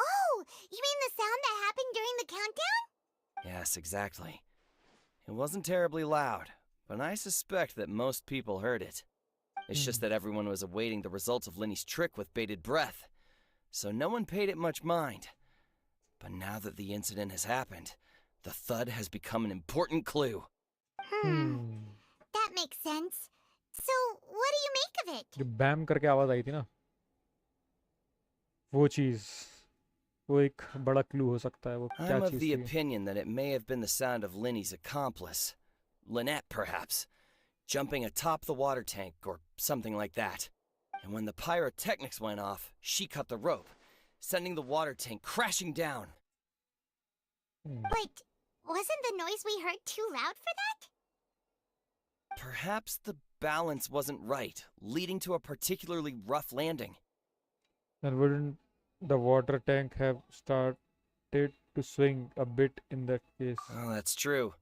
Oh, you mean the sound that happened during the countdown? Yes, exactly. It wasn't terribly loud, but I suspect that most people heard it. It's just that everyone was awaiting the results of Lenny's trick with bated breath, so no one paid it much mind. But now that the incident has happened, the thud has become an important clue. That makes sense. So, what do you make of it? जो बैम करके आवाज आई थी ना, वो चीज, वो एक बड़ा क्लू हो सकता है. वो क्या I'm of चीज the थी? opinion that it may have been the sound of Lenny's accomplice, Lynette perhaps, jumping atop the water tank or something like that. And when the pyrotechnics went off, she cut the rope, sending the water tank crashing down. But wasn't the noise we heard too loud for that? Perhaps the balance wasn't right, leading to a particularly rough landing. And wouldn't the water tank have started to swing a bit in that case? Oh, that's true.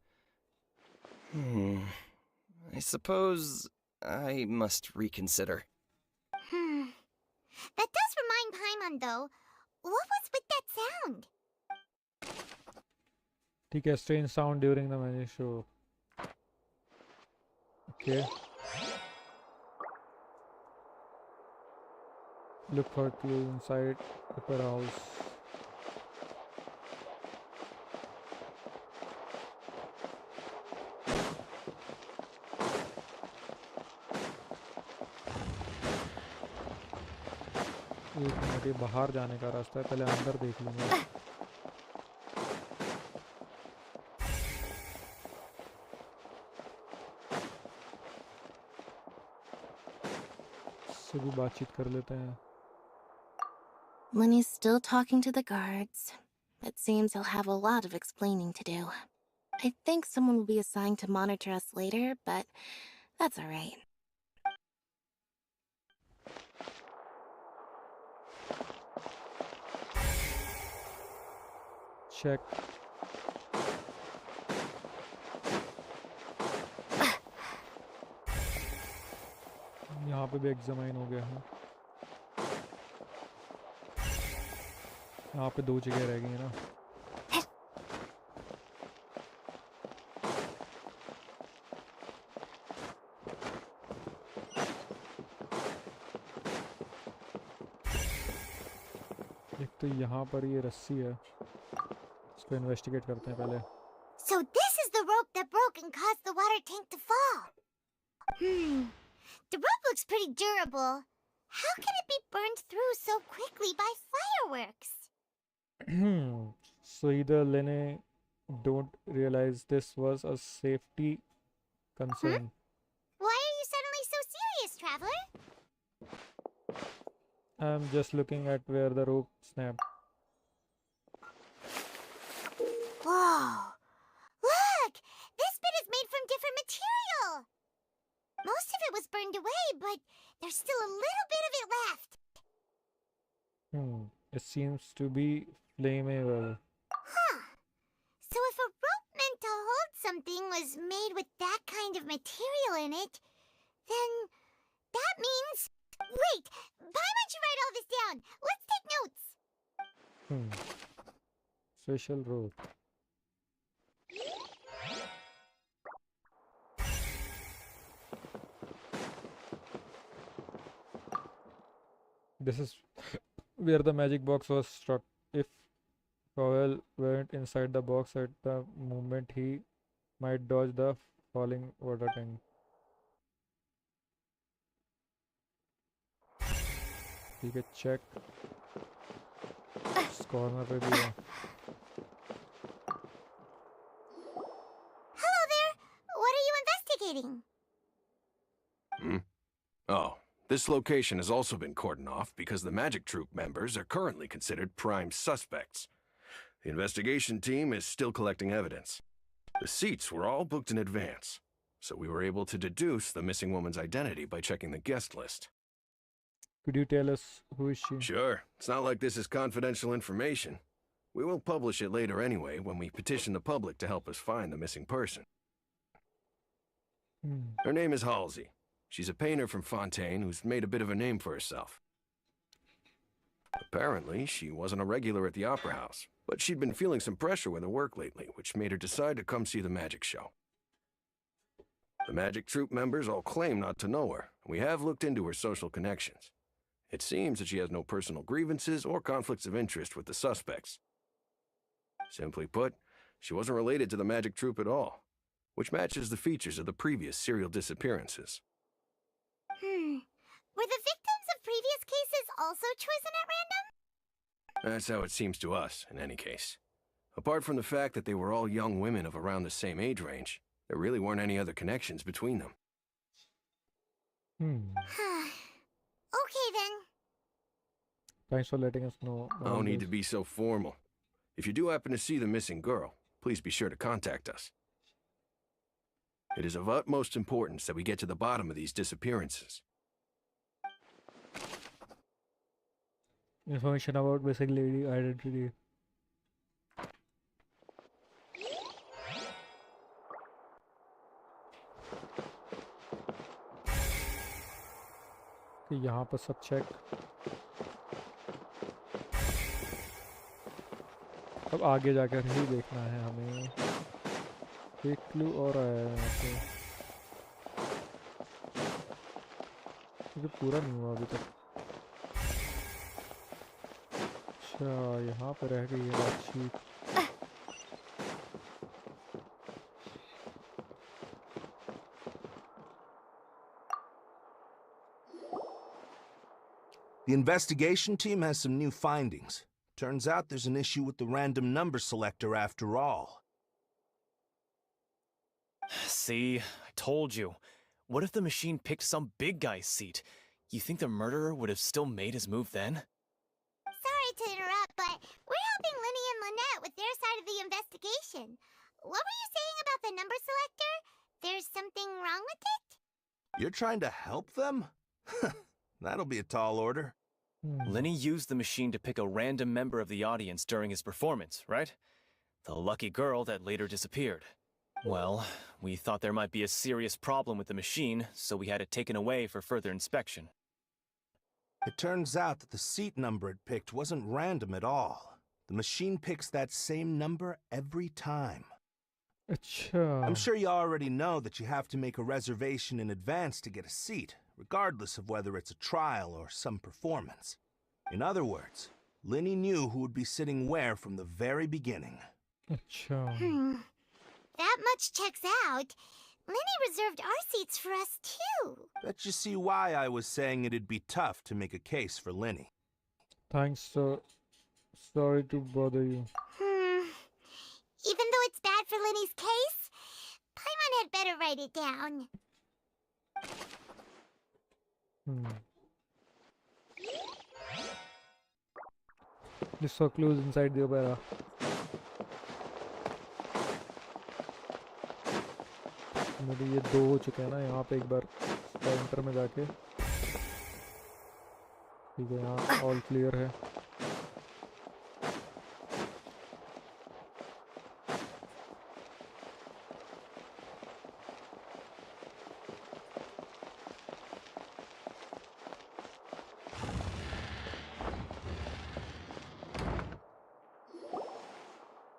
I suppose I must reconsider. That does remind Paimon, though. What was with that sound? ठीक है, strange sound during the magic show. Okay. Look for clue inside Opera House. एक minute, ये बाहर जाने का रास्ता है, पहले अंदर देख लूंगा. इससे भी बातचीत कर लेते हैं. Lenny's still talking to the guards. It seems he'll have a lot of explaining to do. I think someone will be assigned to monitor us later, but that's alright. Check. यहाँ पे भी एग्जामाइन हो गया है. यहाँ पे 2 जगह रह गई है ना. एक तो यहाँ पर ये रस्सी है, इसको इन्वेस्टिगेट करते हैं पहले. So this is the rope that broke and caused the water tank to fall. The rope looks pretty durable. How can it be burned through so quickly by fireworks? So either Lene don't realize this was a safety concern. Why are you suddenly so serious, Traveler? I'm just looking at where the rope snapped. Whoa! Look! This bit is made from different material! Most of it was burned away, but there's still a little bit of it left. It seems to be flammable. Huh. So if a rope meant to hold something was made with that kind of material in it, then that means... Wait! Why don't you write all this down? Let's take notes! Special rope. This is where the magic box was struck. If Powell went inside the box at the moment, he might dodge the falling water tank. ठीक है, check. इस corner पे भी है. Hello there! What are you investigating? Oh, this location has also been cordoned off because the magic troupe members are currently considered prime suspects. The investigation team is still collecting evidence. The seats were all booked in advance, so we were able to deduce the missing woman's identity by checking the guest list. Could you tell us who is she? Sure. It's not like this is confidential information. We will publish it later anyway when we petition the public to help us find the missing person. Her name is Halsey. She's a painter from Fontaine who's made a bit of a name for herself. Apparently, she wasn't a regular at the Opera House, but she'd been feeling some pressure with her work lately, which made her decide to come see the magic show. The magic troupe members all claim not to know her, and we have looked into her social connections. It seems that she has no personal grievances or conflicts of interest with the suspects. Simply put, she wasn't related to the magic troupe at all, which matches the features of the previous serial disappearances. Were the victims of previous cases also chosen at random? That's how it seems to us, in any case. Apart from the fact that they were all young women of around the same age range, there really weren't any other connections between them. Okay then. Thanks for letting us know. No need to be so formal. If you do happen to see the missing girl, please be sure to contact us. It is of utmost importance that we get to the bottom of these disappearances. Information about missing lady identity. यहाँ पर सब check. अब आगे जाकर ही देखना है हमें. एक क्लू और आया है यहाँ पे. ये पूरा नहीं हुआ अभी तक. अच्छा यहाँ पे रह गई है बातचीत. The investigation team has some new findings. Turns out there's an issue with the random number selector after all. See, I told you. What if the machine picked some big guy's seat? You think the murderer would have still made his move then? Sorry to interrupt, but we're helping Lenny and Lynette with their side of the investigation. What were you saying about the number selector? There's something wrong with it? You're trying to help them? That'll be a tall order. Lenny used the machine to pick a random member of the audience during his performance, right? The lucky girl that later disappeared. Well, we thought there might be a serious problem with the machine, so we had it taken away for further inspection. It turns out that the seat number it picked wasn't random at all. The machine picks that same number every time. अच्छा. I'm sure you already know that you have to make a reservation in advance to get a seat, regardless of whether it's a trial or some performance. In other words, Lenny knew who would be sitting where from the very beginning. अच्छा. That much checks out. Lenny reserved our seats for us too. Bet you see why I was saying it'd be tough to make a case for Lenny. Thanks, sir. Sorry to bother you. Even though it's bad for Lenny's case, Paimon had better write it down. This so close inside the opera. मेरे ये दो हो चुके हैं ना. यहाँ पे एक बार सेंटर में जाके. ठीक है, यहाँ ऑल क्लियर है.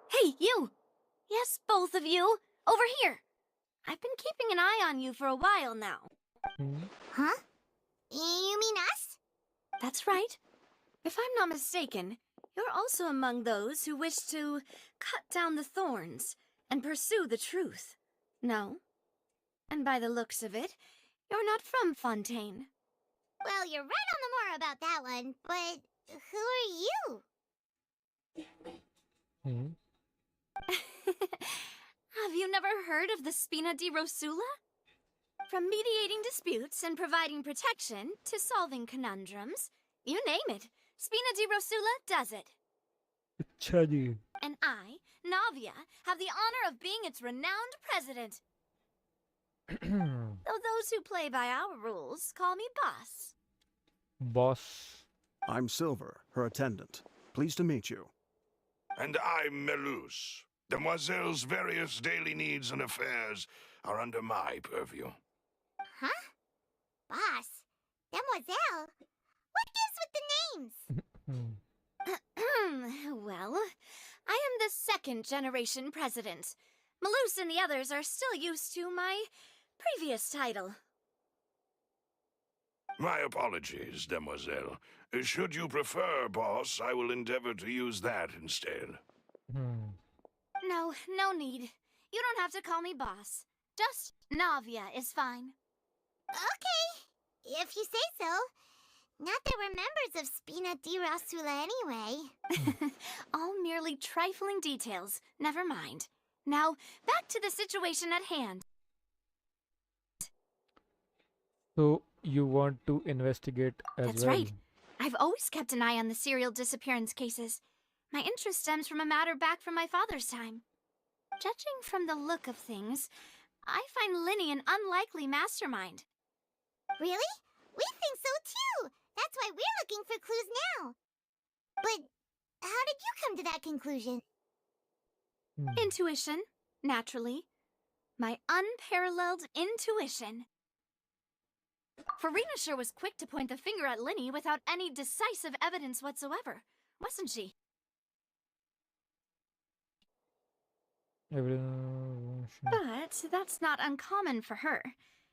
Hey, you! Yes, both of you! Over here! I've been keeping an eye on you for a while now. Huh? You mean us? That's right. If I'm not mistaken, you're also among those who wish to cut down the thorns and pursue the truth. No? And by the looks of it, you're not from Fontaine. Well, you're right on the more about that one, but who are you? Have you never heard of the Spina di Rosula? From mediating disputes and providing protection to solving conundrums, you name it, Spina di Rosula does it. अच्छा जी. And I, Navia, have the honor of being its renowned president. Though those who play by our rules call me boss. Boss. I'm Silver, her attendant. Pleased to meet you. And I'm Melus. Demoiselle's various daily needs and affairs are under my purview. Huh? Boss? Demoiselle? What gives with the names? Well, I am the second generation president. Malus and the others are still used to my previous title. My apologies, Demoiselle. Should you prefer, boss, I will endeavor to use that instead. No, no need. You don't have to call me boss. Just Navia is fine. Okay, if you say so. Not that we're members of Spina di Rasula anyway. All merely trifling details. Never mind. Now, back to the situation at hand. So, you want to investigate as That's well? right. I've always kept an eye on the serial disappearance cases. My interest stems from a matter back from my father's time. Judging from the look of things, I find Linny an unlikely mastermind. Really? We think so too! That's why we're looking for clues now. But how did you come to that conclusion? Intuition, naturally. My unparalleled intuition. Farina sure was quick to point the finger at Linny without any decisive evidence whatsoever, wasn't she? But that's not uncommon for her.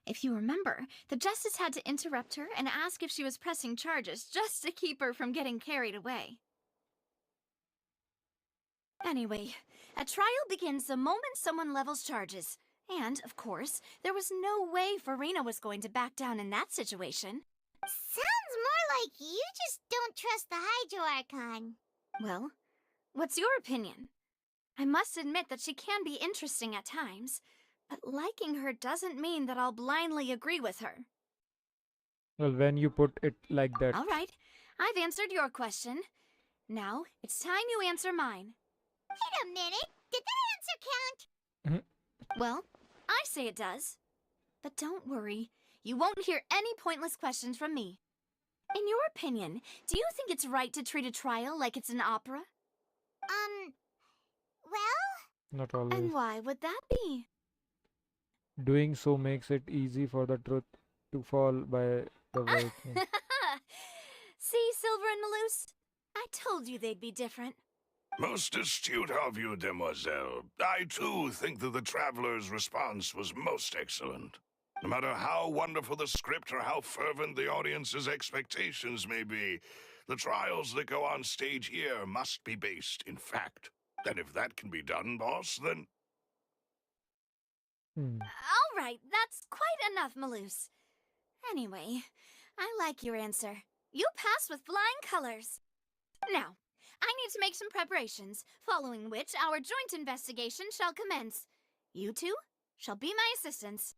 If you remember, the Justice had to interrupt her and ask if she was pressing charges just to keep her from getting carried away. Anyway, a trial begins the moment someone levels charges. And, of course, there was no way Farina was going to back down in that situation. Sounds more like you just don't trust the Hydro Archon. Well, what's your opinion? I must admit that she can be interesting at times, but liking her doesn't mean that I'll blindly agree with her. Well, when you put it like that. All right, I've answered your question. Now, it's time you answer mine. Wait a minute, did that answer count? Well, I say it does. But don't worry, you won't hear any pointless questions from me. In your opinion, do you think it's right to treat a trial like it's an opera? Well? Not always. And why would that be? Doing so makes it easy for the truth to fall by the way. See, Silver and Malus? I told you they'd be different. Most astute of you, Demoiselle. I, too, think that the Traveler's response was most excellent. No matter how wonderful the script or how fervent the audience's expectations may be, the trials that go on stage here must be based in fact. And if that can be done, boss, then... All right, that's quite enough, Malus. Anyway, I like your answer. You pass with flying colors. Now, I need to make some preparations, following which our joint investigation shall commence. You two shall be my assistants.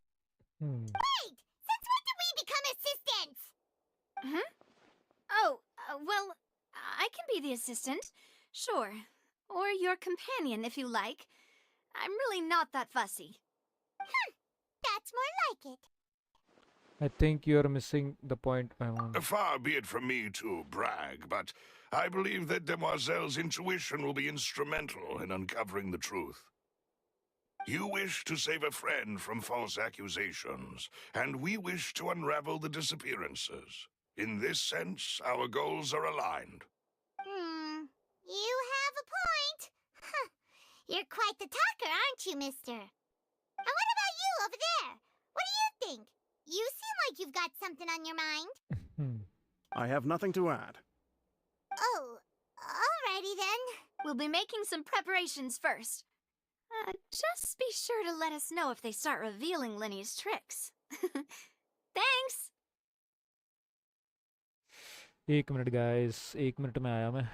Wait! Since when did we become assistants? Oh, well, I can be the assistant. Sure. Or your companion, if you like. I'm really not that fussy. That's more like it. I think you're missing the point, my mom. Far be it from me to brag, but I believe that Demoiselle's intuition will be instrumental in uncovering the truth. You wish to save a friend from false accusations, and we wish to unravel the disappearances. In this sense, our goals are aligned. You have a point. You're quite the talker, aren't you, mister? And what about you over there? What do you think? You seem like you've got something on your mind. I have nothing to add. Oh, alrighty then. We'll be making some preparations first. Just be sure to let us know if they start revealing Linny's tricks. Thanks! 1 minute, guys. 1 minute में आया मैं.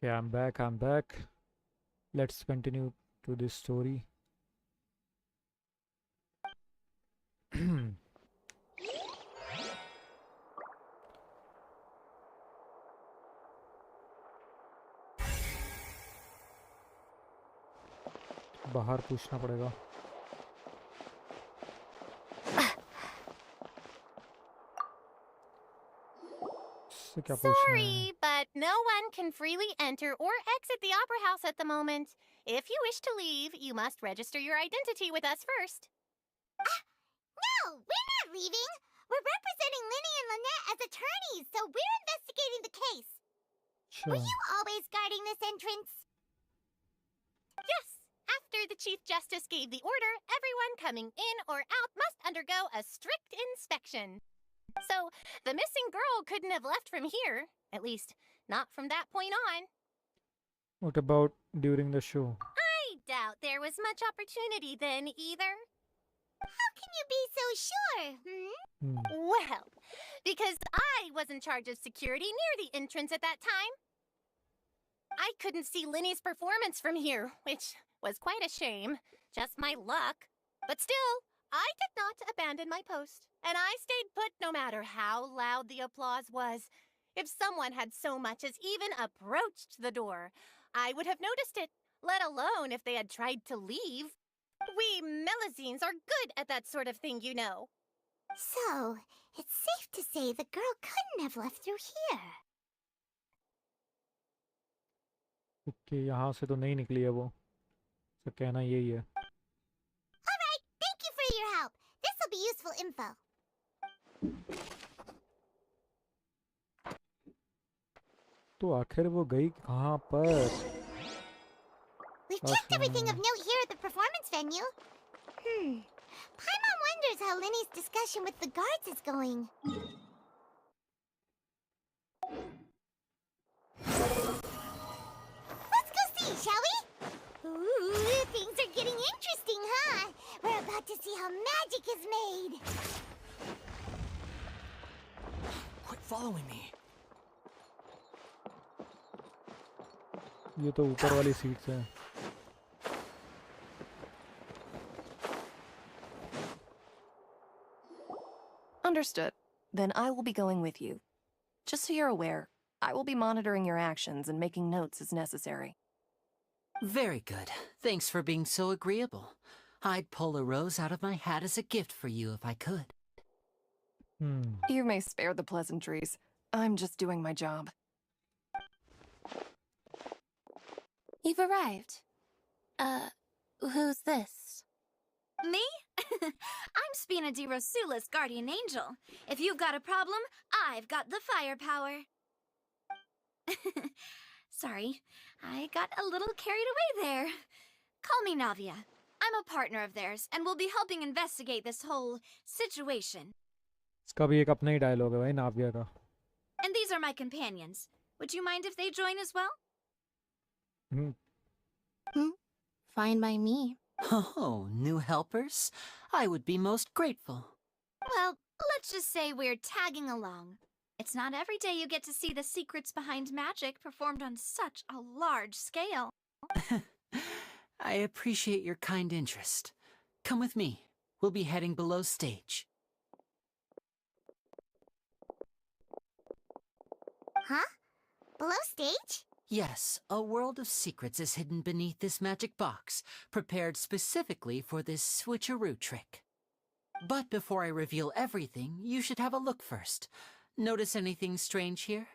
Okay, I'm back. I'm back. Let's continue to this story. बाहर पूछना पड़ेगा. इससे क्या पूछना है? Sorry, but no one can freely enter or exit the Opera House at the moment. If you wish to leave, you must register your identity with us first. No, we're not leaving. We're representing Linny and Lynette as attorneys, so we're investigating the case. Were you always guarding this entrance? Yes. After the Chief Justice gave the order, everyone coming in or out must undergo a strict inspection. So, the missing girl couldn't have left from here. At least, not from that point on. What about during the show? I doubt there was much opportunity then, either. How can you be so sure, Well, because I was in charge of security near the entrance at that time. I couldn't see Linny's performance from here, which was quite a shame. Just my luck. But still, I did not abandon my post, and I stayed put no matter how loud the applause was. If someone had so much as even approached the door, I would have noticed it, let alone if they had tried to leave. We Melazines are good at that sort of thing, you know. So, it's safe to say the girl couldn't have left through here. Okay, यहाँ से तो नहीं निकली है वो. तो कहना यही है. Alright, thank you for your help. This will be useful info. तो आखिर वो गई कहाँ पर? We've checked everything of note here at the performance venue. Paimon wonders how Linny's discussion with the guards is going. Let's go see, shall we? Ooh, things are getting interesting, huh? We're about to see how magic is made. Quit following me. ये तो ऊपर वाली seat है. Understood. Then I will be going with you. Just so you're aware, I will be monitoring your actions and making notes as necessary. Very good. Thanks for being so agreeable. I'd pull a rose out of my hat as a gift for you if I could. You may spare the pleasantries. I'm just doing my job. You've arrived. Who's this? Me? I'm Spina di Rosula's guardian angel. If you've got a problem, I've got the firepower. Sorry, I got a little carried away there. Call me Navia. I'm a partner of theirs, and will be helping investigate this whole situation. इसका भी एक अपना ही dialogue है भाई नाविया का. And these are my companions. Would you mind if they join as well? Fine by me. Oh, new helpers? I would be most grateful. Well, let's just say we're tagging along. It's not every day you get to see the secrets behind magic performed on such a large scale. I appreciate your kind interest. Come with me. We'll be heading below stage. Huh? Below stage? Yes, a world of secrets is hidden beneath this magic box, prepared specifically for this switcheroo trick. But before I reveal everything, you should have a look first. Notice anything strange here?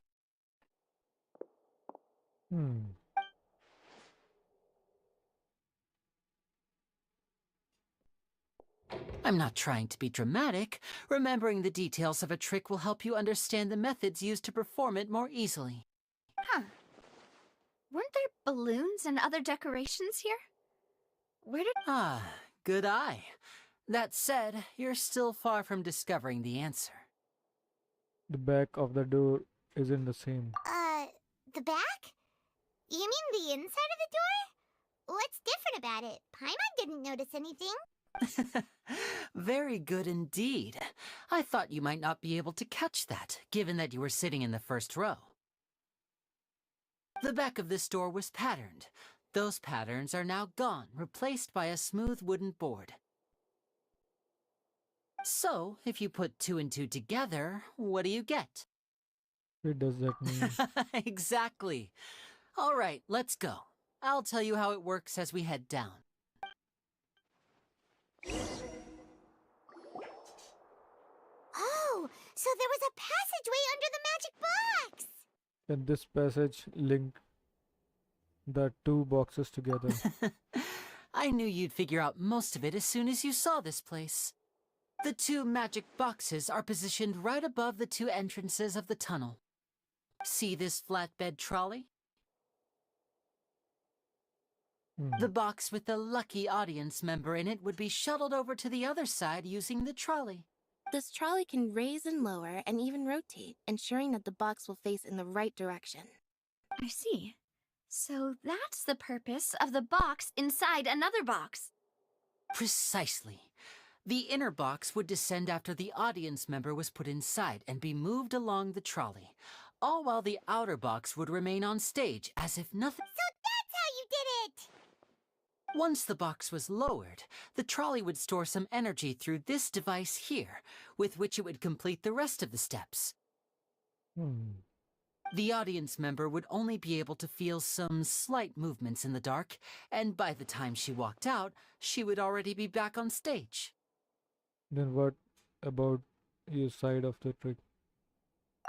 I'm not trying to be dramatic. Remembering the details of a trick will help you understand the methods used to perform it more easily. Huh. Weren't there balloons and other decorations here? Where did... Ah, good eye. That said, you're still far from discovering the answer. The back of the door isn't the same. The back? You mean the inside of the door? What's different about it? Paimon didn't notice anything. Very good indeed. I thought you might not be able to catch that, given that you were sitting in the first row. The back of this door was patterned. Those patterns are now gone, replaced by a smooth wooden board. So, if you put 2 and 2 together, what do you get? What does that mean? Exactly. All right, let's go. I'll tell you how it works as we head down. Oh, so there was a passageway under the magic box! And this passage linked the 2 boxes together. I knew you'd figure out most of it as soon as you saw this place. The 2 magic boxes are positioned right above the 2 entrances of the tunnel. See this flatbed trolley? The box with the lucky audience member in it would be shuttled over to the other side using the trolley. This trolley can raise and lower and even rotate, ensuring that the box will face in the right direction. I see. So that's the purpose of the box inside another box. Precisely. The inner box would descend after the audience member was put inside and be moved along the trolley, all while the outer box would remain on stage as if nothing... So that's how you did it! Once the box was lowered, the trolley would store some energy through this device here, with which it would complete the rest of the steps. The audience member would only be able to feel some slight movements in the dark, and by the time she walked out, she would already be back on stage. Then what about your side of the trick?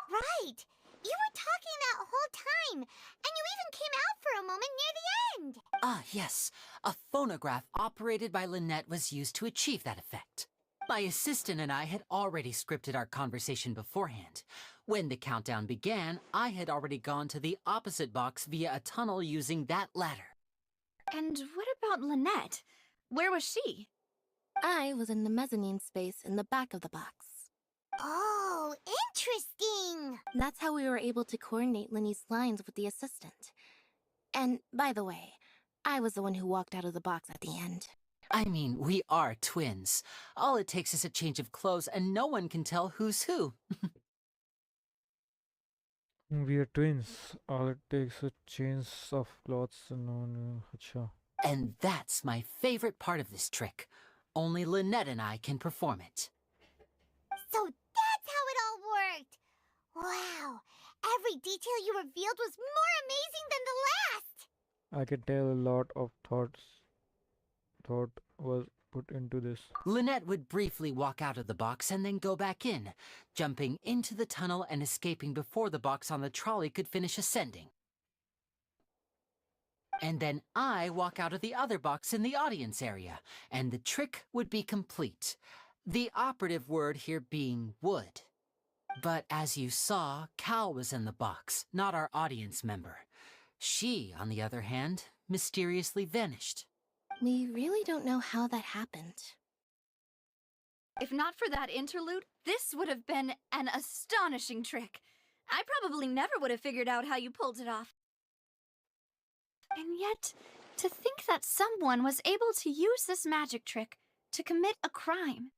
Right! You were talking that whole time, and you even came out for a moment near the end! Ah, yes. A phonograph operated by Lynette was used to achieve that effect. My assistant and I had already scripted our conversation beforehand. When the countdown began, I had already gone to the opposite box via a tunnel using that ladder. And what about Lynette? Where was she? I was in the mezzanine space in the back of the box. Oh, interesting! That's how we were able to coordinate Linny's lines with the assistant. And, by the way, I was the one who walked out of the box at the end. I mean, we are twins. All it takes is a change of clothes and no one can tell who's who. We are twins. All it takes a change of clothes and acha. And that's my favorite part of this trick. Only Lynette and I can perform it. So that's how it all worked! Wow! Every detail you revealed was more amazing than the last! I can tell a lot of thought was put into this. Lynette would briefly walk out of the box and then go back in, jumping into the tunnel and escaping before the box on the trolley could finish ascending. And then I walk out of the other box in the audience area, and the trick would be complete. The operative word here being would. But as you saw, Cal was in the box, not our audience member. She, on the other hand, mysteriously vanished. We really don't know how that happened. If not for that interlude, this would have been an astonishing trick. I probably never would have figured out how you pulled it off. And yet, to think that someone was able to use this magic trick to commit a crime.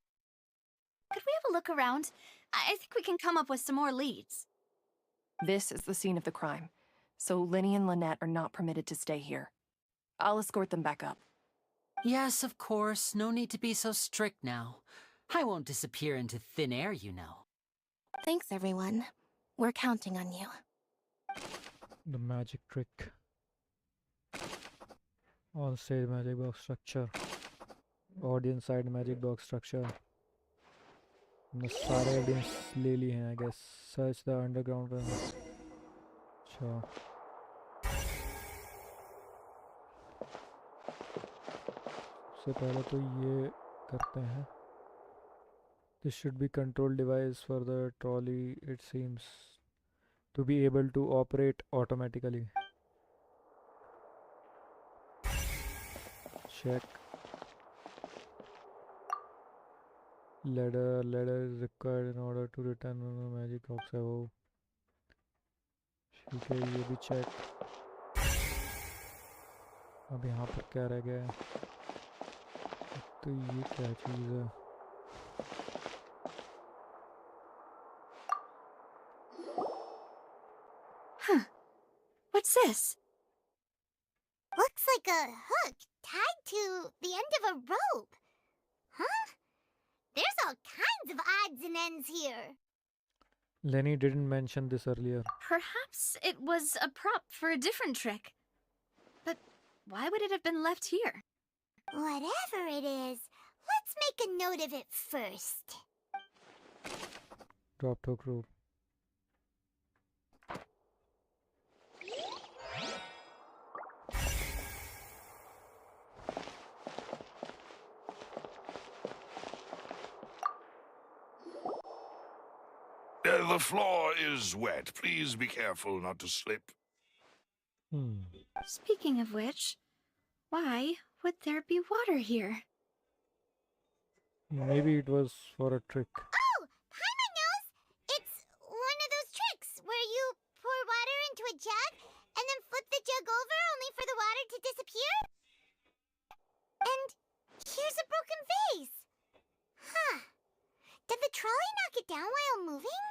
Could we have a look around? I think we can come up with some more leads. This is the scene of the crime, so Linny and Lynette are not permitted to stay here. I'll escort them back up. Yes, of course. No need to be so strict now. I won't disappear into thin air, you know. Thanks, everyone. We're counting on you. The magic trick. On stage magic box structure. Audience side magic box structure. हमने सारे audience ले लिए हैं, I guess. Search the underground room. अच्छा. सबसे पहले तो ये करते हैं. This should be control device for the trolley, it seems, to be able to operate automatically. Check. Ladder is required in order to return on the magic box. Oh, ठीक है, ये भी check. अब यहाँ पर क्या रह गया है? तो ये क्या चीज़ है? What What's this? Looks like a hook tied to the end of a rope. Huh? There's all kinds of odds and ends here. Lenny didn't mention this earlier. Perhaps it was a prop for a different trick. But why would it have been left here? Whatever it is, let's make a note of it first. Drop hook rope. The floor is wet. Please be careful not to slip. Speaking of which, why would there be water here? Maybe it was for a trick. Oh, Paimon knows! It's one of those tricks where you pour water into a jug and then flip the jug over only for the water to disappear. And here's a broken vase. Huh. Did the trolley knock it down while moving?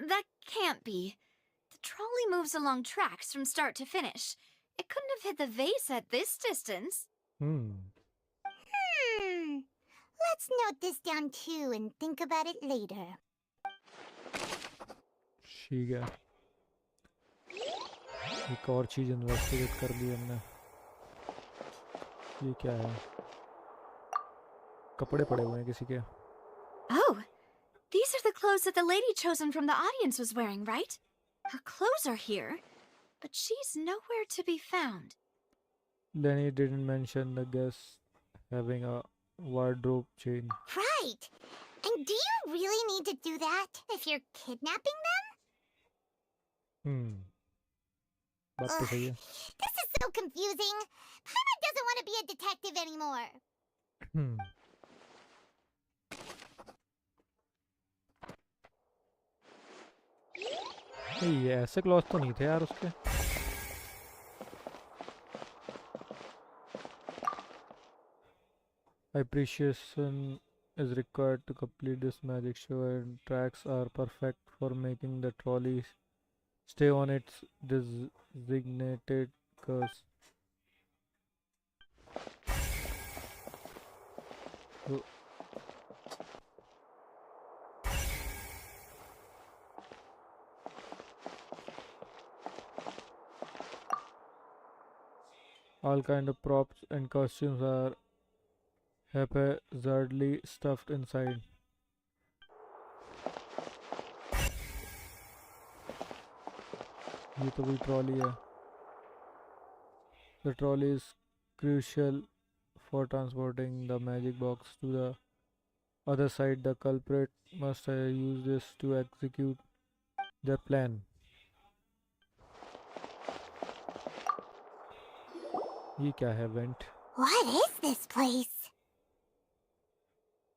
That can't be. The trolley moves along tracks from start to finish. It couldn't have hit the vase at this distance. Let's note this down too and think about it later. ठीक है. एक और चीज investigate कर ली हमने. ये क्या है? कपड़े पड़े हुए हैं किसी के. Oh, these are the clothes that the lady chosen from the audience was wearing, right? Her clothes are here, but she's nowhere to be found. Lenny didn't mention the guest having a wardrobe change. Right. And do you really need to do that if you're kidnapping them? बात तो सही है. This is so confusing. Paimon doesn't want to be a detective anymore. ये ऐसे cloth तो नहीं थे यार उसके. Appreciation is required to complete this magic show, and tracks are perfect for making the trolley stay on its designated course. All kind of props and costumes are haphazardly stuffed inside. ये तो भी trolley है. The trolley is crucial for transporting the magic box to the other side. The culprit must use this to execute their plan. ये क्या है? Vent. What is this place?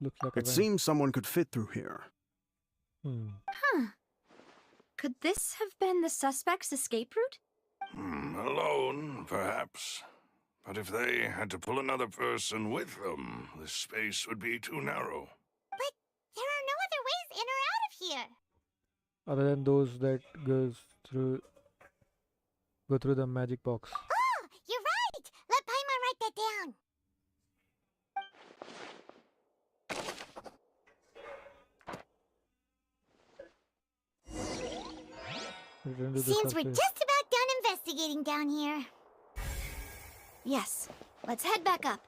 Looks like a It vent. seems someone could fit through here. Huh. Could this have been the suspect's escape route? Alone, perhaps. But if they had to pull another person with them, the space would be too narrow. But there are no other ways in or out of here. Other than those that go through the magic box. Oh, you're right. Let Paimon write that down. Return to the Seems we're surface. just about done investigating down here. Yes. Let's head back up.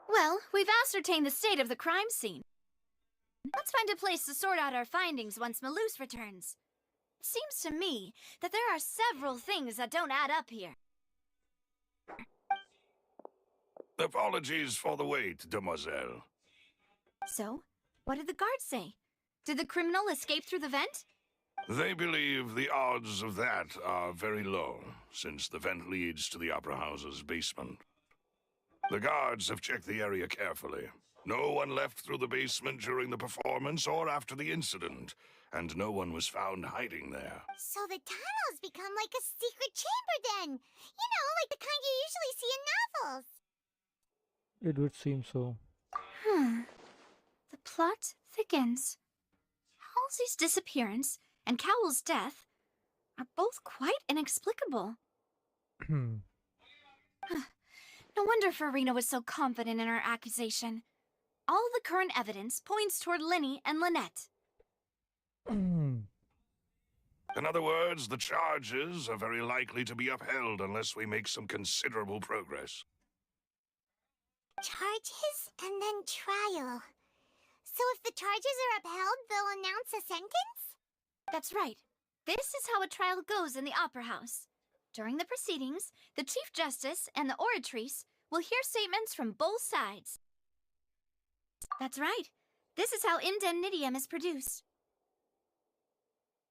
Well, we've ascertained the state of the crime scene. Let's find a place to sort out our findings once Malouse returns. It seems to me that there are several things that don't add up here. Apologies for the wait, demoiselle. So, what did the guards say? Did the criminal escape through the vent? They believe the odds of that are very low, since the vent leads to the Opera House's basement. The guards have checked the area carefully. No one left through the basement during the performance or after the incident, and no one was found hiding there. So the tunnels become like a secret chamber then. You know, like the kind you usually see in novels. It would seem so. The plot thickens. Halsey's disappearance and Cowell's death are both quite inexplicable. No wonder Farina was so confident in her accusation. All the current evidence points toward Linny and Lynette. In other words, the charges are very likely to be upheld unless we make some considerable progress. Charges and then trial. So if the charges are upheld, they'll announce a sentence? That's right. This is how a trial goes in the Opera House. During the proceedings, the Chief Justice and the Oratrice will hear statements from both sides. That's right. This is how indemnitium is produced.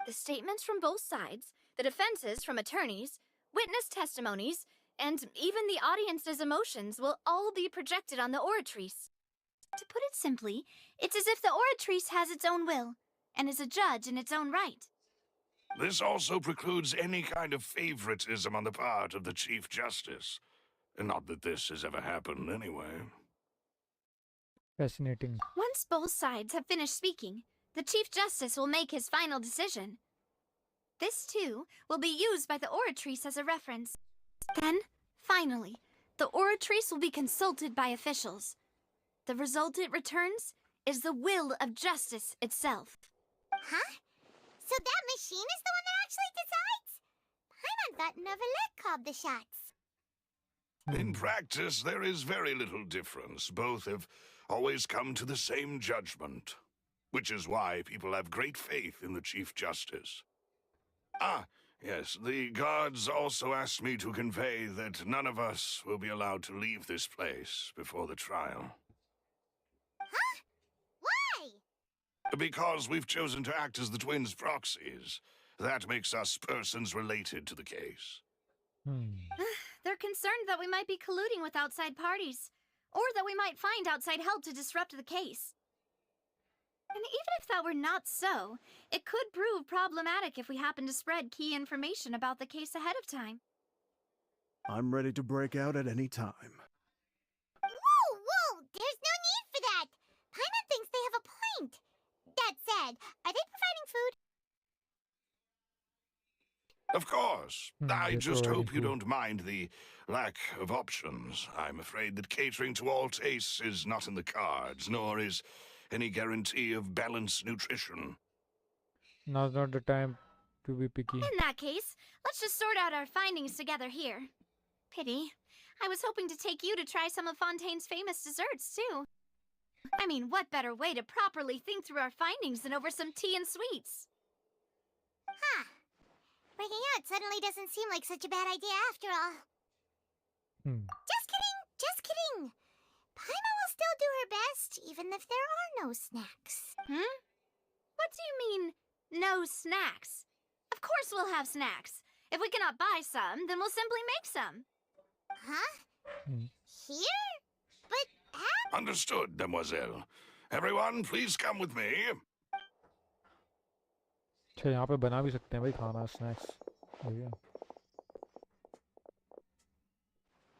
The statements from both sides, the defenses from attorneys, witness testimonies, and even the audience's emotions will all be projected on the Oratrice. To put it simply, it's as if the Oratrice has its own will, and is a judge in its own right. This also precludes any kind of favoritism on the part of the Chief Justice. Not that this has ever happened anyway. Fascinating. Once both sides have finished speaking, the Chief Justice will make his final decision. This, too, will be used by the Oratrice as a reference. Then, finally, the Oratrice will be consulted by officials. The result it returns is the will of justice itself. Huh? So that machine is the one that actually decides? Paimon thought Neverlet called the shots. In practice, there is very little difference. Both have always come to the same judgment, which is why people have great faith in the Chief Justice. Ah, yes, the guards also asked me to convey that none of us will be allowed to leave this place before the trial. Huh? Why? Because we've chosen to act as the twins' proxies. That makes us persons related to the case. They're concerned that we might be colluding with outside parties, or that we might find outside help to disrupt the case. And even if that were not so, it could prove problematic if we happen to spread key information about the case ahead of time. I'm ready to break out at any time. Whoa! There's no need for that! Paimon thinks they have a point. That said, are they providing food? Of course. I that's just already hope you cool. don't mind the lack of options. I'm afraid that catering to all tastes is not in the cards, nor is any guarantee of balanced nutrition. Now's not the time to be picky. In that case, let's just sort out our findings together here. Pity. I was hoping to take you to try some of Fontaine's famous desserts, too. I mean, what better way to properly think through our findings than over some tea and sweets? Huh. Breaking out suddenly doesn't seem like such a bad idea after all. Just kidding! Paimon will still do her best, even if there are no snacks. What do you mean, no snacks? Of course we'll have snacks. If we cannot buy some, then we'll simply make some. Huh? Here? But how? Understood, Demoiselle. Everyone, please come with me. अच्छा यहाँ पे बना भी सकते हैं भाई खाना snacks बढ़िया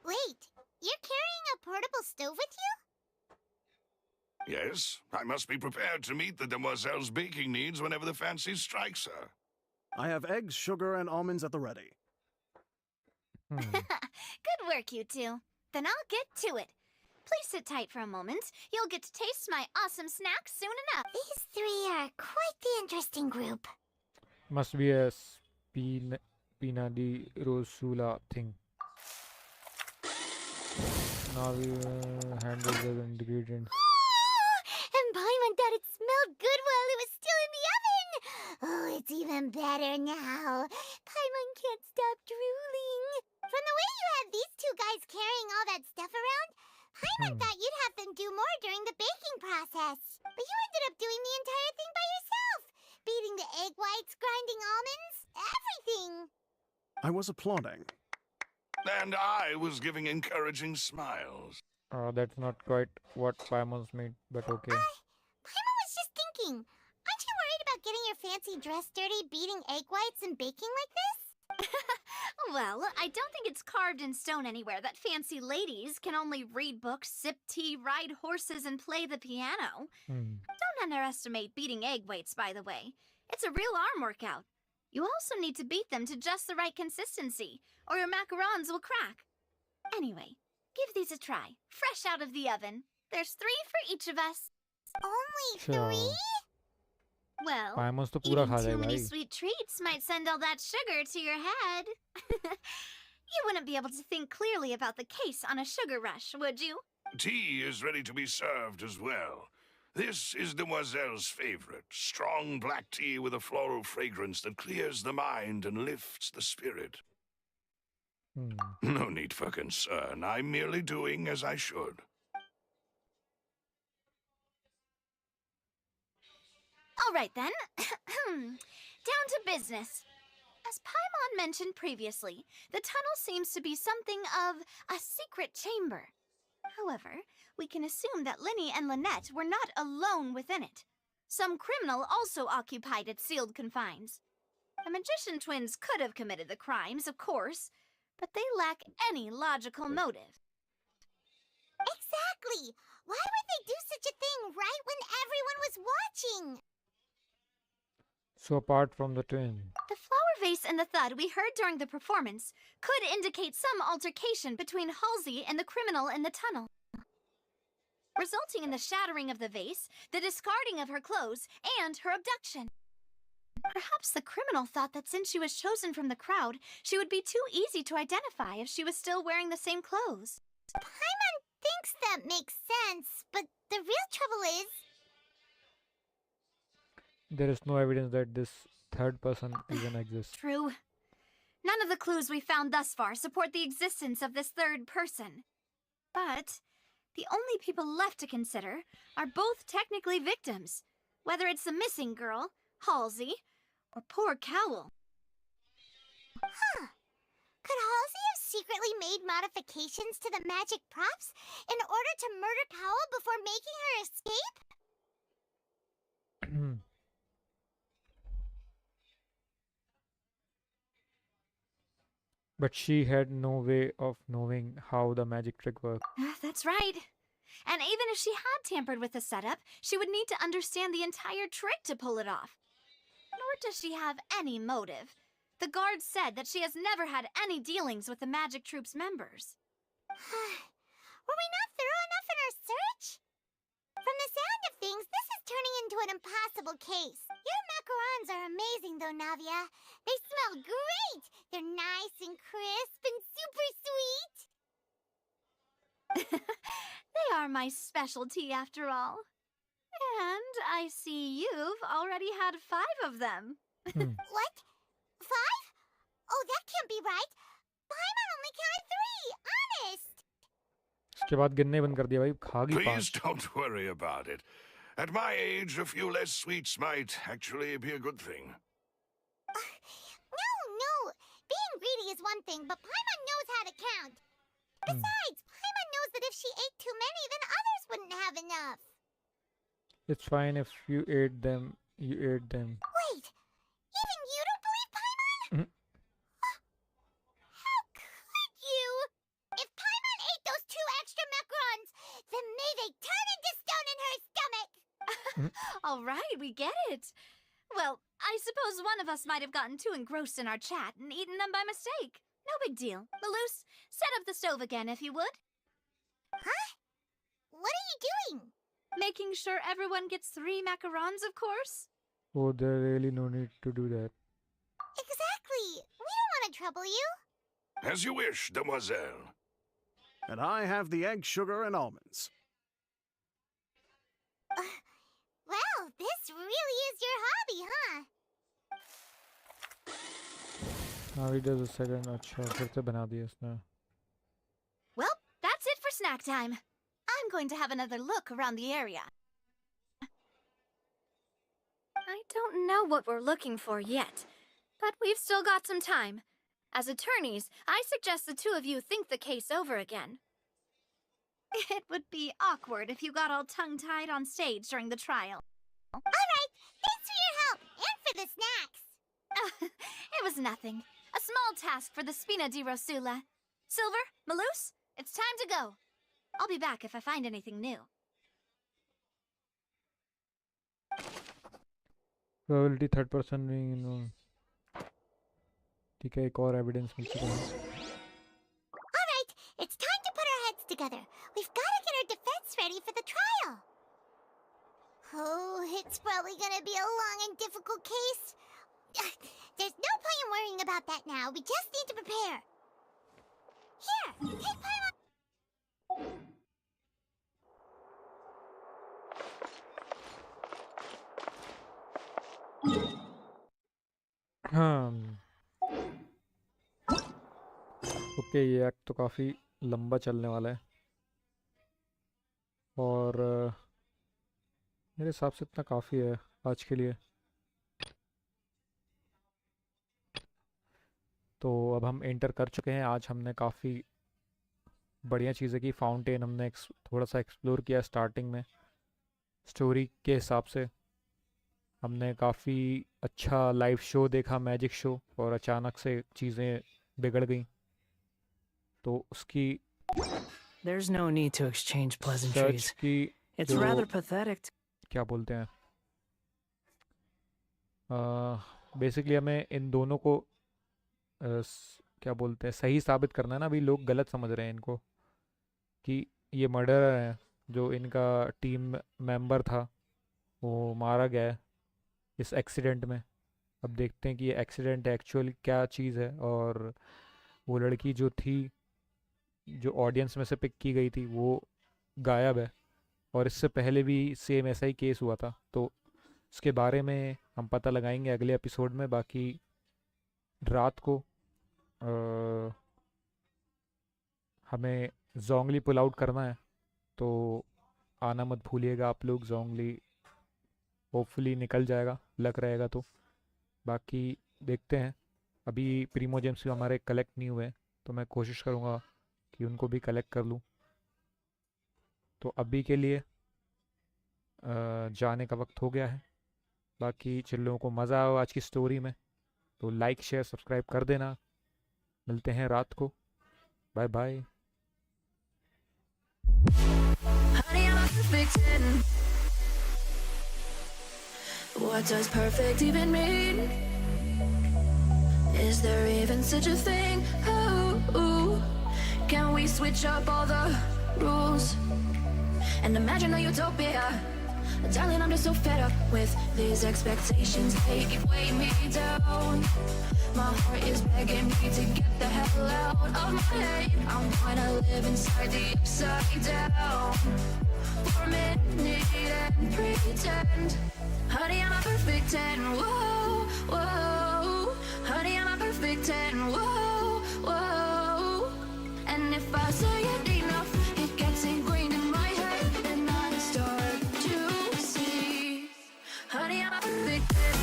Wait, you're carrying a portable stove with you? Yes, I must be prepared to meet the Demoiselle's baking needs whenever the fancy strikes her. I have eggs, sugar, and almonds at the ready. Good work, you two. Then I'll get to it. Please sit tight for a moment. You'll get to taste my awesome snacks soon enough. These three are quite the interesting group. must be a Pina di Rosula thing. Now we handle the ingredients. And Paimon thought it smelled good while it was still in the oven. Oh, it's even better now. Paimon can't stop drooling. From the way you had these two guys carrying all that stuff around, Paimon thought you'd have them do more during the baking process. But you ended up doing the entire thing by yourself. Beating the egg whites, grinding almonds, everything. I was applauding. And I was giving encouraging smiles. That's not quite what Paimon's meant, but okay. Paimon was just thinking, aren't you worried about getting your fancy dress dirty, beating egg whites and baking like this? Well, I don't think it's carved in stone anywhere that fancy ladies can only read books, sip tea, ride horses, and play the piano. Don't underestimate beating egg weights, by the way. It's a real arm workout. You also need to beat them to just the right consistency, or your macarons will crack. Anyway, give these a try, fresh out of the oven. There's 3 for each of us. Only 3? Well, Paimon's तो पूरा eating खा too जाएगा many भाई. sweet treats might send all that sugar to your head. You wouldn't be able to think clearly about the case on a sugar rush, would you? Tea is ready to be served as well. This is Demoiselle's favorite, strong black tea with a floral fragrance that clears the mind and lifts the spirit. No need for concern. I'm merely doing as I should. All right then. Down to business. As Paimon mentioned previously, the tunnel seems to be something of a secret chamber. However, we can assume that Linny and Lynette were not alone within it. Some criminal also occupied its sealed confines. The magician twins could have committed the crimes, of course, but they lack any logical motive. Exactly! Why would they do such a thing right when everyone was watching? So apart from the twin. The flower vase and the thud we heard during the performance could indicate some altercation between Halsey and the criminal in the tunnel, resulting in the shattering of the vase, the discarding of her clothes, and her abduction. Perhaps the criminal thought that since she was chosen from the crowd, she would be too easy to identify if she was still wearing the same clothes. Paimon thinks that makes sense, but the real trouble is... There is no evidence that this third person even exists. True. None of the clues we found thus far support the existence of this third person. But the only people left to consider are both technically victims, whether it's the missing girl, Halsey, or poor Cowell. Huh. Could Halsey have secretly made modifications to the magic props in order to murder Cowell before making her escape? But she had no way of knowing how the magic trick worked. That's right. And even if she had tampered with the setup, she would need to understand the entire trick to pull it off. Nor does she have any motive. The guard said that she has never had any dealings with the magic troop's members. Were we not thorough enough in our search? From the sound of things, this is turning into an impossible case. Your macarons are amazing, though, Navia. They smell great. They're nice and crisp and super sweet. They are my specialty, after all. And I see you've already had 5 of them. What? 5? Oh, that can't be right. Paimon only counted 3, honest. उसके बाद गिनने बंद कर दिया भाई, खा गई 5. Please don't worry about it. At my age, a few less sweets might actually be a good thing. No. Being greedy is one thing, but Paimon knows how to count. Besides, Paimon knows that if she ate too many, then others wouldn't have enough. It's fine if you ate them, you ate them. Wait, even you don't believe Paimon? How could you? If Paimon ate those 2 extra macarons, then may they turn into stone in her stomach! All right, we get it. Well, I suppose one of us might have gotten too engrossed in our chat and eaten them by mistake. No big deal. Malus, set up the stove again if you would. Huh? What are you doing? Making sure everyone gets 3 macarons, of course. Oh, there really no need to do that. Exactly. We don't want to trouble you. As you wish, demoiselle. And I have the egg, sugar, and almonds. Well, this really is your hobby, huh? Now he does a second. अच्छा, फिर से बना दिया इसने. Well, that's it for snack time. I'm going to have another look around the area. I don't know what we're looking for yet, but we've still got some time. As attorneys, I suggest the 2 of you think the case over again. It would be awkward if you got all tongue-tied on stage during the trial. Alright, thanks for your help, and for the snacks. It was nothing. A small task for the Spina di Rosula. Silver, Maloose, it's time to go. I'll be back if I find anything new. Probability third person being, ठीक है, एक और evidence मिल चुका है. Alright, it's time to put our heads together. We've got to get our defense ready for the trial. Oh, it's probably gonna be a long and difficult case. There's no point in worrying about that now. We just need to prepare. Here, take Paimon. Okay, ये act तो काफ़ी लंबा चलने वाला है और मेरे हिसाब से इतना काफ़ी है आज के लिए. तो अब हम एंटर कर चुके हैं. आज हमने काफ़ी बढ़िया चीज़ें की. फाउंटेन हमने थोड़ा सा एक्सप्लोर किया स्टार्टिंग में. स्टोरी के हिसाब से हमने काफ़ी अच्छा लाइव शो देखा, मैजिक शो, और अचानक से चीज़ें बिगड़ गई. तो उसकी There's no need to exchange pleasantries. It's rather pathetic. क्या बोलते हैं, बेसिकली हमें इन दोनों को क्या बोलते हैं, सही साबित करना है ना. अभी लोग गलत समझ रहे हैं इनको कि ये मर्डरर है. जो इनका टीम मेंबर था वो मारा गया है इस एक्सीडेंट में. अब देखते हैं कि ये एक्सीडेंट एक्चुअली क्या चीज़ है. और वो लड़की जो थी, जो ऑडियंस में से पिक की गई थी, वो गायब है. और इससे पहले भी सेम ऐसा ही केस हुआ था. तो इसके बारे में हम पता लगाएंगे अगले एपिसोड में. बाकी रात को हमें जोंगली पुल आउट करना है, तो आना मत भूलिएगा आप लोग. जोंगली होपफुली निकल जाएगा, लक रहेगा तो. बाकी देखते हैं. अभी प्रीमो जेम्स भी हमारे कलेक्ट नहीं हुए, तो मैं कोशिश करूँगा कि उनको भी कलेक्ट कर लूँ. तो अभी के लिए जाने का वक्त हो गया है. बाकी जिन लोगों को मज़ा आया आज की स्टोरी में, तो लाइक शेयर सब्सक्राइब कर देना. मिलते हैं रात को. Bye bye. What does perfect even mean? Is there even such a thing? Ooh, can we switch up all the rules and imagine a utopia? Darling, I'm just so fed up with these expectations. They keep weighing me down. My heart is begging me to get the hell out of my head. I'm gonna live inside the upside down for a minute and pretend. Honey, I'm a perfect 10. Whoa, whoa. Honey, I'm a perfect 10. Whoa, whoa. And if I say it enough, it gets ingrained in my head, and I start to see. Honey, I'm a perfect 10.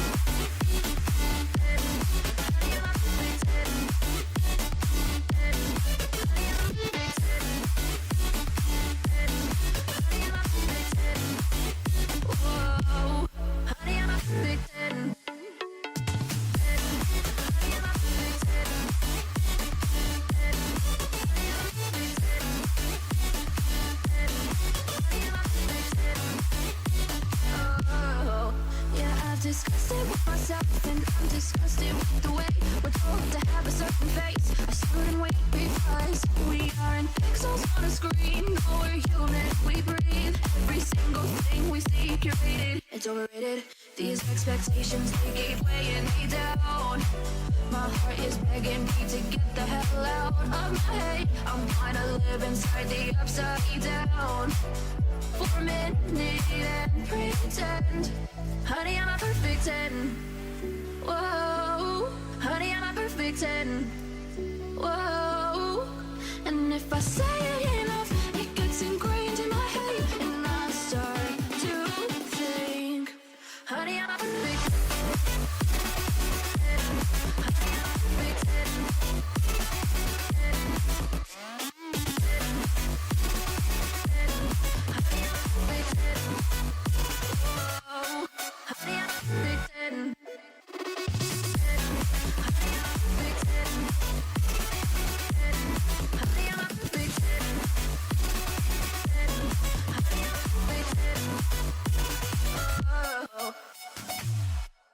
Honey, I'm a perfect 10. Honey, I'm a perfect 10. Honey, I'm a perfect 10. Whoa. Honey, I'm a perfect 10. Disgusted with myself, and I'm disgusted with the way we're told to have a certain face, a certain weight, because we aren't pixels on a screen. No, we're human, we breathe. Every single thing we see curated, it's overrated. These expectations, they keep weighing me down. My heart is begging me to get the hell out of my head. I'm gonna live inside the upside down for a minute and pretend. Honey, I'm a perfect 10. Whoa. Honey, I'm a perfect 10. Whoa. And if I say it